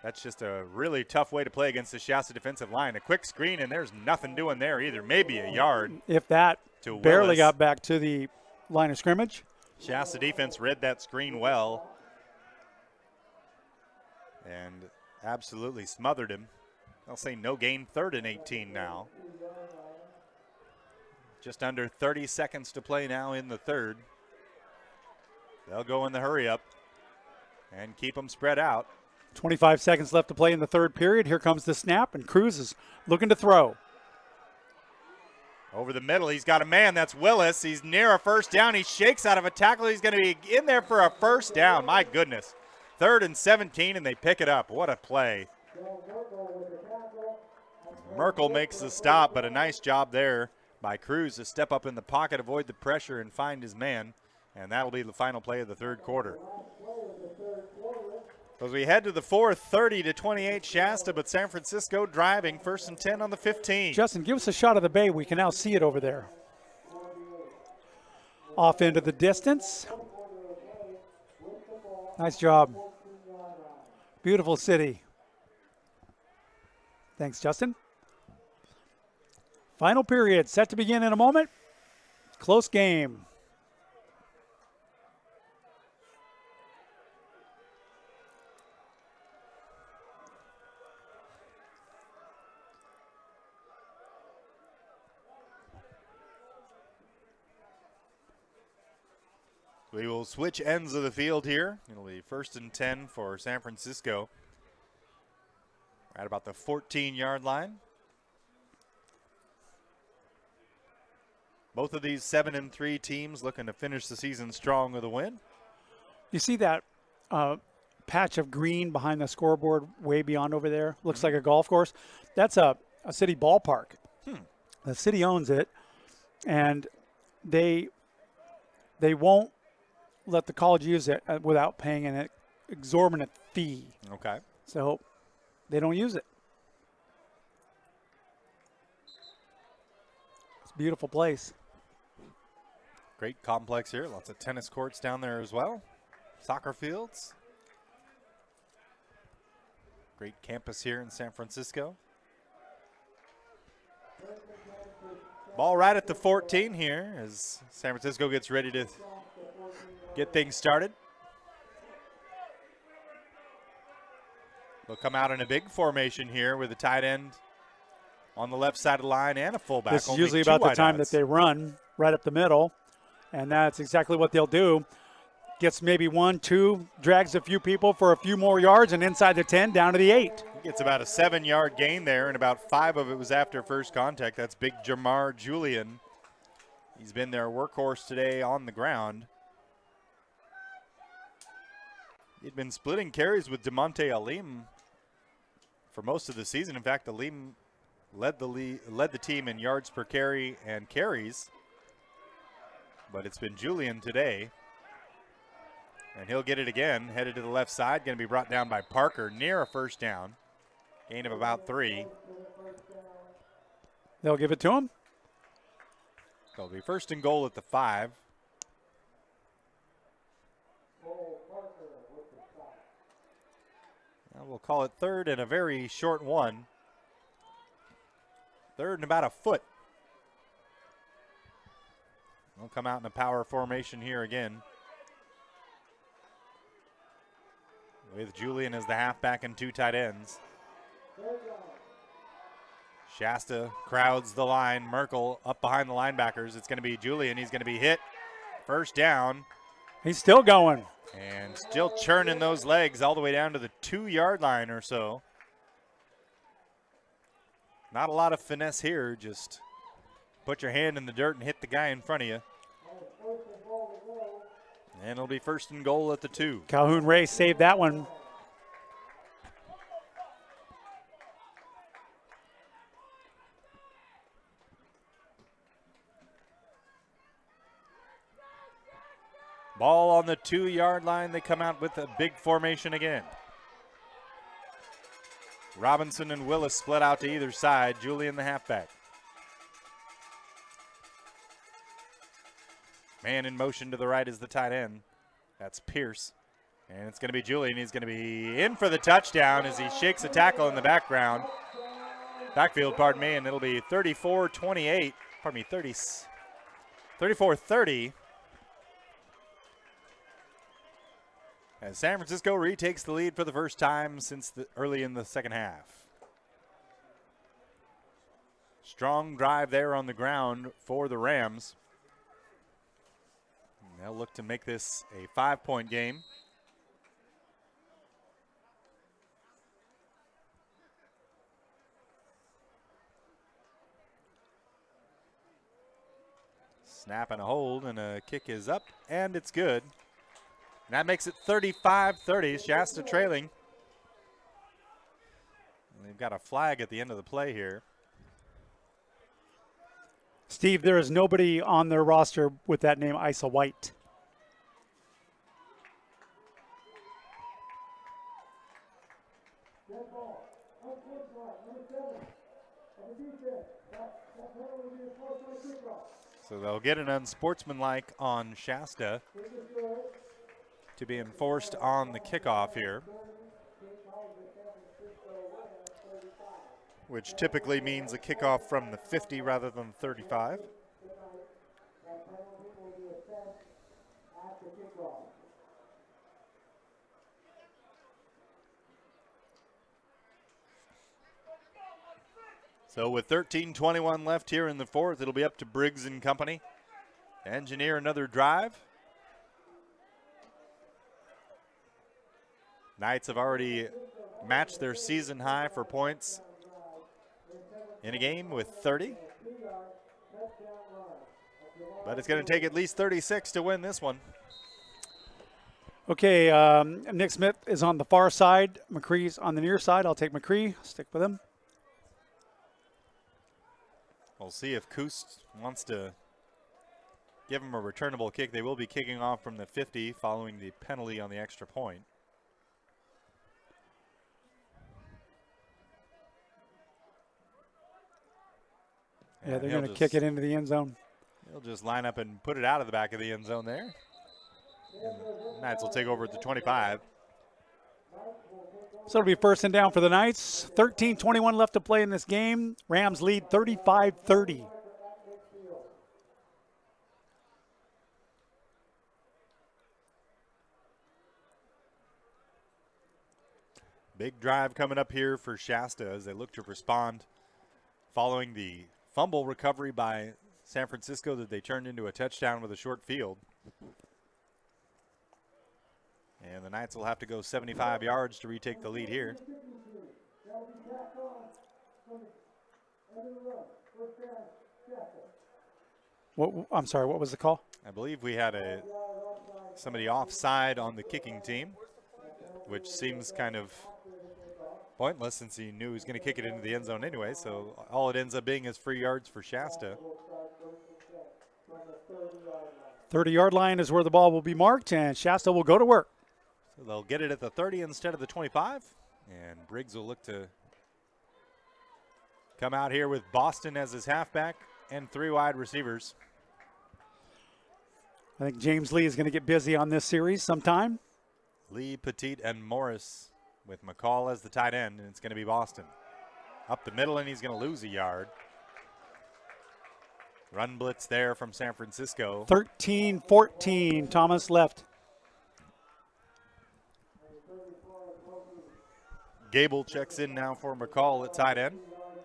that's just a really tough way to play against the Shasta defensive line. A quick screen, and there's nothing doing there either. Maybe a yard. If that, to barely Willis. got back to the line of scrimmage. Shasta defense read that screen well and absolutely smothered him. I'll say no gain, 3rd and 18 now. Just under 30 seconds to play now in the third. They'll go in the hurry up and keep them spread out. 25 seconds left to play in the third period. Here comes the snap, and Cruz is looking to throw. Over the middle, he's got a man. That's Willis. He's near a first down. He shakes out of a tackle. He's going to be in there for a first down. My goodness. 3rd and 17, and they pick it up. What a play. Merkel makes the stop, but a nice job there by Cruz to step up in the pocket, avoid the pressure, and find his man. And that'll be the final play of the third quarter. As we head to the fourth, 30-28 Shasta, but San Francisco driving, 1st and 10 on the 15. Justin, give us a shot of the bay. We can now see it over there. Off into the distance. Nice job. Beautiful city. Thanks, Justin. Final period set to begin in a moment. Close game. We will switch ends of the field here. It'll be 1st and 10 for San Francisco. Right about the 14-yard line. Both of these 7-3 teams looking to finish the season strong with a win. You see that patch of green behind the scoreboard way beyond over there? Looks like a golf course. That's a city ballpark. The city owns it, and they won't let the college use it without paying an exorbitant fee. Okay. So they don't use it. It's a beautiful place. Great complex here. Lots of tennis courts down there as well. Soccer fields. Great campus here in San Francisco. Ball right at the 14 here as San Francisco gets ready to get things started. They'll come out in a big formation here with a tight end on the left side of the line and a fullback. This is Only usually two about the time wideouts. that they run right up the middle, and that's exactly what they'll do. Gets maybe 1, 2, drags a few people for a few more yards, and inside the 10, down to the 8. He gets about a 7-yard gain there, and about 5 of it was after first contact. That's big Jamar Julian. He's been their workhorse today on the ground. He'd been splitting carries with DeMonte Alim for most of the season. In fact, Alim led the team in yards per carry and carries, but it's been Julian today. And he'll get it again, headed to the left side, going to be brought down by Parker near a first down. Gain of about 3. They'll give it to him. So it'll be first and goal at the 5. Now we'll call it third and a very short one. Third and about a foot. We'll come out in a power formation here again, with Julian as the halfback and 2 tight ends. Shasta crowds the line. Merkel up behind the linebackers. It's going to be Julian. He's going to be hit. First down. He's still going. And still churning those legs all the way down to the 2-yard line or so. Not a lot of finesse here. Just put your hand in the dirt and hit the guy in front of you. And it'll be first and goal at the 2. Calhoun Ray saved that one. Ball on the 2-yard line. They come out with a big formation again. Robinson and Willis split out to either side. Julian the halfback. Man in motion to the right is the tight end. That's Pierce. And it's going to be Julian. He's going to be in for the touchdown as he shakes a tackle in the backfield, and it'll be 34-28. 34-30. As San Francisco retakes the lead for the first time since early in the second half. Strong drive there on the ground for the Rams. And they'll look to make this a 5-point game. Snap and a hold, and a kick is up, and it's good. And that makes it 35-30, Shasta trailing. And they've got a flag at the end of the play here. Steve, there is nobody on their roster with that name, Isa White. So they'll get an unsportsmanlike on Shasta to be enforced on the kickoff here, which typically means a kickoff from the 50 rather than 35. So with 13:21 left here in the fourth, it'll be up to Briggs and company to engineer another drive. Knights have already matched their season high for points in a game with 30. But it's going to take at least 36 to win this one. Okay, Nick Smith is on the far side. McCree's on the near side. I'll take McCree. Stick with him. We'll see if Kust wants to give him a returnable kick. They will be kicking off from the 50 following the penalty on the extra point. Yeah, they're going to kick it into the end zone. He'll just line up and put it out of the back of the end zone there. And the Knights will take over at the 25. So it'll be first and down for the Knights. 13:21 left to play in this game. Rams lead 35-30. Big drive coming up here for Shasta as they look to respond following the fumble recovery by San Francisco that they turned into a touchdown with a short field. And the Knights will have to go 75 yards to retake the lead here. I'm sorry, what was the call? I believe we had somebody offside on the kicking team, which seems kind of pointless since he knew he was going to kick it into the end zone anyway. So all it ends up being is free yards for Shasta. 30-yard line is where the ball will be marked, and Shasta will go to work. So they'll get it at the 30 instead of the 25. And Briggs will look to come out here with Boston as his halfback and 3 wide receivers. I think James Lee is going to get busy on this series sometime. Lee, Petit, and Morris with McCall as the tight end, and it's going to be Boston. Up the middle, and he's going to lose a yard. Run blitz there from San Francisco. 13-14, Thomas left. Gable checks in now for McCall at tight end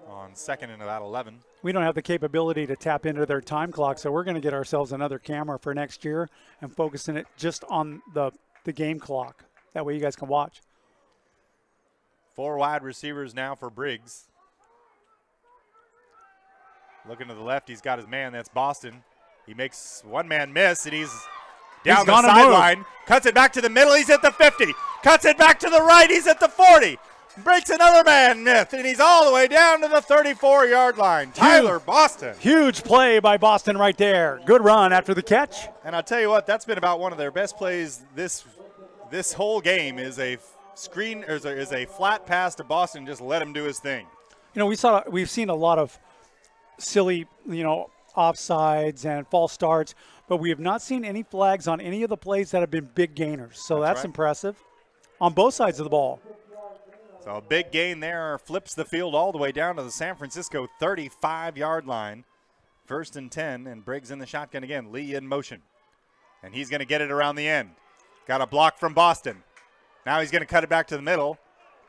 on 2nd and about 11. We don't have the capability to tap into their time clock, so we're going to get ourselves another camera for next year and focusing it just on the game clock. That way you guys can watch. 4 wide receivers now for Briggs. Looking to the left, he's got his man. That's Boston. He makes one man miss, and he's down the sideline. Cuts it back to the middle. He's at the 50. Cuts it back to the right. He's at the 40. Breaks another man myth, and he's all the way down to the 34-yard line. Tyler Boston. Huge play by Boston right there. Good run after the catch. And I'll tell you what, that's been about one of their best plays this whole game is a screen, or is a flat pass to Boston. Just let him do his thing. You know, we've seen a lot of silly, offsides and false starts, but we have not seen any flags on any of the plays that have been big gainers. So that's right. Impressive on both sides of the ball. So a big gain there flips the field all the way down to the San Francisco 35-yard line. 1st and 10, and Briggs in the shotgun again. Lee in motion. And he's going to get it around the end. Got a block from Boston. Now he's going to cut it back to the middle.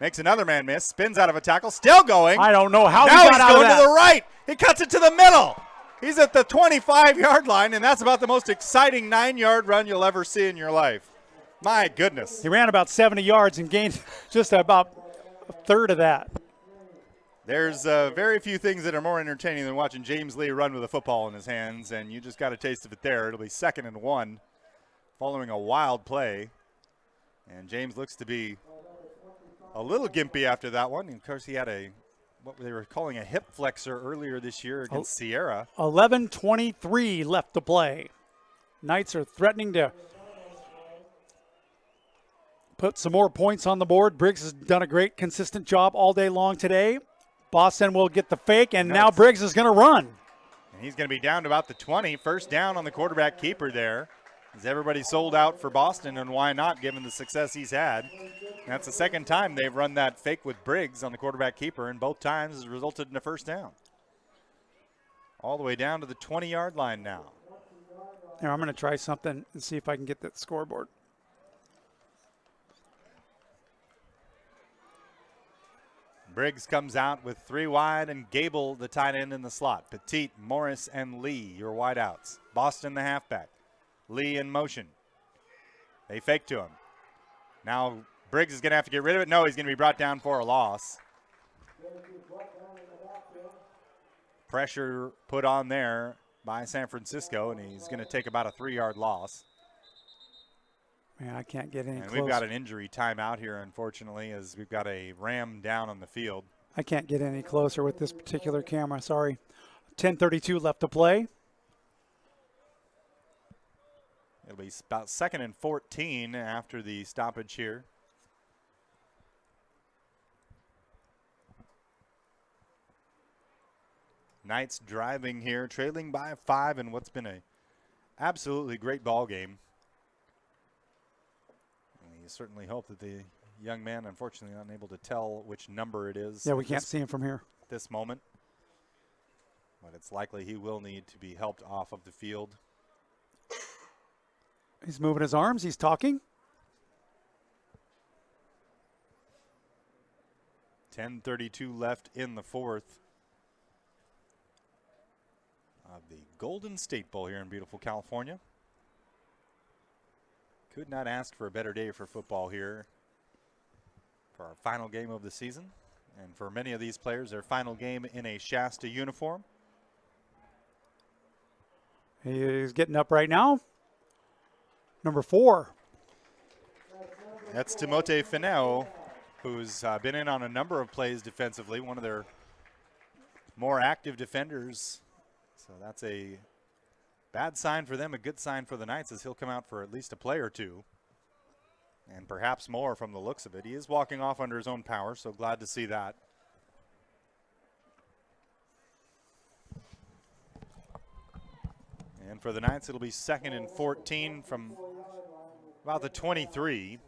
Makes another man miss. Spins out of a tackle. Still going. I don't know how now he got out of that. He's going to the right. He cuts it to the middle. He's at the 25-yard line, and that's about the most exciting 9-yard run you'll ever see in your life. My goodness. He ran about 70 yards and gained just about a third of that. There's very few things that are more entertaining than watching James Lee run with a football in his hands, and you just got a taste of it there. It'll be 2nd and 1 following a wild play. And James looks to be a little gimpy after that one. And of course, he had what they were calling a hip flexor earlier this year against Sierra. 11:23 left to play. Knights are threatening to put some more points on the board. Briggs has done a great, consistent job all day long today. Boston will get the fake, and now Briggs is going to run. And he's going to be down to about the 20. First down on the quarterback keeper there. As everybody sold out for Boston, and why not, given the success he's had. And that's the 2nd time they've run that fake with Briggs on the quarterback keeper, and both times has resulted in a first down. All the way down to the 20-yard line now. Here, I'm going to try something and see if I can get that scoreboard. Briggs comes out with 3 wide, and Gable, the tight end in the slot. Petit, Morris, and Lee, your wideouts. Boston, the halfback. Lee in motion. They fake to him. Now Briggs is going to have to get rid of it. No, he's going to be brought down for a loss. Pressure put on there by San Francisco, and he's going to take about a 3-yard loss. Man, I can't get any closer. closer. We've got an injury timeout here, unfortunately, as we've got a Ram down on the field. I can't get any closer with this particular camera, sorry. 10:32 left to play. It'll be about 2nd and 14 after the stoppage here. Knights driving here, trailing by 5 in what's been a absolutely great ball game. We certainly hope that the young man, unfortunately, not able to tell which number it is. Yeah, we can't see him from here. At this moment. But it's likely he will need to be helped off of the field. He's moving his arms. He's talking. 10:32 left in the 4th. of the Golden State Bowl here in beautiful California. Could not ask for a better day for football here for our final game of the season. And for many of these players, their final game in a Shasta uniform. He's getting up right now. Number 4. That's Timote Fineo, who's been in on a number of plays defensively, one of their more active defenders. So that's a bad sign for them, a good sign for the Knights, as he'll come out for at least a play or two. And perhaps more from the looks of it. He is walking off under his own power, so glad to see that. And for the Knights, it'll be 2nd and 14 from about the 23.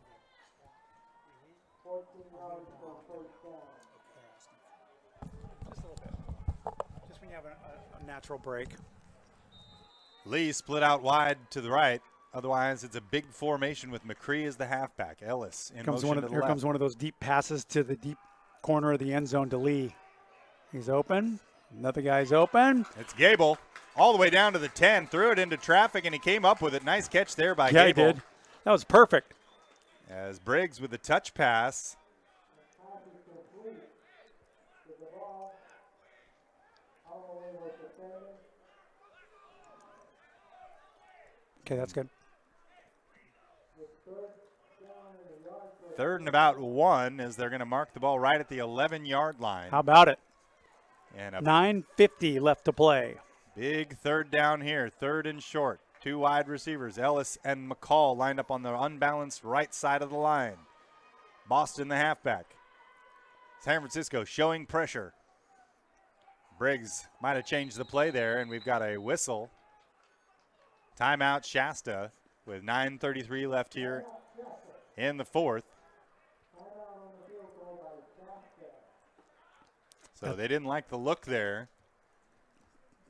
14 yards for first down. Just a little bit. Just when you have a natural break. Lee split out wide to the right. Otherwise, it's a big formation with McCree as the halfback. Ellis in motion to the Here left. comes one of those deep passes to the deep corner of the end zone to Lee. He's open. Another guy's open. It's Gable all the way down to the 10. Threw it into traffic, and he came up with it. Nice catch there by Yeah, Gable. he did. That was perfect. As Briggs with the touch pass. Pass is complete. With the ball. Holloway was defending. Okay, that's good. With third down and a yard for 3rd and about 1, as they're going to mark the ball right at the 11-yard line. How about it? And a 9:50 left to play. big 3rd down here, 3rd and short. 2 wide receivers, Ellis and McCall, lined up on the unbalanced right side of the line. Boston, the halfback. San Francisco showing pressure. Briggs might have changed the play there, and we've got a whistle. Timeout Shasta with 9:33 left here in the 4th. So they didn't like the look there.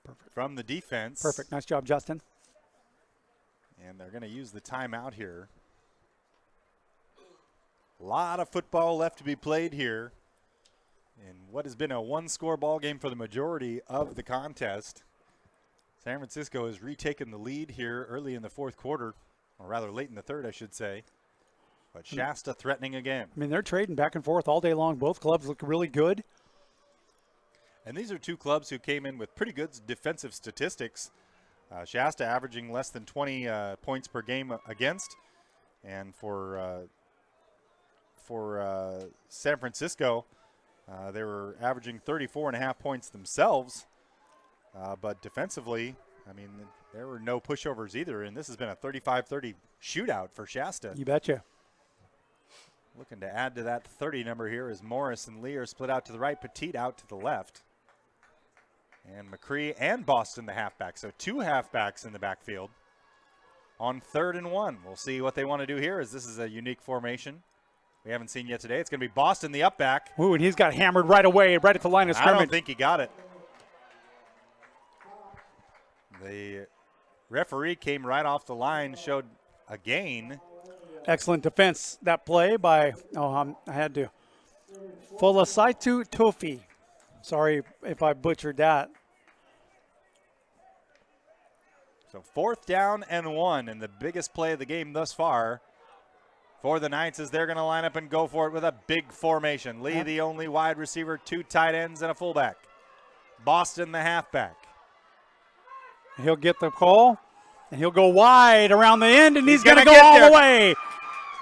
Perfect. From the defense. Perfect. Nice job, Justin. And they're going to use the timeout here. A lot of football left to be played here in what has been a one-score ball game for the majority of the contest. San Francisco has retaken the lead here early in the 4th quarter, or rather late in the 3rd, I should say. But Shasta threatening again. I mean, they're trading back and forth all day long. Both clubs look really good. And these are two clubs who came in with pretty good defensive statistics. Shasta averaging less than 20 points per game against. And for San Francisco, they were averaging 34.5 points themselves. But defensively, I mean, there were no pushovers either. And this has been a 35-30 shootout for Shasta. You betcha. Looking to add to that 30 number here as Morris and Lee are split out to the right, Petit out to the left. And McCree and Boston the halfback. So 2 halfbacks in the backfield on 3rd and 1. We'll see what they want to do here, as this is a unique formation we haven't seen yet today. It's going to be Boston the upback. Ooh, and he's got hammered right away, right at the line of I scrimmage. don't think he got it. The referee came right off the line, showed a gain. Excellent defense that play by, I had to. Folasaitu Tofi. Sorry if I butchered that. So 4th down and 1, and the biggest play of the game thus far for the Knights is they're going to line up and go for it with a big formation. Lee, the only wide receiver, 2 tight ends and a fullback. Boston, the halfback. He'll get the call, and he'll go wide around the end, and he's going to gonna go get all there. the way.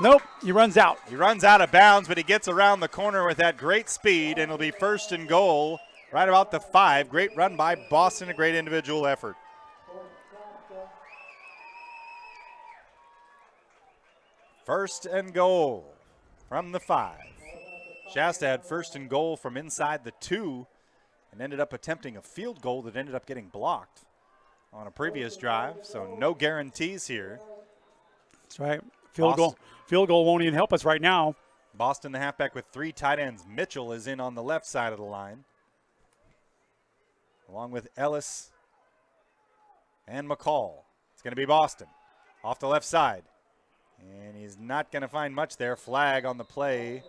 Nope, he runs out. He runs out of bounds, but he gets around the corner with that great speed, and it'll be 1st and goal right about the 5. Great run by Boston, a great individual effort. First and goal from the 5. Shasta had 1st and goal from inside the 2 and ended up attempting a field goal that ended up getting blocked on a previous drive, so no guarantees here. That's right. Field goal won't even help us right now. Boston, the halfback, with 3 tight ends. Mitchell is in on the left side of the line, along with Ellis and McCall. It's going to be Boston off the left side. And he's not going to find much there. Flag on the play.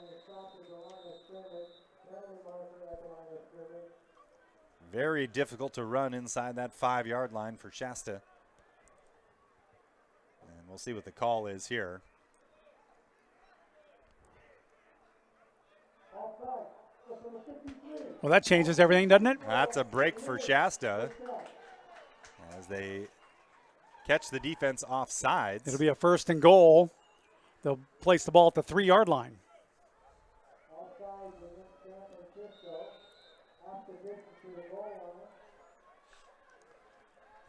Very difficult to run inside that 5-yard line for Shasta. And we'll see what the call is here. Well, that changes everything, doesn't it? That's a break for Shasta as they catch the defense off sides. It'll be a 1st and goal. They'll place the ball at the 3-yard line.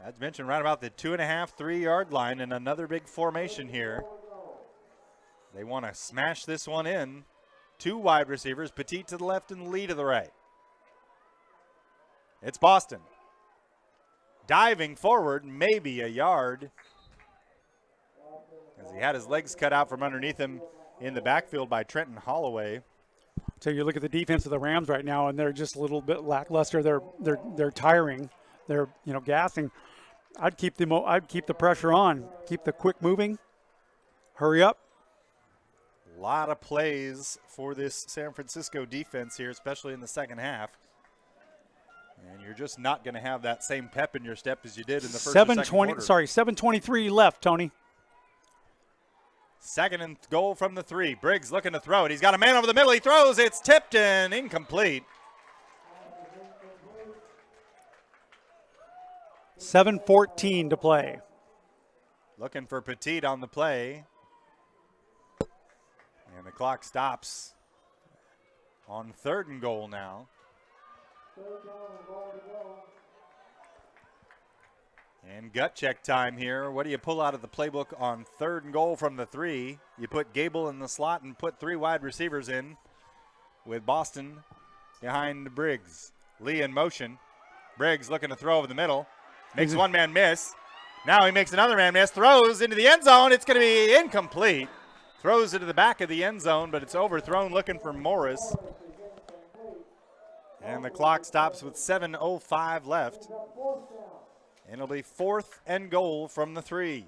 As mentioned, right about the 2.5, 3-yard line, and another big formation here. They want to smash this one in. 2 wide receivers, Petit to the left and Lee to the right. It's Boston. Diving forward, maybe a yard, as he had his legs cut out from underneath him in the backfield by Trenton Holloway. So you look at the defense of the Rams right now, and they're just a little bit lackluster. They're tiring. They're gassing. I'd keep the pressure on. Keep the quick moving. Hurry up. A lot of plays for this San Francisco defense here, especially in the second half. And you're just not going to have that same pep in your step as you did in the first or second quarter. 7:23 left, Tony. 2nd and goal from the 3. Briggs looking to throw it. He's got a man over the middle. He throws. It's tipped and incomplete. 7:14 to play. Looking for Petit on the play. And the clock stops on 3rd and goal now. And gut check time here. What do you pull out of the playbook on 3rd and goal from the 3? You put Gable in the slot and put 3 wide receivers in with Boston behind Briggs. Lee in motion. Briggs looking to throw over the middle. Makes one man miss. Now he makes another man miss. Throws into the end zone. It's going to be incomplete. Throws it to the back of the end zone, but it's overthrown looking for Morris. And the clock stops with 7:05 left. And it'll be 4th and goal from the 3.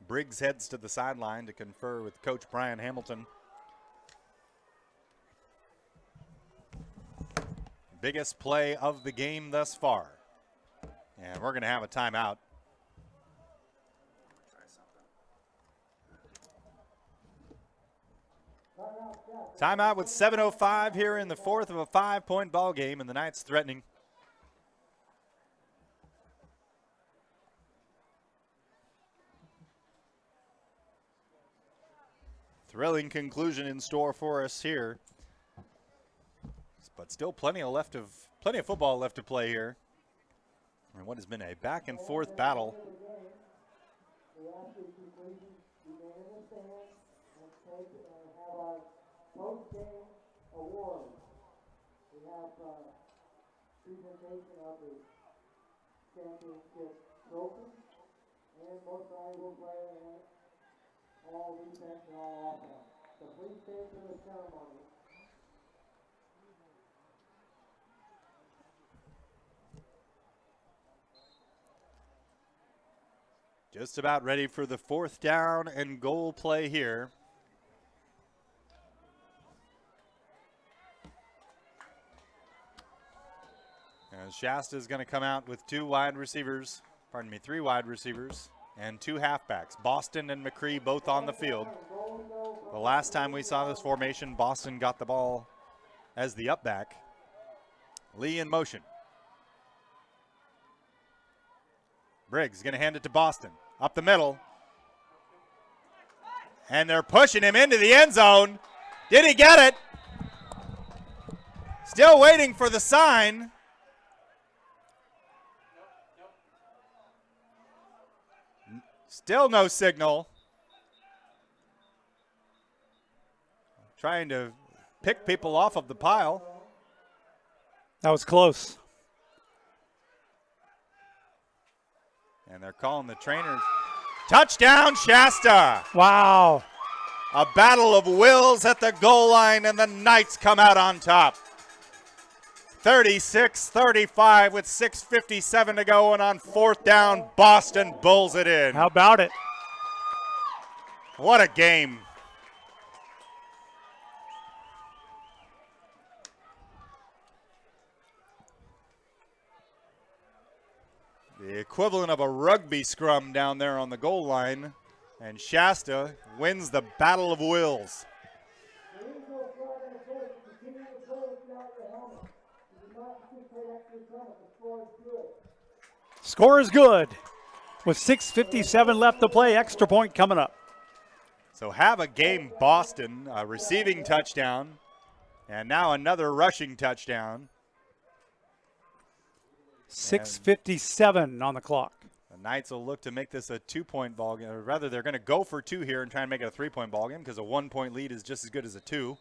Briggs heads to the sideline to confer with Coach Brian Hamilton. Biggest play of the game thus far. And we're going to have a timeout. Timeout with 7:05 here in the 4th of a 5-point ball game, and the Knights threatening. Thrilling conclusion in store for us here, but still plenty of football left to play here. And what has been a back and forth battle. Post-game awards. We have presentation of the championship trophy and most valuable player and all defense and all offense. So please stay for the ceremony. Just about ready for the 4th down and goal play here. As Shasta is going to come out with 3 wide receivers, and 2 halfbacks. Boston and McCree both on the field. The last time we saw this formation, Boston got the ball as the up back. Lee in motion. Briggs going to hand it to Boston. Up the middle. And they're pushing him into the end zone. Did he get it? Still waiting for the sign. Still no signal. Trying to pick people off of the pile. That was close. And they're calling the trainers. Touchdown, Shasta. Wow. A battle of wills at the goal line, and the Knights come out on top. 36-35 with 6:57 to go, and on 4th down, Boston bulls it in. How about it? What a game. The equivalent of a rugby scrum down there on the goal line. And Shasta wins the Battle of Wills. Score is good. With 6:57 left to play, extra point coming up. So have a game, Boston, a receiving touchdown, and now another rushing touchdown. 6:57 on the clock. The Knights will look to make this a 2-point ball game. Or rather, they're going to go for 2 here and try and make it a 3-point ball game because a 1-point lead is just as good as a 2.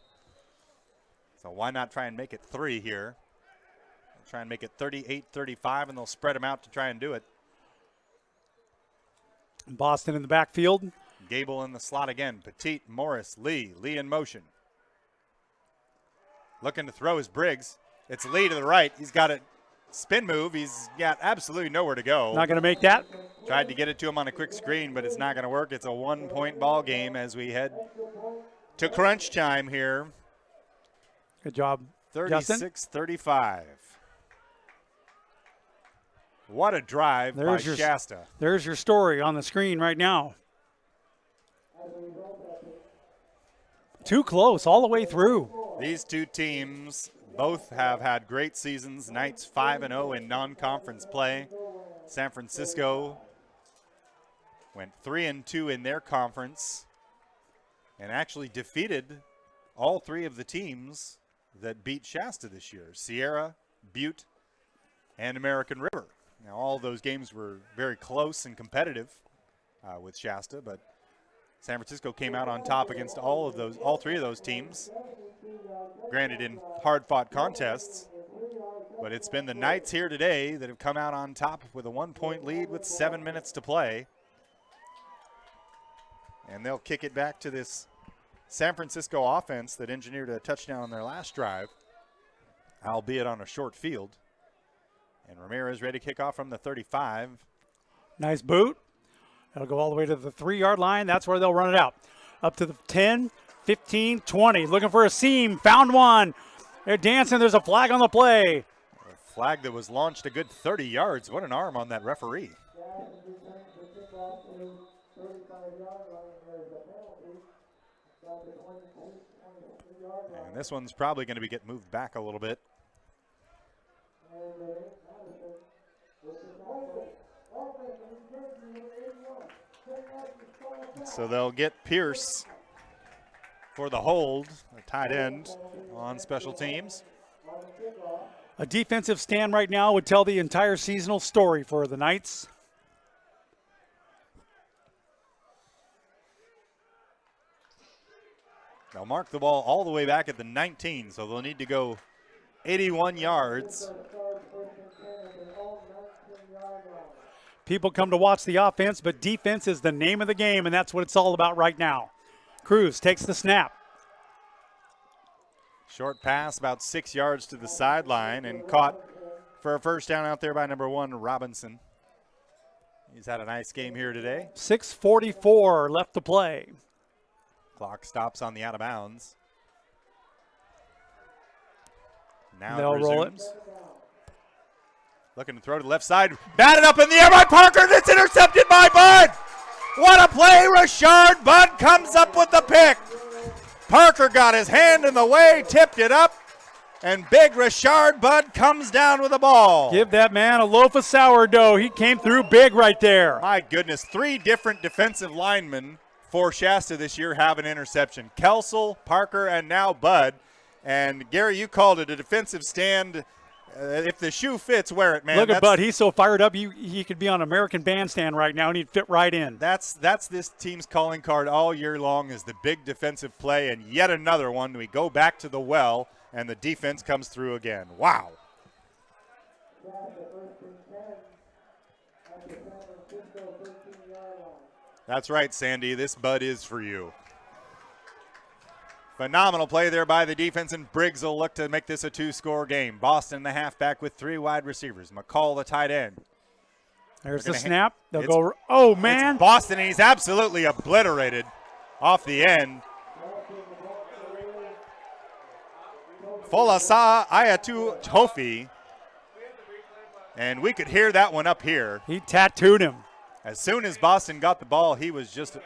So why not try and make it 3 here? They'll try and make it 38-35, and they'll spread them out to try and do it. Boston in the backfield. Gable in the slot again. Petit, Morris, Lee. Lee in motion. Looking to throw is Briggs. It's Lee to the right. He's got a spin move. He's got absolutely nowhere to go. Not going to make that. Tried to get it to him on a quick screen, but it's not going to work. It's a 1-point ball game as we head to crunch time here. Good job, Justin. 36-35. What a drive by Shasta. There's your story on the screen right now. Too close all the way through. These two teams both have had great seasons. Knights 5-0 in non-conference play. San Francisco went 3-2 in their conference and actually defeated all 3 of the teams that beat Shasta this year. Sierra, Butte, and American River. Now, all of those games were very close and competitive with Shasta, but San Francisco came out on top against all 3 of those teams. Granted, in hard-fought contests, but it's been the Knights here today that have come out on top with a 1-point lead with 7 minutes to play. And they'll kick it back to this San Francisco offense that engineered a touchdown on their last drive, albeit on a short field. And Ramirez ready to kick off from the 35. Nice boot. That'll go all the way to the 3-yard line. That's where they'll run it out. Up to the 10, 15, 20. Looking for a seam. Found one. They're dancing. There's a flag on the play. A flag that was launched a good 30 yards. What an arm on that referee. And this one's probably going to get moved back a little bit. So they'll get Pierce for the hold, the tight end on special teams. A defensive stand right now would tell the entire seasonal story for the Knights. They'll mark the ball all the way back at the 19, so they'll need to go 81 yards. People come to watch the offense, but defense is the name of the game, and that's what it's all about right now. Cruz takes the snap. Short pass about 6 yards to the sideline and caught for a first down out there by number 1, Robinson. He's had a nice game here today. 6:44 left to play. Clock stops on the out of bounds. Now they'll roll it. Looking to throw to the left side. Batted up in the air by Parker. It's intercepted by Bud. What a play. Rashard Bud comes up with the pick. Parker got his hand in the way, tipped it up, and big Rashard Bud comes down with the ball. Give that man a loaf of sourdough. He came through big right there. My goodness, 3 different defensive linemen for Shasta this year have an interception. Kelsel, Parker, and now Bud. And Gary, you called it a defensive stand. If the shoe fits, wear it, man. Look at Bud. He's so fired up. He could be on American Bandstand right now, and he'd fit right in. That's this team's calling card all year long is the big defensive play, and yet another one. We go back to the well, and the defense comes through again. Wow. That's right, Sandy. This Bud is for you. Phenomenal play there by the defense, and Briggs will look to make this a 2-score game. Boston, the halfback, with 3 wide receivers. McCall, the tight end. There's the snap. They'll go. Oh, man. It's Boston, and he's absolutely obliterated off the end. Folasa Ayatu Tofi And we could hear that one up here. He tattooed him. As soon as Boston got the ball, he was just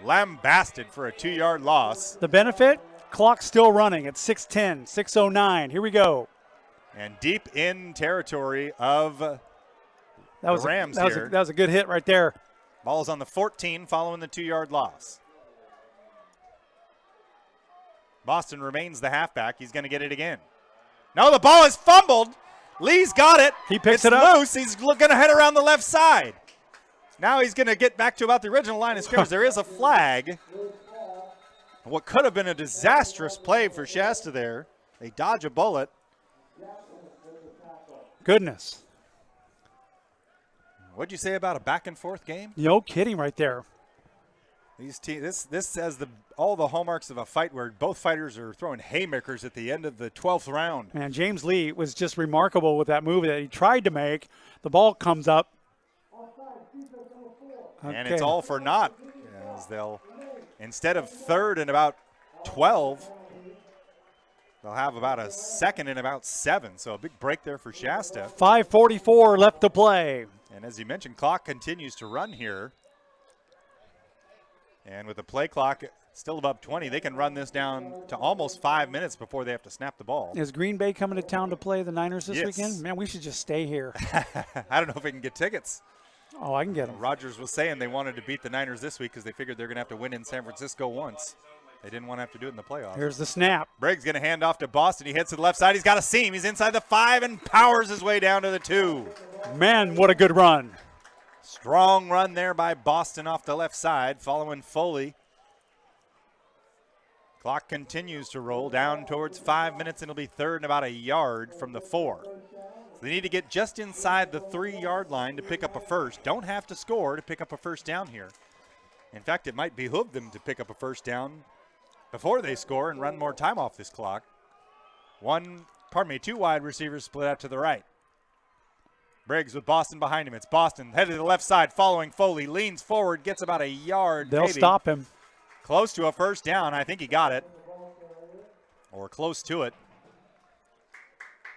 lambasted for a 2-yard loss. The benefit, clock still running at 6:10, 6:09. Here we go. And deep in territory of the Rams here. That was a good hit right there. Ball's on the 14 following the 2-yard loss. Boston remains the halfback. He's going to get it again. No, the ball is fumbled. Lee's got it. He picks it up. It's loose. He's going to head around the left side. Now he's going to get back to about the original line of scrimmage. There is a flag. What could have been a disastrous play for Shasta there. They dodge a bullet. Goodness. What'd you say about a back-and-forth game? No kidding right there. These teams, this has all the hallmarks of a fight where both fighters are throwing haymakers at the end of the 12th round. Man, James Lee was just remarkable with that move that he tried to make. The ball comes up. And it's all for naught, as they'll, instead of 3rd and about 12, they'll have about a 2nd and about 7. So a big break there for Shasta. 5:44 left to play. And as you mentioned, clock continues to run here. And with the play clock still above 20, they can run this down to almost 5 minutes before they have to snap the ball. Is Green Bay coming to town to play the Niners this Yes. weekend? Man, we should just stay here. I don't know if we can get tickets. Oh, I can get them. Rogers was saying they wanted to beat the Niners this week because they figured they're going to have to win in San Francisco once. They didn't want to have to do it in the playoffs. Here's the snap. Briggs going to hand off to Boston. He heads to the left side. He's got a seam. He's inside the 5 and powers his way down to the 2. Man, what a good run. Strong run there by Boston off the left side, following Foley. Clock continues to roll down towards 5 minutes, and it'll be 3rd and about a yard from the 4. So they need to get just inside the 3-yard line to pick up a first. Don't have to score to pick up a first down here. In fact, it might behoove them to pick up a first down before they score and run more time off this clock. 2 wide receivers split out to the right. Briggs with Boston behind him. It's Boston headed to the left side following Foley. Leans forward, gets about a yard. They'll maybe. stop him. Close to a first down. I think he got it. Or close to it.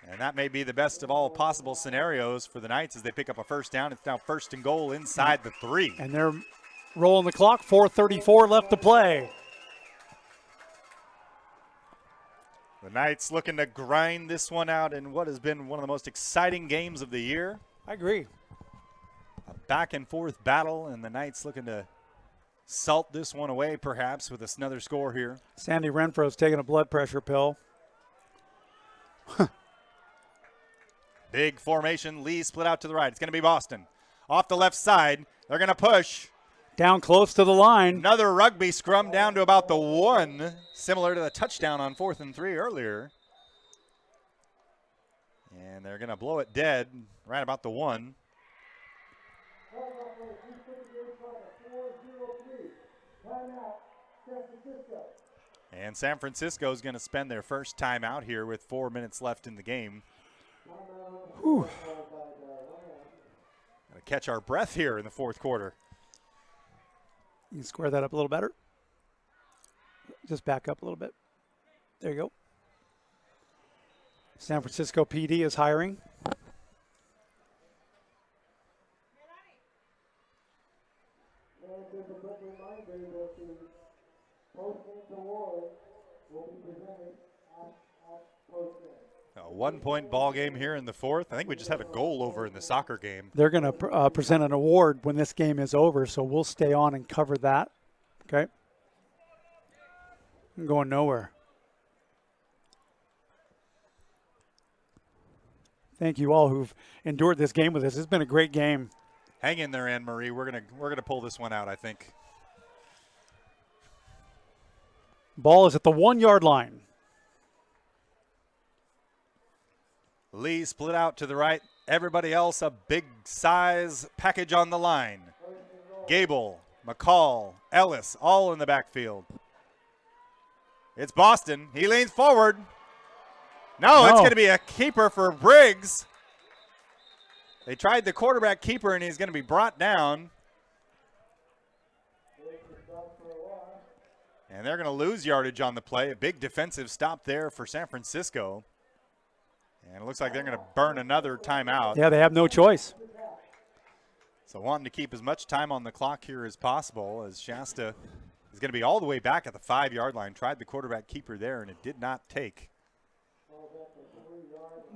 And that may be the best of all possible scenarios for the Knights as they pick up a first down. It's now 1st and goal inside the 3. And they're rolling the clock. 4:34 left to play. The Knights looking to grind this one out in what has been one of the most exciting games of the year. I agree. A back-and-forth battle, and the Knights looking to salt this one away perhaps with another score here. Sandy Renfro's taking a blood pressure pill. Big formation. Lee split out to the right. It's going to be Boston. Off the left side. They're going to push. Down close to the line. Another rugby scrum down to about the 1, similar to the touchdown on 4th and 3 earlier. And they're going to blow it dead right about the 1. And San Francisco is going to spend their first timeout here with 4 minutes left in the game. Whew. Gotta catch our breath here in the 4th quarter. You can square that up a little better. Just back up a little bit. There you go. San Francisco PD is hiring. A 1-point ball game here in the 4th. I think we just had a goal over in the soccer game. They're going to present an award when this game is over, so we'll stay on and cover that. Okay? I'm going nowhere. Thank you all who've endured this game with us. It's been a great game. Hang in there, Anne Marie. We're gonna pull this one out, I think. Ball is at the 1-yard line. Lee split out to the right. Everybody else a big size package on the line. Gable, McCall, Ellis, all in the backfield. It's Boston. He leans forward. No, it's going to be a keeper for Briggs. They tried the quarterback keeper, and he's going to be brought down. And they're going to lose yardage on the play. A big defensive stop there for San Francisco. And It looks like they're going to burn another timeout. Yeah, they have no choice. So wanting to keep as much time on the clock here as possible, as Shasta is going to be all the way back at the 5-yard line. Tried the quarterback keeper there, and it did not take.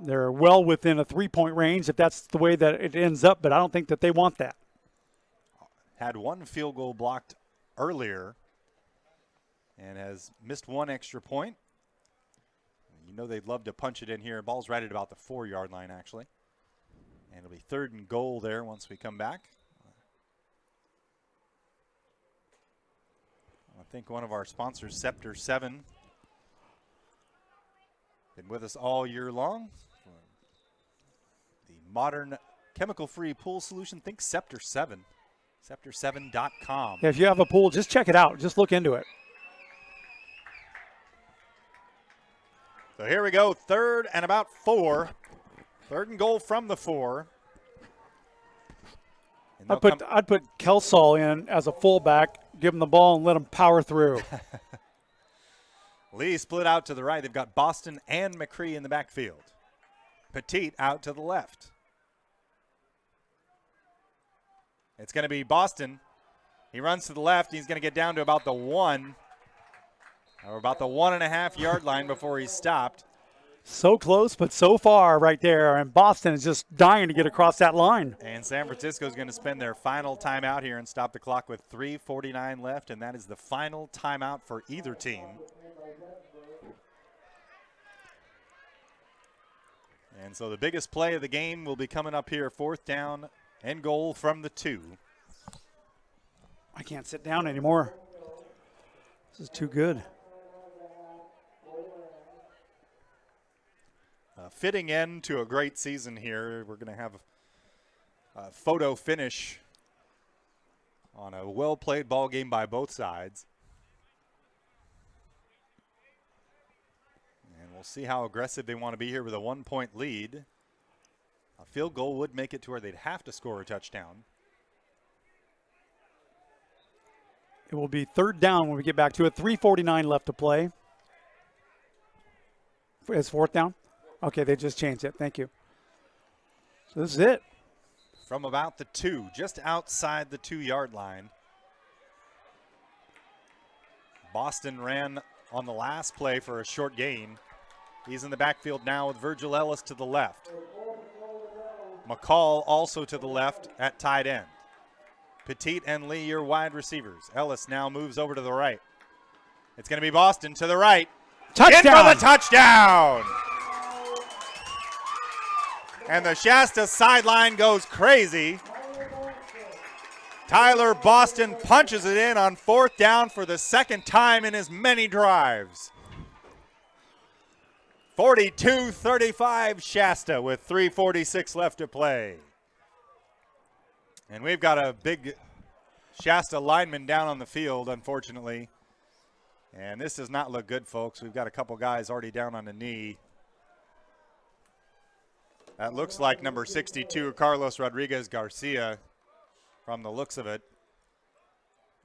They're well within a 3-point range if that's the way that it ends up, but I don't think that they want that. Had one field goal blocked earlier and has missed one extra point. You know they'd love to punch it in here. Ball's right at about the 4-yard line, actually. And it'll be 3rd and goal there once we come back. I think one of our sponsors, Scepter 7, been with us all year long. The modern chemical-free pool solution, think Scepter 7, scepter7.com. Yeah, if you have a pool, just check it out. Just look into it. So here we go, 3rd and about 4. 3rd and goal from the 4. And I'd put Kelsall in as a fullback, give him the ball and let him power through. Lee split out to the right. They've got Boston and McCree in the backfield. Petit out to the left. It's going to be Boston. He runs to the left. He's going to get down to about the 1 or about the 1.5-yard line before he's stopped. So close, but so far right there. And Boston is just dying to get across that line. And San Francisco is going to spend their final timeout here and stop the clock with 3:49 left. And that is the final timeout for either team. And so the biggest play of the game will be coming up here, 4th down and goal from the 2. I can't sit down anymore. This is too good. Fitting end to a great season here. We're going to have a photo finish on a well-played ball game by both sides. And we'll see how aggressive they want to be here with a 1-point lead. A field goal would make it to where they'd have to score a touchdown. It will be 3rd down when we get back to it. 3:49 left to play. It's 4th down? Okay, they just changed it. Thank you. So this is it. From about the 2, just outside the 2-yard line. Boston ran on the last play for a short gain. He's in the backfield now with Virgil Ellis to the left. McCall also to the left at tight end. Petit and Lee, your wide receivers. Ellis now moves over to the right. It's going to be Boston to the right. Touchdown! In for the touchdown! And the Shasta sideline goes crazy. Tyler Boston punches it in on 4th down for the 2nd time in his many drives. 42-35 Shasta with 3:46 left to play. And we've got a big Shasta lineman down on the field, unfortunately. And this does not look good, folks. We've got a couple guys already down on the knee. That looks like number 62, Carlos Rodriguez Garcia, from the looks of it.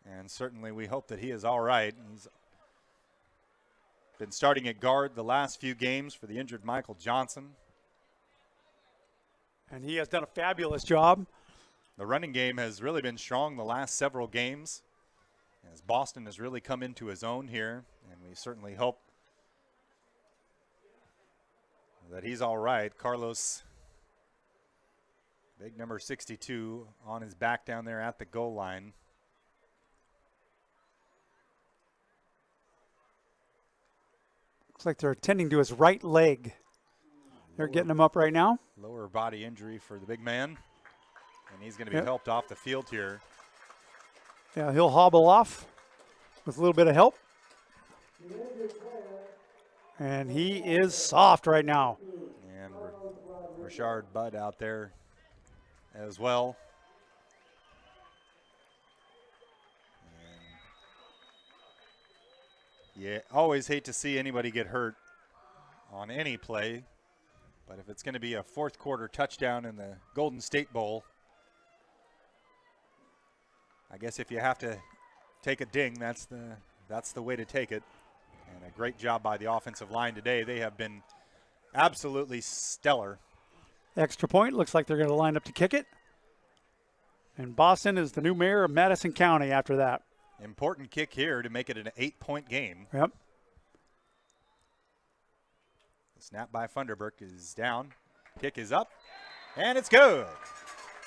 And certainly we hope that he is all right. He's been starting at guard the last few games for the injured Michael Johnson. And he has done a fabulous job. The running game has really been strong the last several games, as Boston has really come into his own here, and we certainly hope that he's all right. Carlos, big number 62, on his back down there at the goal line. Looks like they're attending to his right leg. They're getting him up right now. Lower body injury for the big man, and he's going to be helped off the field here. Yeah, he'll hobble off with a little bit of help. And he is soft right now. And Rashard Budd out there as well. And yeah, always hate to see anybody get hurt on any play. But if it's going to be a 4th quarter touchdown in the Golden State Bowl, I guess if you have to take a ding, that's the way to take it. And a great job by the offensive line today. They have been absolutely stellar. Extra point. Looks like they're going to line up to kick it. And Boston is the new mayor of Madison County after that. Important kick here to make it an 8-point game. Yep. The snap by Funderburk is down. Kick is up, and it's good.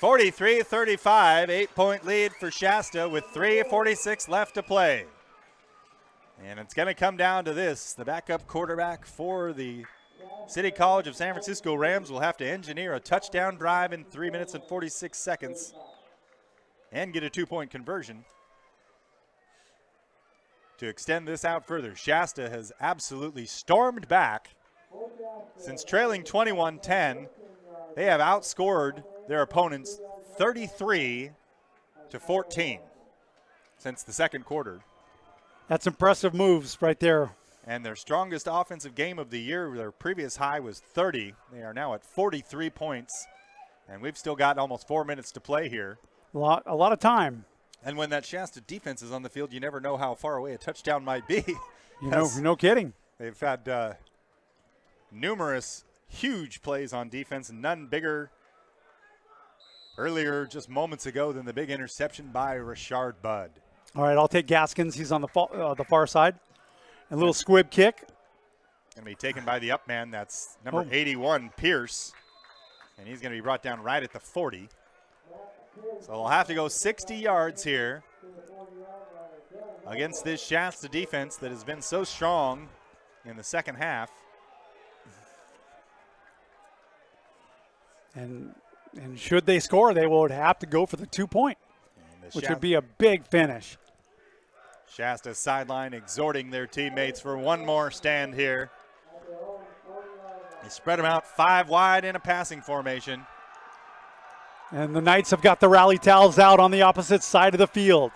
43-35, 8-point lead for Shasta with 3:46 left to play. And it's going to come down to this. The backup quarterback for the City College of San Francisco Rams will have to engineer a touchdown drive in 3 minutes and 46 seconds and get a 2-point conversion to extend this out further. Shasta has absolutely stormed back. Since trailing 21-10, they have outscored their opponents 33-14 since the second quarter. That's impressive moves right there. And their strongest offensive game of the year, their previous high was 30. They are now at 43 points, and we've still got almost 4 minutes to play here. A lot of time. And when that Shasta defense is on the field, you never know how far away a touchdown might be. No kidding. They've had numerous huge plays on defense, none bigger earlier just moments ago than the big interception by Rashard Budd. All right, I'll take Gaskins. He's on the far side. A little squib kick. Going to be taken by the up man. That's number 81, Pierce. And he's going to be brought down right at the 40. So they'll have to go 60 yards here against this Shasta defense that has been so strong in the second half. And should they score, they would have to go for the 2-point, which would be a big finish. Shasta sideline exhorting their teammates for one more stand here. They spread them out 5 wide in a passing formation. And the Knights have got the rally towels out on the opposite side of the field.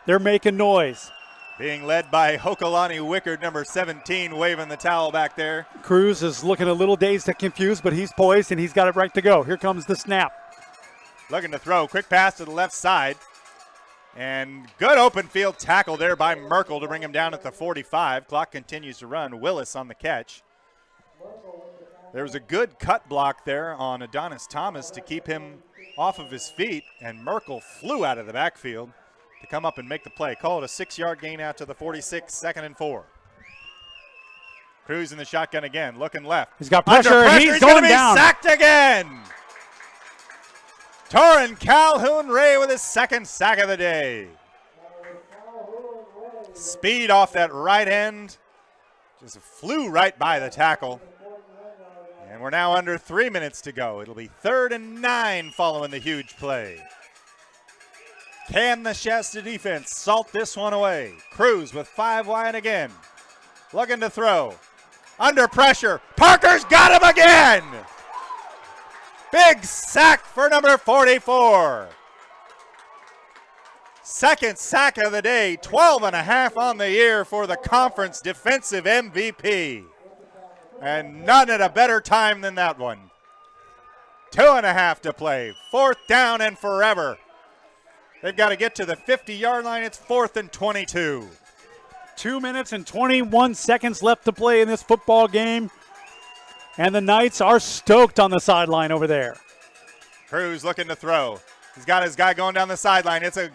They're making noise. Being led by Hokalani Wickard, number 17, waving the towel back there. Cruz is looking a little dazed and confused, but he's poised and he's got it right to go. Here comes the snap. Looking to throw. Quick pass to the left side. And good open field tackle there by Merkel to bring him down at the 45. Clock continues to run. Willis on the catch. There was a good cut block there on Adonis Thomas to keep him off of his feet, and Merkel flew out of the backfield to come up and make the play. Call it a 6-yard gain out to the 46, 2nd and 4. Cruz in the shotgun again, looking left. He's got pressure, and he's going down. Sacked again. Torrin Calhoun Ray with his second sack of the day. Speed off that right end. Just flew right by the tackle. And we're now under 3 minutes to go. It'll be 3rd and 9 following the huge play. Can the Shasta defense salt this one away? Cruz with 5 wide again. Looking to throw. Under pressure. Parker's got him again. Big sack for number 44. Second sack of the day. 12.5 on the year for the conference defensive MVP. And none at a better time than that one. 2.5 to play. 4th down and forever. They've got to get to the 50-yard line. It's 4th and 22. 2 minutes and 21 seconds left to play in this football game. And the Knights are stoked on the sideline over there. Cruz looking to throw. He's got his guy going down the sideline. It's and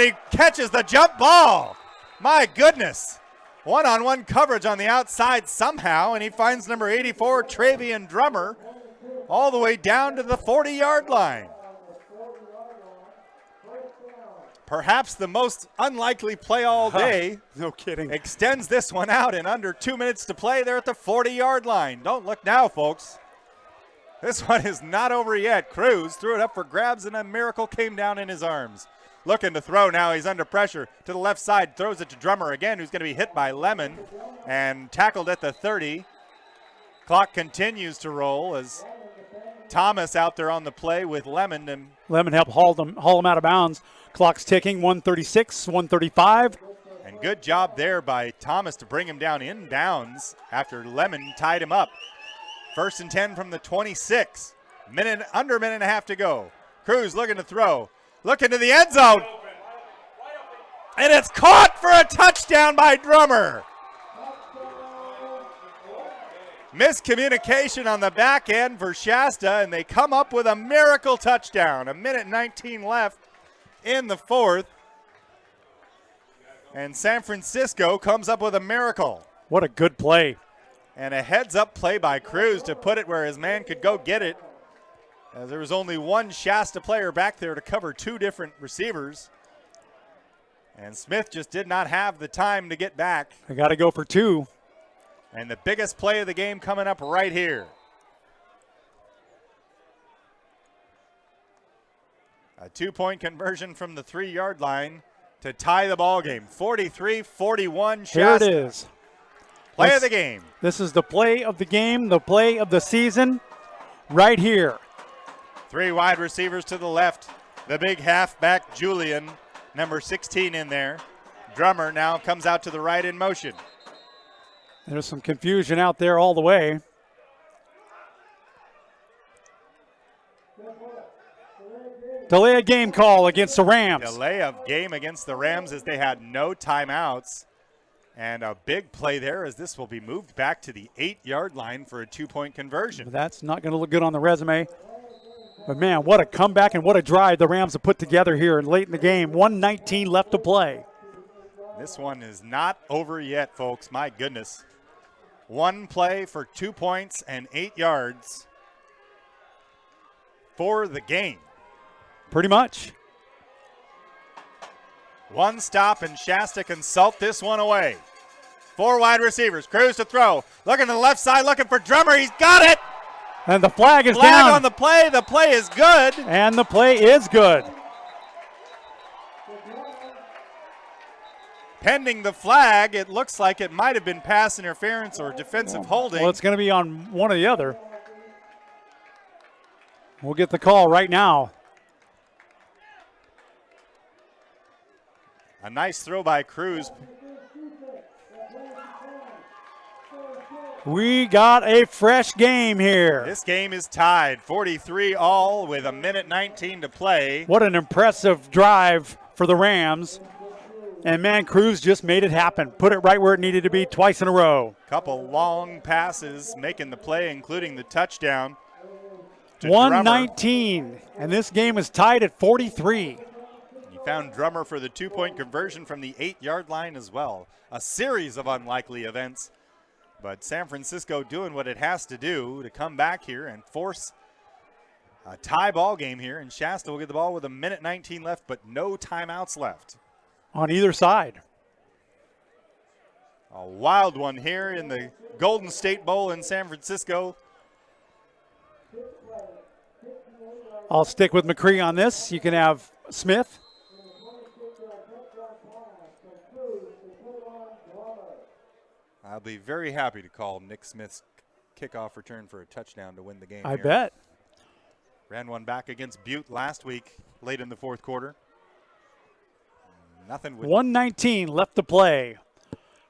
he catches the jump ball. My goodness. One-on-one coverage on the outside somehow, and he finds number 84, Travian Drummer, all the way down to the 40-yard line. Perhaps the most unlikely play all day. No kidding. Extends this one out in under 2 minutes to play. They're at the 40-yard line. Don't look now, folks. This one is not over yet. Cruz threw it up for grabs, and a miracle came down in his arms. Looking to throw now. He's under pressure to the left side. Throws it to Drummer again, who's going to be hit by Lemon and tackled at the 30. Clock continues to roll as Thomas out there on the play with Lemon. And Lemon helped haul him out of bounds. Clock's ticking, 136, 135. And good job there by Thomas to bring him down in bounds after Lemon tied him up. 1st and 10 from the 26. Under a minute and a half to go. Cruz looking to throw. Looking to the end zone. And it's caught for a touchdown by Drummer. Miscommunication on the back end for Shasta, and they come up with a miracle touchdown. 1:19 left in the fourth. And San Francisco comes up with a miracle. What a good play. And a heads-up play by Cruz to put it where his man could go get it, as there was only one Shasta player back there to cover two different receivers. And Smith just did not have the time to get back. I got to go for two. And the biggest play of the game coming up right here. A two-point conversion from the 3-yard line to tie the ball game. 43-41 Shasta. Here it is. Play of the game. This is the play of the game, the play of the season, right here. 3 wide receivers to the left. The big halfback, Julian, number 16 in there. Drummer now comes out to the right in motion. There's some confusion out there all the way. Delay of game call against the Rams. Delay of game against the Rams as they had no timeouts. And a big play there as this will be moved back to the 8-yard line for a 2-point conversion. That's not going to look good on the resume. But, man, what a comeback and what a drive the Rams have put together here late in the game. 1:19 left to play. This one is not over yet, folks. My goodness. One play for 2 points and 8 yards for the game. Pretty much. One stop, and Shasta can salt this one away. 4 wide receivers. Cruz to throw. Looking to the left side, looking for Drummer. He's got it. And the flag is Flag down. on the play. The play is good. And the play is good. Pending the flag, it looks like it might have been pass interference or defensive holding. Well, it's going to be on one or the other. We'll get the call right now. A nice throw by Cruz. We got a fresh game here. This game is tied 43 all with 1:19 to play. What an impressive drive for the Rams. And, man, Cruz just made it happen. Put it right where it needed to be twice in a row. Couple long passes making the play, including the touchdown. to Drummer. 119, and this game is tied at 43. He found Drummer for the 2-point conversion from the 8-yard line as well. A series of unlikely events, but San Francisco doing what it has to do to come back here and force a tie ball game here, and Shasta will get the ball with 1:19 left, but no timeouts left. On either side. A wild one here in the Golden State Bowl in San Francisco. I'll stick with McCree on this. You can have Smith. I'll be very happy to call Nick Smith's kickoff return for a touchdown to win the game. I bet. Ran one back against Butte last week, late in the fourth quarter. Nothing with 119 left to play.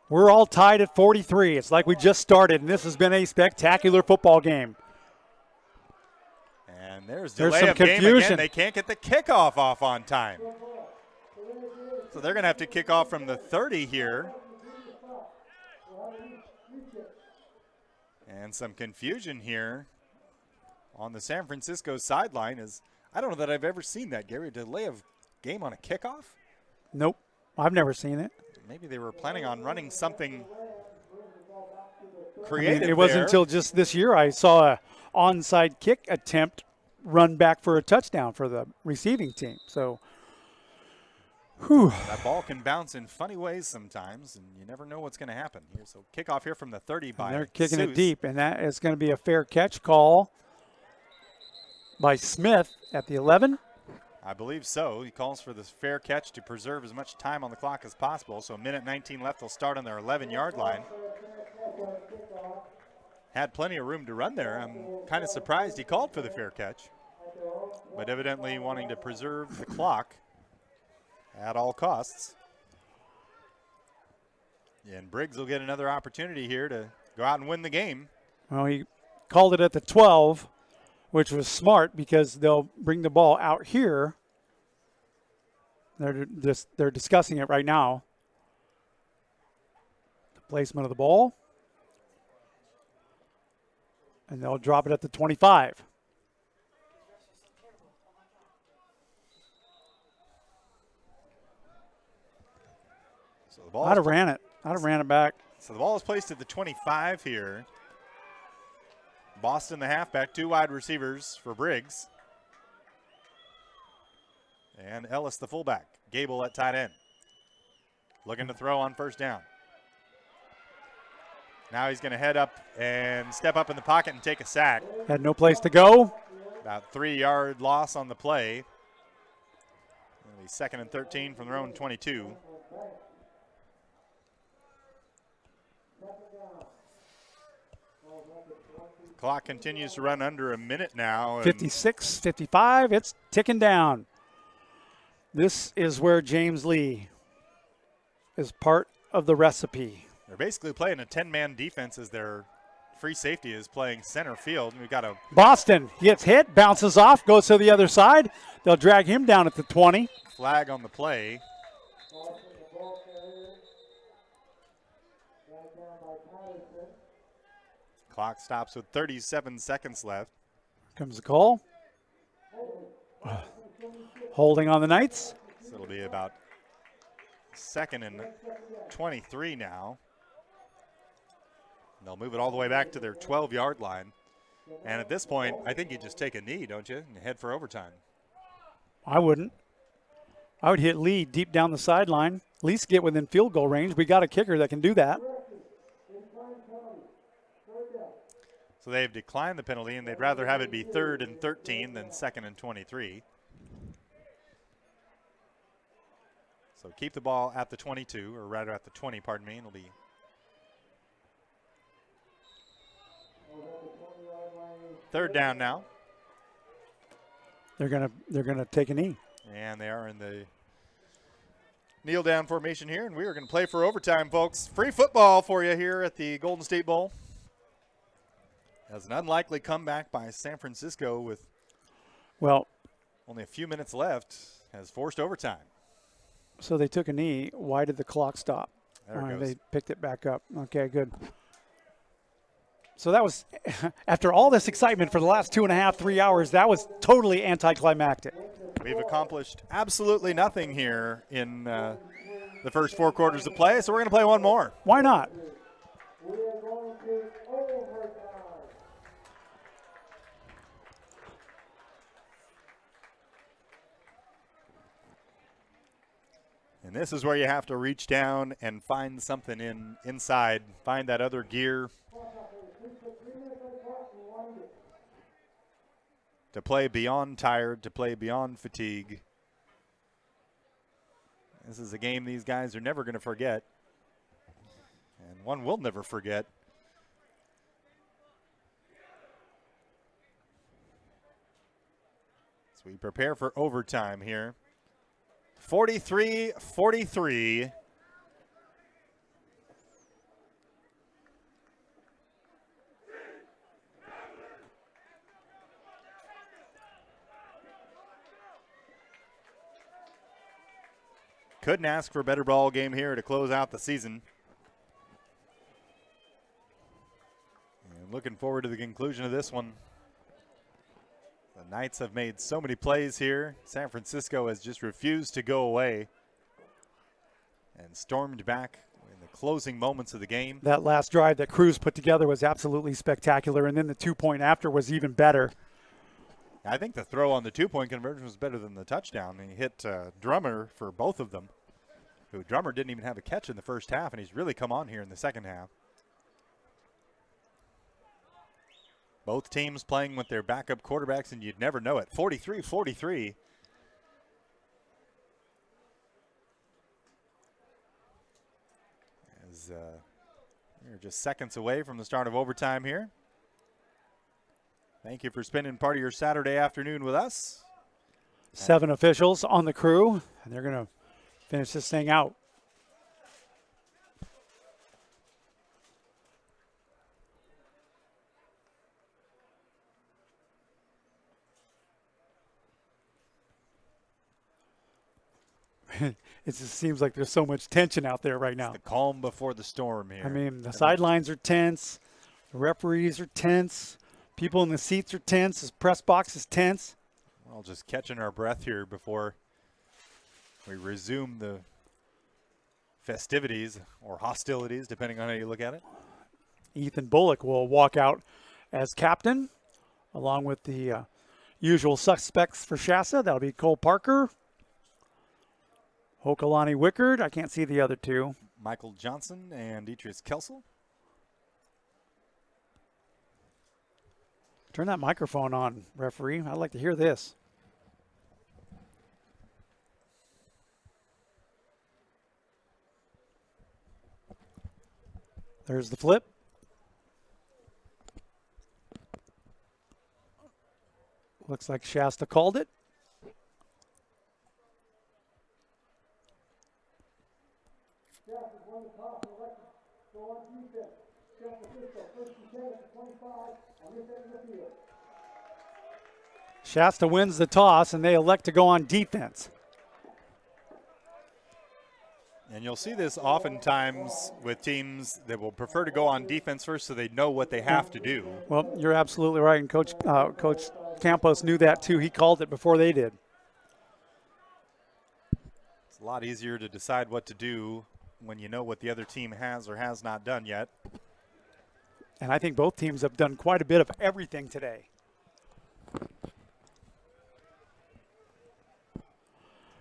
We're all tied at 43. It's like we just started, and this has been a spectacular football game. And there's There's delay some of game confusion. again. They can't get the kickoff off on time. So they're going to have to kick off from the 30 here. And some confusion here on the San Francisco sideline is, I don't know that I've ever seen that, Gary, a delay of game on a kickoff. Nope, I've never seen it. Maybe they were planning on running something I creative mean, it wasn't there. until just this year I saw a onside kick attempt run back for a touchdown for the receiving team. So, That ball can bounce in funny ways sometimes, and you never know what's going to happen here. So kickoff here from the 30 by And they're kicking Seuss. it deep, and that is going to be a fair catch call by Smith at the 11. I believe so. He calls for this fair catch to preserve as much time on the clock as possible. So 1:19 left. They'll start on their 11-yard line. Had plenty of room to run there. I'm kind of surprised he called for the fair catch, but evidently wanting to preserve the clock at all costs. And Briggs will get another opportunity here to go out and win the game. Well, he called it at the 12, which was smart because they'll bring the ball out here. They're discussing it right now. The placement of the ball. And they'll drop it at the 25. So the ball I'd have ran it. I'd have ran it back. So the ball is placed at the 25 here. Boston, the halfback, 2 wide receivers for Briggs. And Ellis, the fullback. Gable at tight end. Looking to throw on first down. Now he's going to head up and step up in the pocket and take a sack. Had no place to go. About 3-yard loss on the play. It'll be 2nd and 13 from their own 22. Clock continues to run under a minute now. 56, 55, it's ticking down. This is where James Lee is part of the recipe. They're basically playing a 10-man defense as their free safety is playing center field. We've got a Boston gets hit, bounces off, goes to the other side. They'll drag him down at the 20. flag on the play. Clock stops with 37 seconds left. Comes the call. Holding on the Knights. So it'll be about 2nd and 23 now. And they'll move it all the way back to their 12-yard line. And at this point, I think you just take a knee, don't you, and head for overtime. I wouldn't. I would hit Lee deep down the sideline. At least get within field goal range. We got a kicker that can do that. So they've declined the penalty, and they'd rather have it be 3rd and 13 than 2nd and 23. So keep the ball at the 22, or rather at the 20, pardon me, and it'll be third down now. They're gonna take a knee. And they are in the kneel down formation here, and we are going to play for overtime, folks. Free football for you here at the Golden State Bowl. As an unlikely comeback by San Francisco with only a few minutes left has forced overtime. So they took a knee. Why did the clock stop? There it goes. They picked it back up. Okay, good. So that was, after all this excitement for the last 2.5, 3 hours, that was totally anticlimactic. We've accomplished absolutely nothing here in the first 4 quarters of play, so we're going to play one more. Why not? We are going to overtime. And this is where you have to reach down and find something inside, find that other gear to play beyond tired, to play beyond fatigue. This is a game these guys are never going to forget, and one will never forget. So we prepare for overtime here. 43-43. Couldn't ask for a better ball game here to close out the season. And looking forward to the conclusion of this one. The Knights have made so many plays here. San Francisco has just refused to go away and stormed back in the closing moments of the game. That last drive that Cruz put together was absolutely spectacular, and then the 2-point after was even better. I think the throw on the 2-point conversion was better than the touchdown. He hit Drummer for both of them. Drummer didn't even have a catch in the first half, and he's really come on here in the second half. Both teams playing with their backup quarterbacks, and you'd never know it. 43-43. As we're just seconds away from the start of overtime here. Thank you for spending part of your Saturday afternoon with us. 7 officials on the crew, and they're going to finish this thing out. It just seems like there's so much tension out there right now. The calm before the storm here. I mean, the sidelines are tense. The referees are tense. People in the seats are tense. This press box is tense. We're all just catching our breath here before we resume the festivities or hostilities, depending on how you look at it. Ethan Bullock will walk out as captain, along with the usual suspects for Shasta. That'll be Cole Parker, Hokalani Wickard. I can't see the other two. Michael Johnson and Dietrich Kelsel. Turn that microphone on, referee. I'd like to hear this. There's the flip. Looks like Shasta called it. Shasta wins the toss, and they elect to go on defense. And you'll see this oftentimes with teams that will prefer to go on defense first so they know what they have to do. Well, you're absolutely right, and Coach Campos knew that too. He called it before they did. It's a lot easier to decide what to do when you know what the other team has or has not done yet. And I think both teams have done quite a bit of everything today.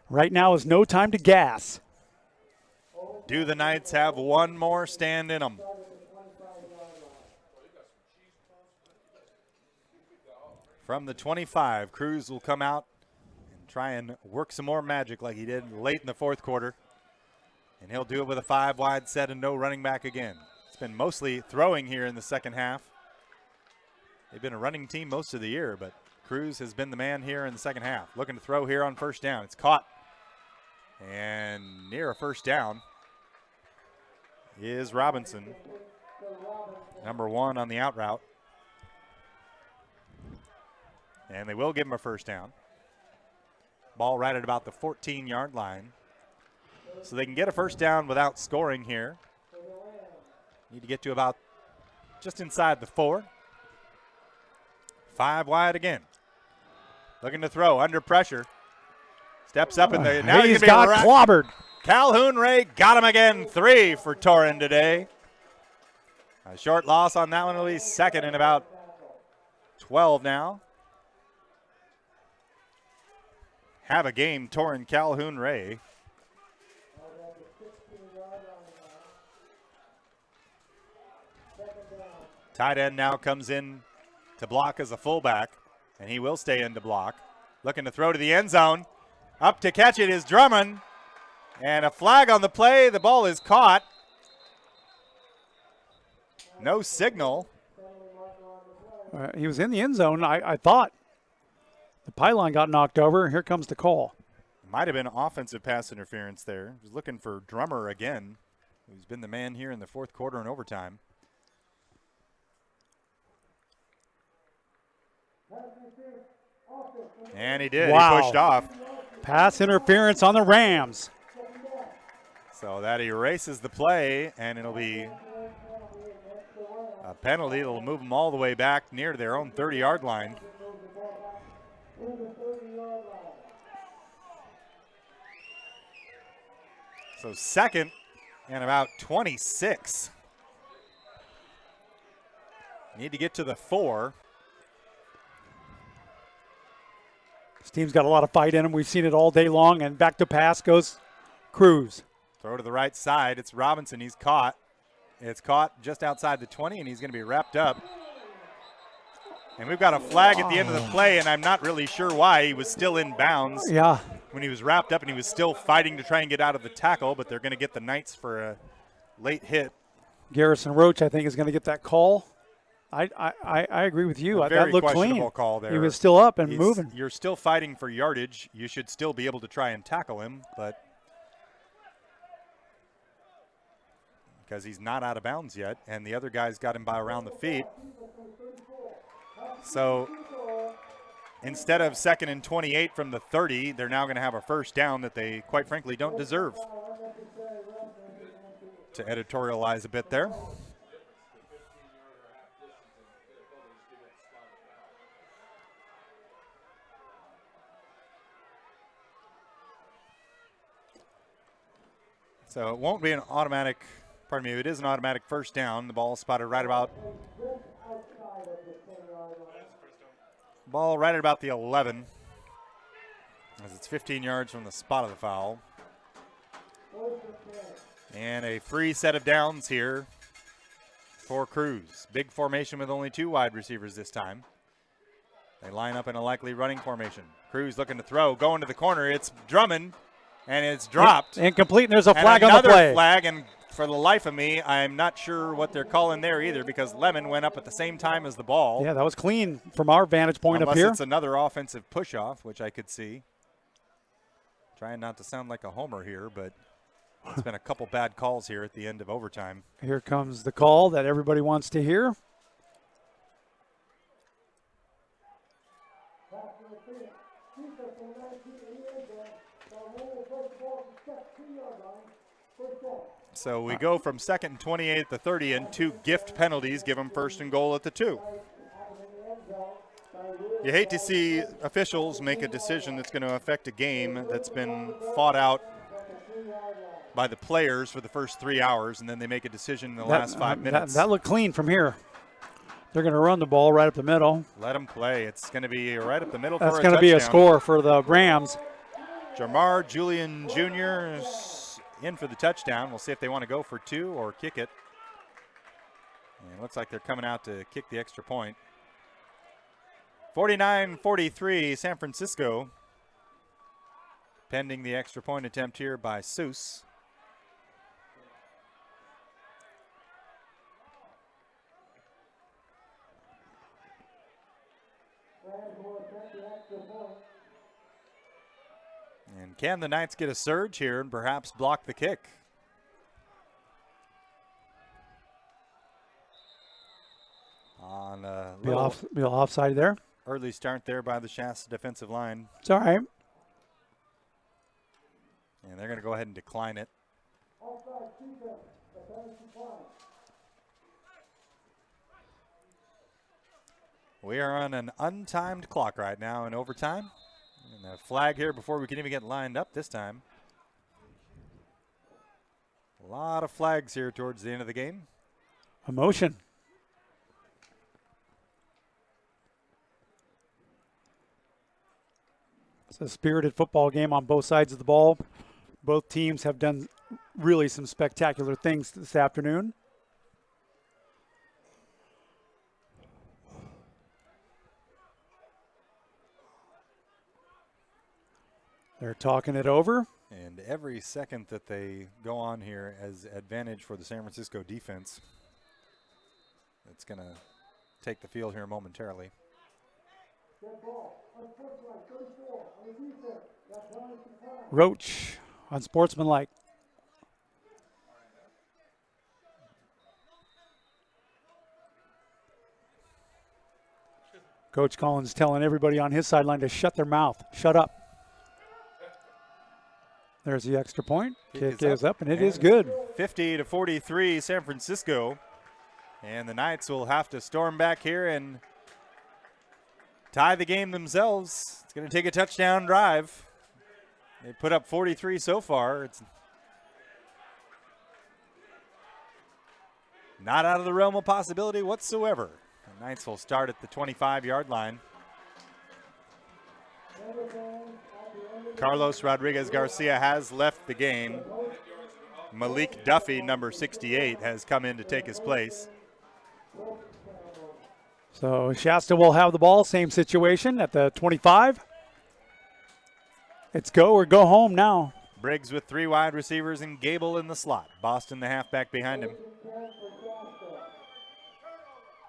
Right now is no time to gas. Do the Knights have one more stand in them? From the 25, Cruz will come out and try and work some more magic like he did late in the fourth quarter. And he'll do it with a 5-wide set and no running back again. It's been mostly throwing here in the second half. They've been a running team most of the year, but Cruz has been the man here in the second half. Looking to throw here on first down. It's caught. And near a first down is Robinson, number 1 on the out route. And they will give him a first down. Ball right at about the 14-yard line. So they can get a first down without scoring here. Need to get to about just inside the 4. 5 wide again. Looking to throw under pressure. Steps up in the. Now he's got clobbered. Calhoun Ray got him again. 3 for Torrin today. A short loss on that one. At least second and about 12 now. Have a game, Torrin Calhoun Ray. Tight end now comes in to block as a fullback, and he will stay in to block. Looking to throw to the end zone. Up to catch it is Drummond. And a flag on the play. The ball is caught. No signal. He was in the end zone, I thought. The pylon got knocked over. Here comes the call. Might have been offensive pass interference there. He was looking for Drummer again, who's been the man here in the fourth quarter and overtime. And he did. Wow. He pushed off. Pass interference on the Rams. So that erases the play, and it'll be a penalty. It'll move them all the way back near their own 30-yard line. So second and about 26. Need to get to the 4. This team's got a lot of fight in them. We've seen it all day long, and back to pass goes Cruz. Throw to the right side. It's Robinson. He's caught. It's caught just outside the 20, and he's going to be wrapped up. And we've got a flag at the end of the play, and I'm not really sure why. He was still in bounds when he was wrapped up, and he was still fighting to try and get out of the tackle, but they're going to get the Knights for a late hit. Garrison Roach, I think, is going to get that call. I agree with you. Very that looked questionable clean. Call there. He was still up and moving. You're still fighting for yardage. You should still be able to try and tackle him, but because he's not out of bounds yet, and the other guy's got him by around the feet. So instead of 2nd and 28 from the 30, they're now going to have a first down that they, quite frankly, don't deserve. To editorialize a bit there. So it won't be an automatic, pardon me, it is an automatic first down. The ball spotted right about the 11, as it's 15 yards from the spot of the foul. And a free set of downs here for Cruz. Big formation with only 2 wide receivers this time. They line up in a likely running formation. Cruz looking to throw, going to the corner. It's Drummond, and it's dropped. Incomplete, and there's a flag and on the play. Another flag, and for the life of me, I'm not sure what they're calling there either, because Lemon went up at the same time as the ball. Yeah, that was clean from our vantage point Unless up here. it's another offensive push-off, which I could see. Trying not to sound like a homer here, but it's been a couple bad calls here at the end of overtime. Here comes the call that everybody wants to hear. So we go from 2nd and 28 to 30, and 2 gift penalties give them 1st and goal at the 2. You hate to see officials make a decision that's going to affect a game that's been fought out by the players for the first 3 hours, and then they make a decision in the last 5 minutes. That looked clean from here. They're going to run the ball right up the middle. Let them play. It's going to be right up the middle. That's for a going to be a touchdown. score for the Rams. Jamar Julian Jr. is in for the touchdown. We'll see if they want to go for 2 or kick it. And it looks like they're coming out to kick the extra point. 49-43 San Francisco. Pending the extra point attempt here by Seuss. And can the Knights get a surge here and perhaps block the kick? On a Be offside there. early start there by the Shasta defensive line. It's all right. And they're going to go ahead and decline it. We are on an untimed clock right now in overtime. And a flag here before we can even get lined up this time. A lot of flags here towards the end of the game. Emotion. It's a spirited football game on both sides of the ball. Both teams have done really some spectacular things this afternoon. They're talking it over. And every second that they go on here as advantage for the San Francisco defense, it's going to take the field here momentarily. Roach unsportsmanlike. Coach Collins telling everybody on his sideline to shut their mouth. Shut up. There's the extra point. Kick is up, and it is good. 50-43 San Francisco. And the Knights will have to storm back here and tie the game themselves. It's going to take a touchdown drive. They put up 43 so far. It's not out of the realm of possibility whatsoever. The Knights will start at the 25-yard line. Carlos Rodriguez Garcia has left the game. Malik Duffy, number 68, has come in to take his place. So Shasta will have the ball. Same situation at the 25. It's go or go home now. Briggs with 3 wide receivers and Gable in the slot. Boston, the halfback, behind him.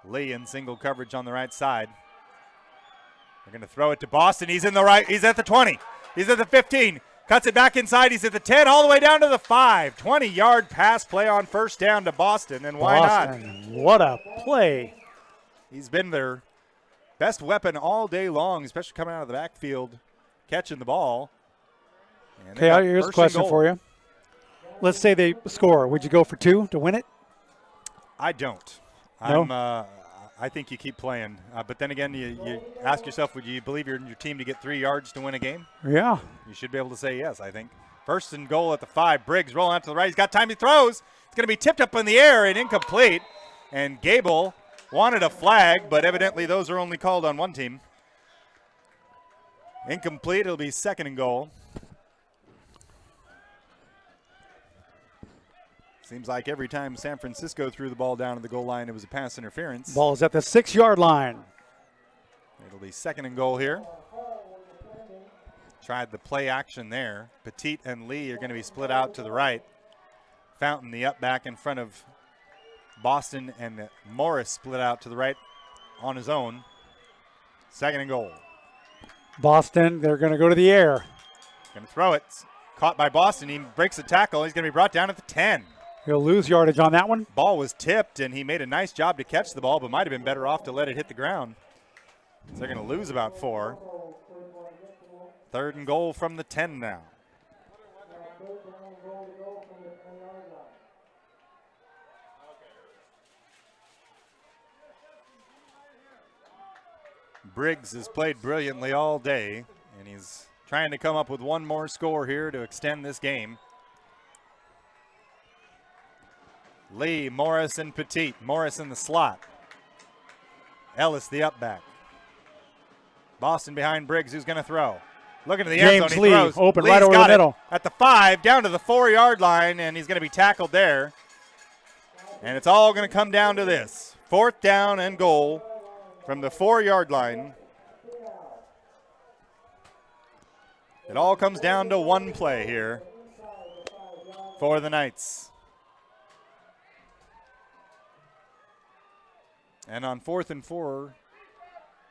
Lee in single coverage on the right side. They're going to throw it to Boston. He's in the right. He's at the 20. He's at the 15. Cuts it back inside. He's at the 10, all the way down to the 5. 20-yard pass play on first down to Boston, and why Boston, what a play. He's been their best weapon all day long, especially coming out of the backfield, catching the ball. Okay, here's a question for you. Let's say they score. Would you go for 2 to win it? I don't. No? I think you keep playing. But then again, you ask yourself, would you believe your team to get 3 yards to win a game? Yeah. You should be able to say yes, I think. First and goal at the 5. Briggs rolling out to the right. He's got time. He throws. It's going to be tipped up in the air and incomplete. And Gable wanted a flag, but evidently those are only called on one team. Incomplete. It'll be second and goal. Seems like every time San Francisco threw the ball down to the goal line, it was a pass interference. Ball is at the 6-yard line. It'll be second and goal here. Tried the play action there. Petit and Lee are going to be split out to the right. Fountain, the up back in front of Boston, and Morris split out to the right on his own. Second and goal. Boston, they're going to go to the air. Going to throw it. Caught by Boston. He breaks the tackle. He's going to be brought down at the 10. He'll lose yardage on that one. Ball was tipped, and he made a nice job to catch the ball, but might have been better off to let it hit the ground. So they're going to lose about 4. Third and goal from the 10 now. Briggs has played brilliantly all day, and he's trying to come up with one more score here to extend this game. Lee, Morris, and Petit. Morris in the slot. Ellis, the up back. Boston behind Briggs, who's going to throw. Looking to the end zone, James he Lee, throws. open Lee's right over got the it middle. at the 5, down to the 4-yard line, and he's going to be tackled there. And it's all going to come down to this. 4th down and goal from the 4-yard line. It all comes down to one play here for the Knights. And on 4th and 4,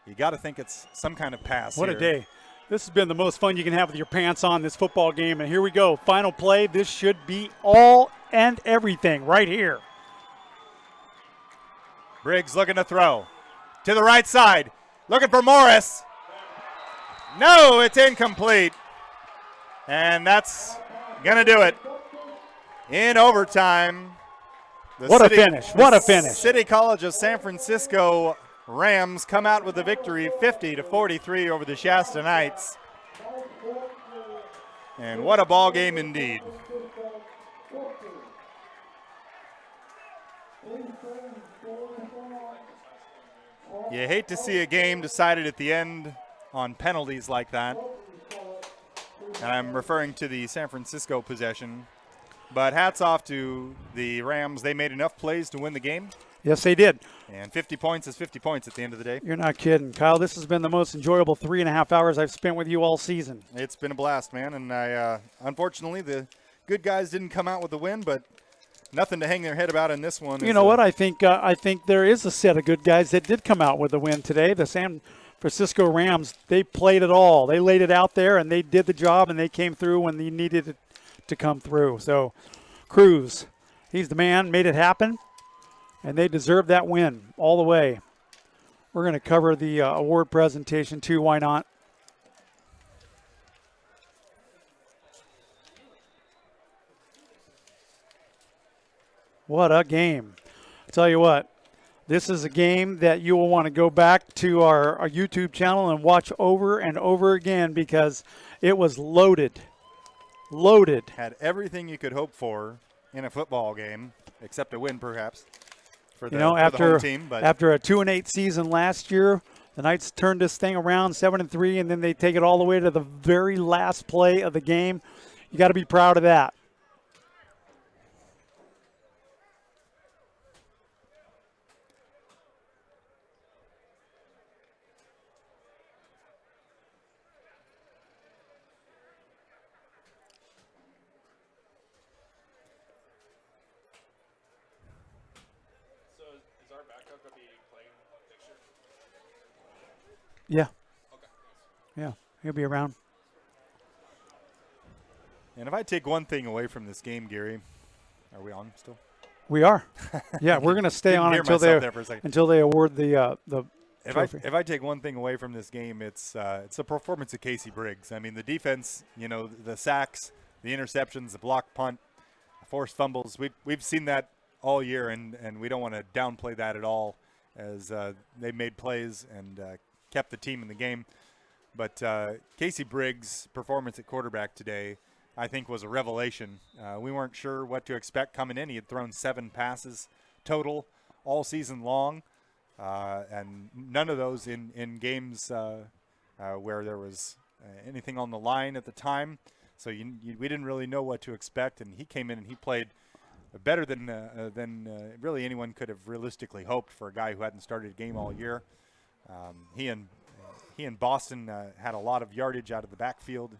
you got to think it's some kind of pass. What here. a day. This has been the most fun you can have with your pants on this football game. And here we go. Final play. This should be all and everything right here. Briggs looking to throw. To the right side. Looking for Morris. No, it's incomplete. And that's going to do it. In overtime. What a finish. What a finish. City College of San Francisco Rams come out with the victory 50-43 over the Shasta Knights. And what a ball game indeed. You hate to see a game decided at the end on penalties like that. And I'm referring to the San Francisco possession. But hats off to the Rams. They made enough plays to win the game. Yes, they did. And 50 points is 50 points at the end of the day. You're not kidding. Kyle, this has been the most enjoyable 3.5 hours I've spent with you all season. It's been a blast, man. And unfortunately, the good guys didn't come out with the win, but nothing to hang their head about in this one. You know what? I think there is a set of good guys that did come out with the win today. The San Francisco Rams, they played it all. They laid it out there, and they did the job, and they came through when they needed it to come through. So Cruz, he's the man, made it happen, and they deserve that win all the way. We're going to cover the award presentation too. Why not? What a game. I tell you what, this is a game that you will want to go back to our YouTube channel and watch over and over again because it was loaded. Loaded. Had everything you could hope for in a football game, except a win perhaps for the, for the home team. But after a 2-8 season last year, the Knights turned this thing around 7-3, and then they take it all the way to the very last play of the game. You got to be proud of that. Yeah. Okay. Yeah, he'll be around. And if I take one thing away from this game, Gary, are we on still? We are. Yeah, we're going to stay on until they award the trophy. If I take one thing away from this game, it's the performance of Casey Briggs. I mean, the defense, the sacks, the interceptions, the block punt, the forced fumbles. We've seen that all year, and we don't want to downplay that at all, as they made plays and kept the team in the game. But Casey Briggs' performance at quarterback today, I think, was a revelation. We weren't sure what to expect coming in. He had thrown 7 passes total all season long, and none of those in games where there was anything on the line at the time. So we didn't really know what to expect, and he came in and he played better than really anyone could have realistically hoped for a guy who hadn't started a game all year. He and Boston had a lot of yardage out of the backfield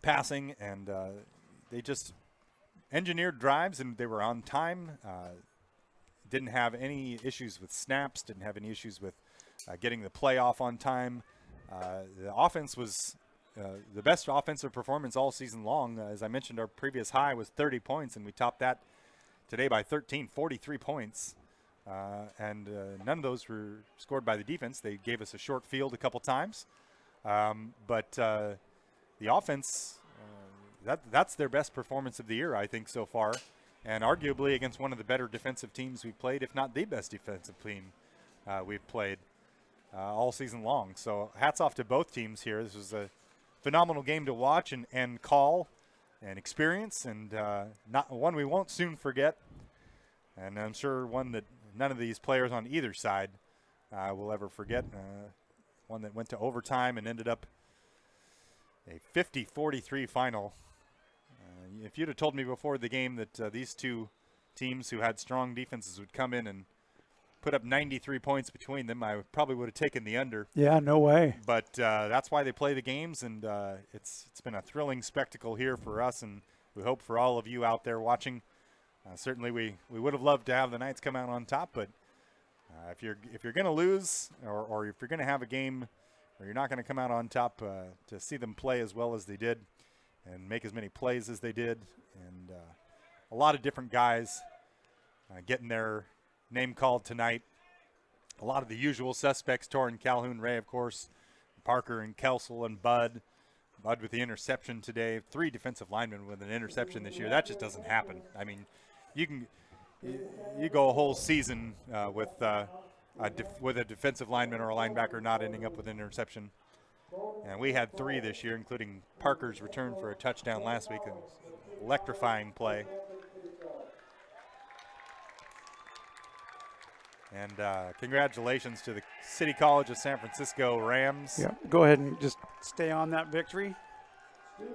passing, and they just engineered drives, and they were on time. Didn't have any issues with snaps, didn't have any issues with getting the play off on time. The offense was the best offensive performance all season long. As I mentioned, our previous high was 30 points, and we topped that today by 43 points. And none of those were scored by the defense. They gave us a short field a couple times. But the offense, that's their best performance of the year, I think, so far. And arguably against one of the better defensive teams we've played, if not the best defensive team we've played all season long. So hats off to both teams here. This was a phenomenal game to watch and call and experience, and not one we won't soon forget. And I'm sure one that none of these players on either side will ever forget. One that went to overtime and ended up a 50-43 final. If you'd have told me before the game that these two teams who had strong defenses would come in and put up 93 points between them, I probably would have taken the under. Yeah, no way. But that's why they play the games, and it's been a thrilling spectacle here for us, and we hope for all of you out there watching. Certainly we would have loved to have the Knights come out on top, but if you're going to lose, or if you're going to have a game where you're not going to come out on top, to see them play as well as they did and make as many plays as they did, and a lot of different guys getting their name called tonight. A lot of the usual suspects, Torrin, Calhoun, Ray, of course, Parker and Kelsel and Bud. Bud with the interception today. 3 defensive linemen with an interception this year. That just doesn't happen. I mean, you go a whole season with a defensive lineman or a linebacker not ending up with an interception. And we had 3 this year, including Parker's return for a touchdown last week. An electrifying play. And congratulations to the City College of San Francisco Rams. Yeah, go ahead and just stay on that victory. Number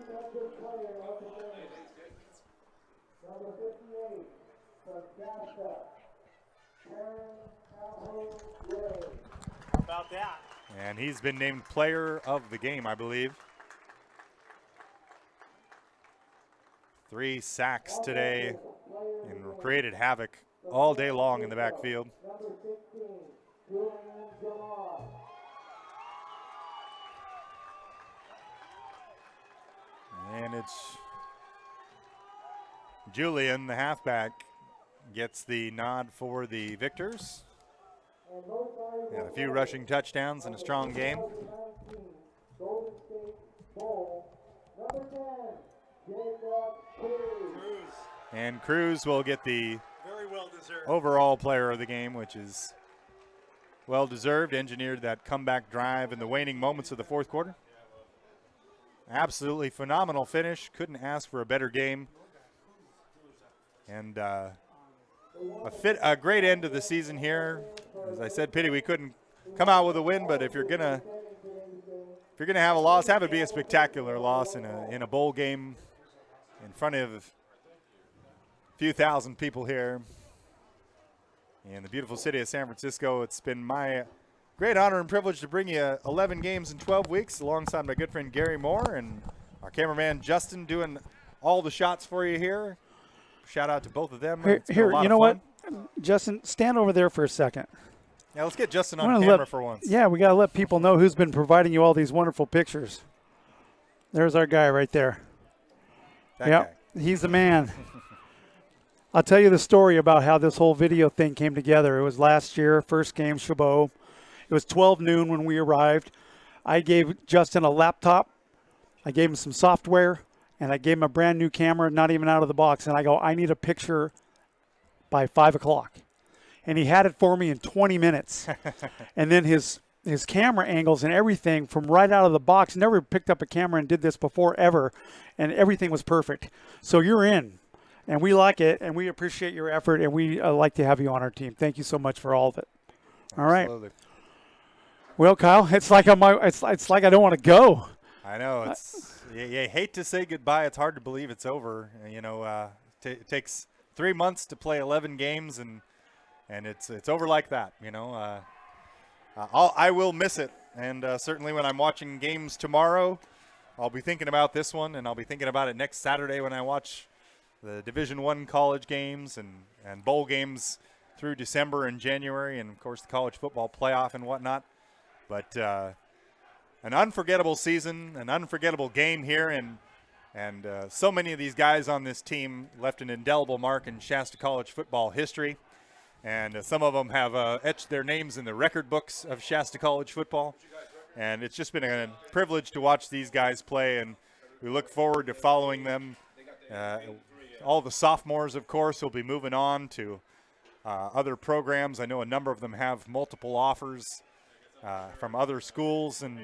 58 from Shasta, How about that? And he's been named player of the game, I believe. 3 sacks today and created havoc all day long in the backfield. Number 16, Julian Jamar. And it's Julian, the halfback, gets the nod for the victors. And a few rushing touchdowns and a strong game. Golden State Bowl. Number 10, Jacob Cruz. And Cruz will get the Very well deserved. overall player of the game, which is well deserved. Engineered that comeback drive in the waning moments of the fourth quarter. Absolutely phenomenal finish. Couldn't ask for a better game. And a great end to the season here. As I said, pity we couldn't come out with a win, but if you're gonna have a loss, have it be a spectacular loss in a bowl game in front of a few thousand people here in the beautiful city of San Francisco. It's been my great honor and privilege to bring you 11 games in 12 weeks alongside my good friend Gary Moore and our cameraman Justin doing all the shots for you here. Shout out to both of them. Here, you know what? Justin, stand over there for a second. Yeah, let's get Justin on camera for once. Yeah, we got to let people know who's been providing you all these wonderful pictures. There's our guy right there. That Yep, guy. he's the man. I'll tell you the story about how this whole video thing came together. It was last year, first game, Chabot. It was 12 noon when we arrived. I gave Justin a laptop. I gave him some software, and I gave him a brand new camera, not even out of the box. And I go, I need a picture by 5 o'clock. And he had it for me in 20 minutes. And then his his camera angles and everything from right out of the box. Never picked up a camera and did this before ever, and everything was perfect. So you're in, and we like it, and we appreciate your effort, and we like to have you on our team. Thank you so much for all of it. All right. Absolutely. Well, Kyle, it's like it's like I don't want to go. I know. It's you hate to say goodbye. It's hard to believe it's over. You know, it takes 3 months to play 11 games, and it's over like that. You know, I will miss it, and certainly when I'm watching games tomorrow, I'll be thinking about this one, and I'll be thinking about it next Saturday when I watch the Division I college games and bowl games through December and January, and of course the college football playoff and whatnot. But an unforgettable season, an unforgettable game here, and so many of these guys on this team left an indelible mark in Shasta College football history. And some of them have etched their names in the record books of Shasta College football. And it's just been a privilege to watch these guys play, and we look forward to following them. All the sophomores, of course, will be moving on to other programs. I know a number of them have multiple offers from other schools, and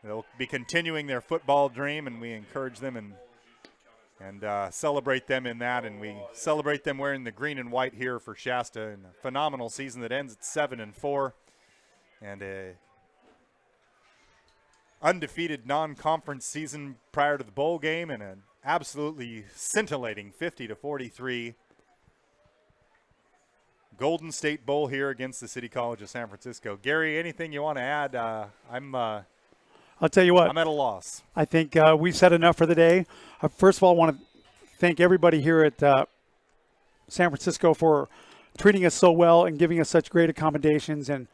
they'll be continuing their football dream, and we encourage them and celebrate them in that, and we celebrate them wearing the green and white here for Shasta, and a phenomenal season that ends at 7-4, and a undefeated non-conference season prior to the bowl game, and an absolutely scintillating 50-43 Golden State Bowl here against the City College of San Francisco. Gary, anything you want to add? I'll tell you what. I'm at a loss. I think we've said enough for the day. First of all, I want to thank everybody here at San Francisco for treating us so well and giving us such great accommodations, and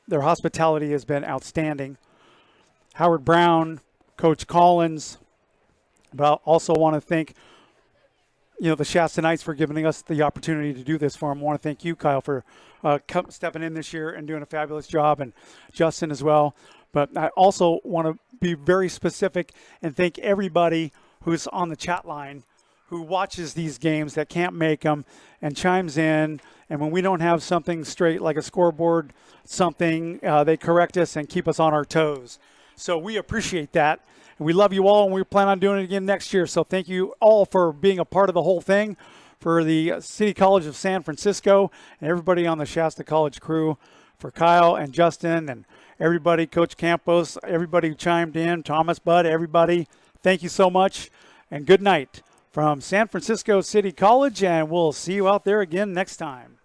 their hospitality has been outstanding. Howard Brown, Coach Collins, but I also want to thank the Shasta Knights for giving us the opportunity to do this for them. I want to thank you, Kyle, for stepping in this year and doing a fabulous job, and Justin as well. But I also want to be very specific and thank everybody who's on the chat line who watches these games that can't make them and chimes in. And when we don't have something straight like a scoreboard, they correct us and keep us on our toes. So we appreciate that. And we love you all, and we plan on doing it again next year. So thank you all for being a part of the whole thing, for the City College of San Francisco and everybody on the Shasta College crew, for Kyle and Justin and everybody, Coach Campos, everybody who chimed in, Thomas, Bud, everybody. Thank you so much, and good night from San Francisco City College, and we'll see you out there again next time.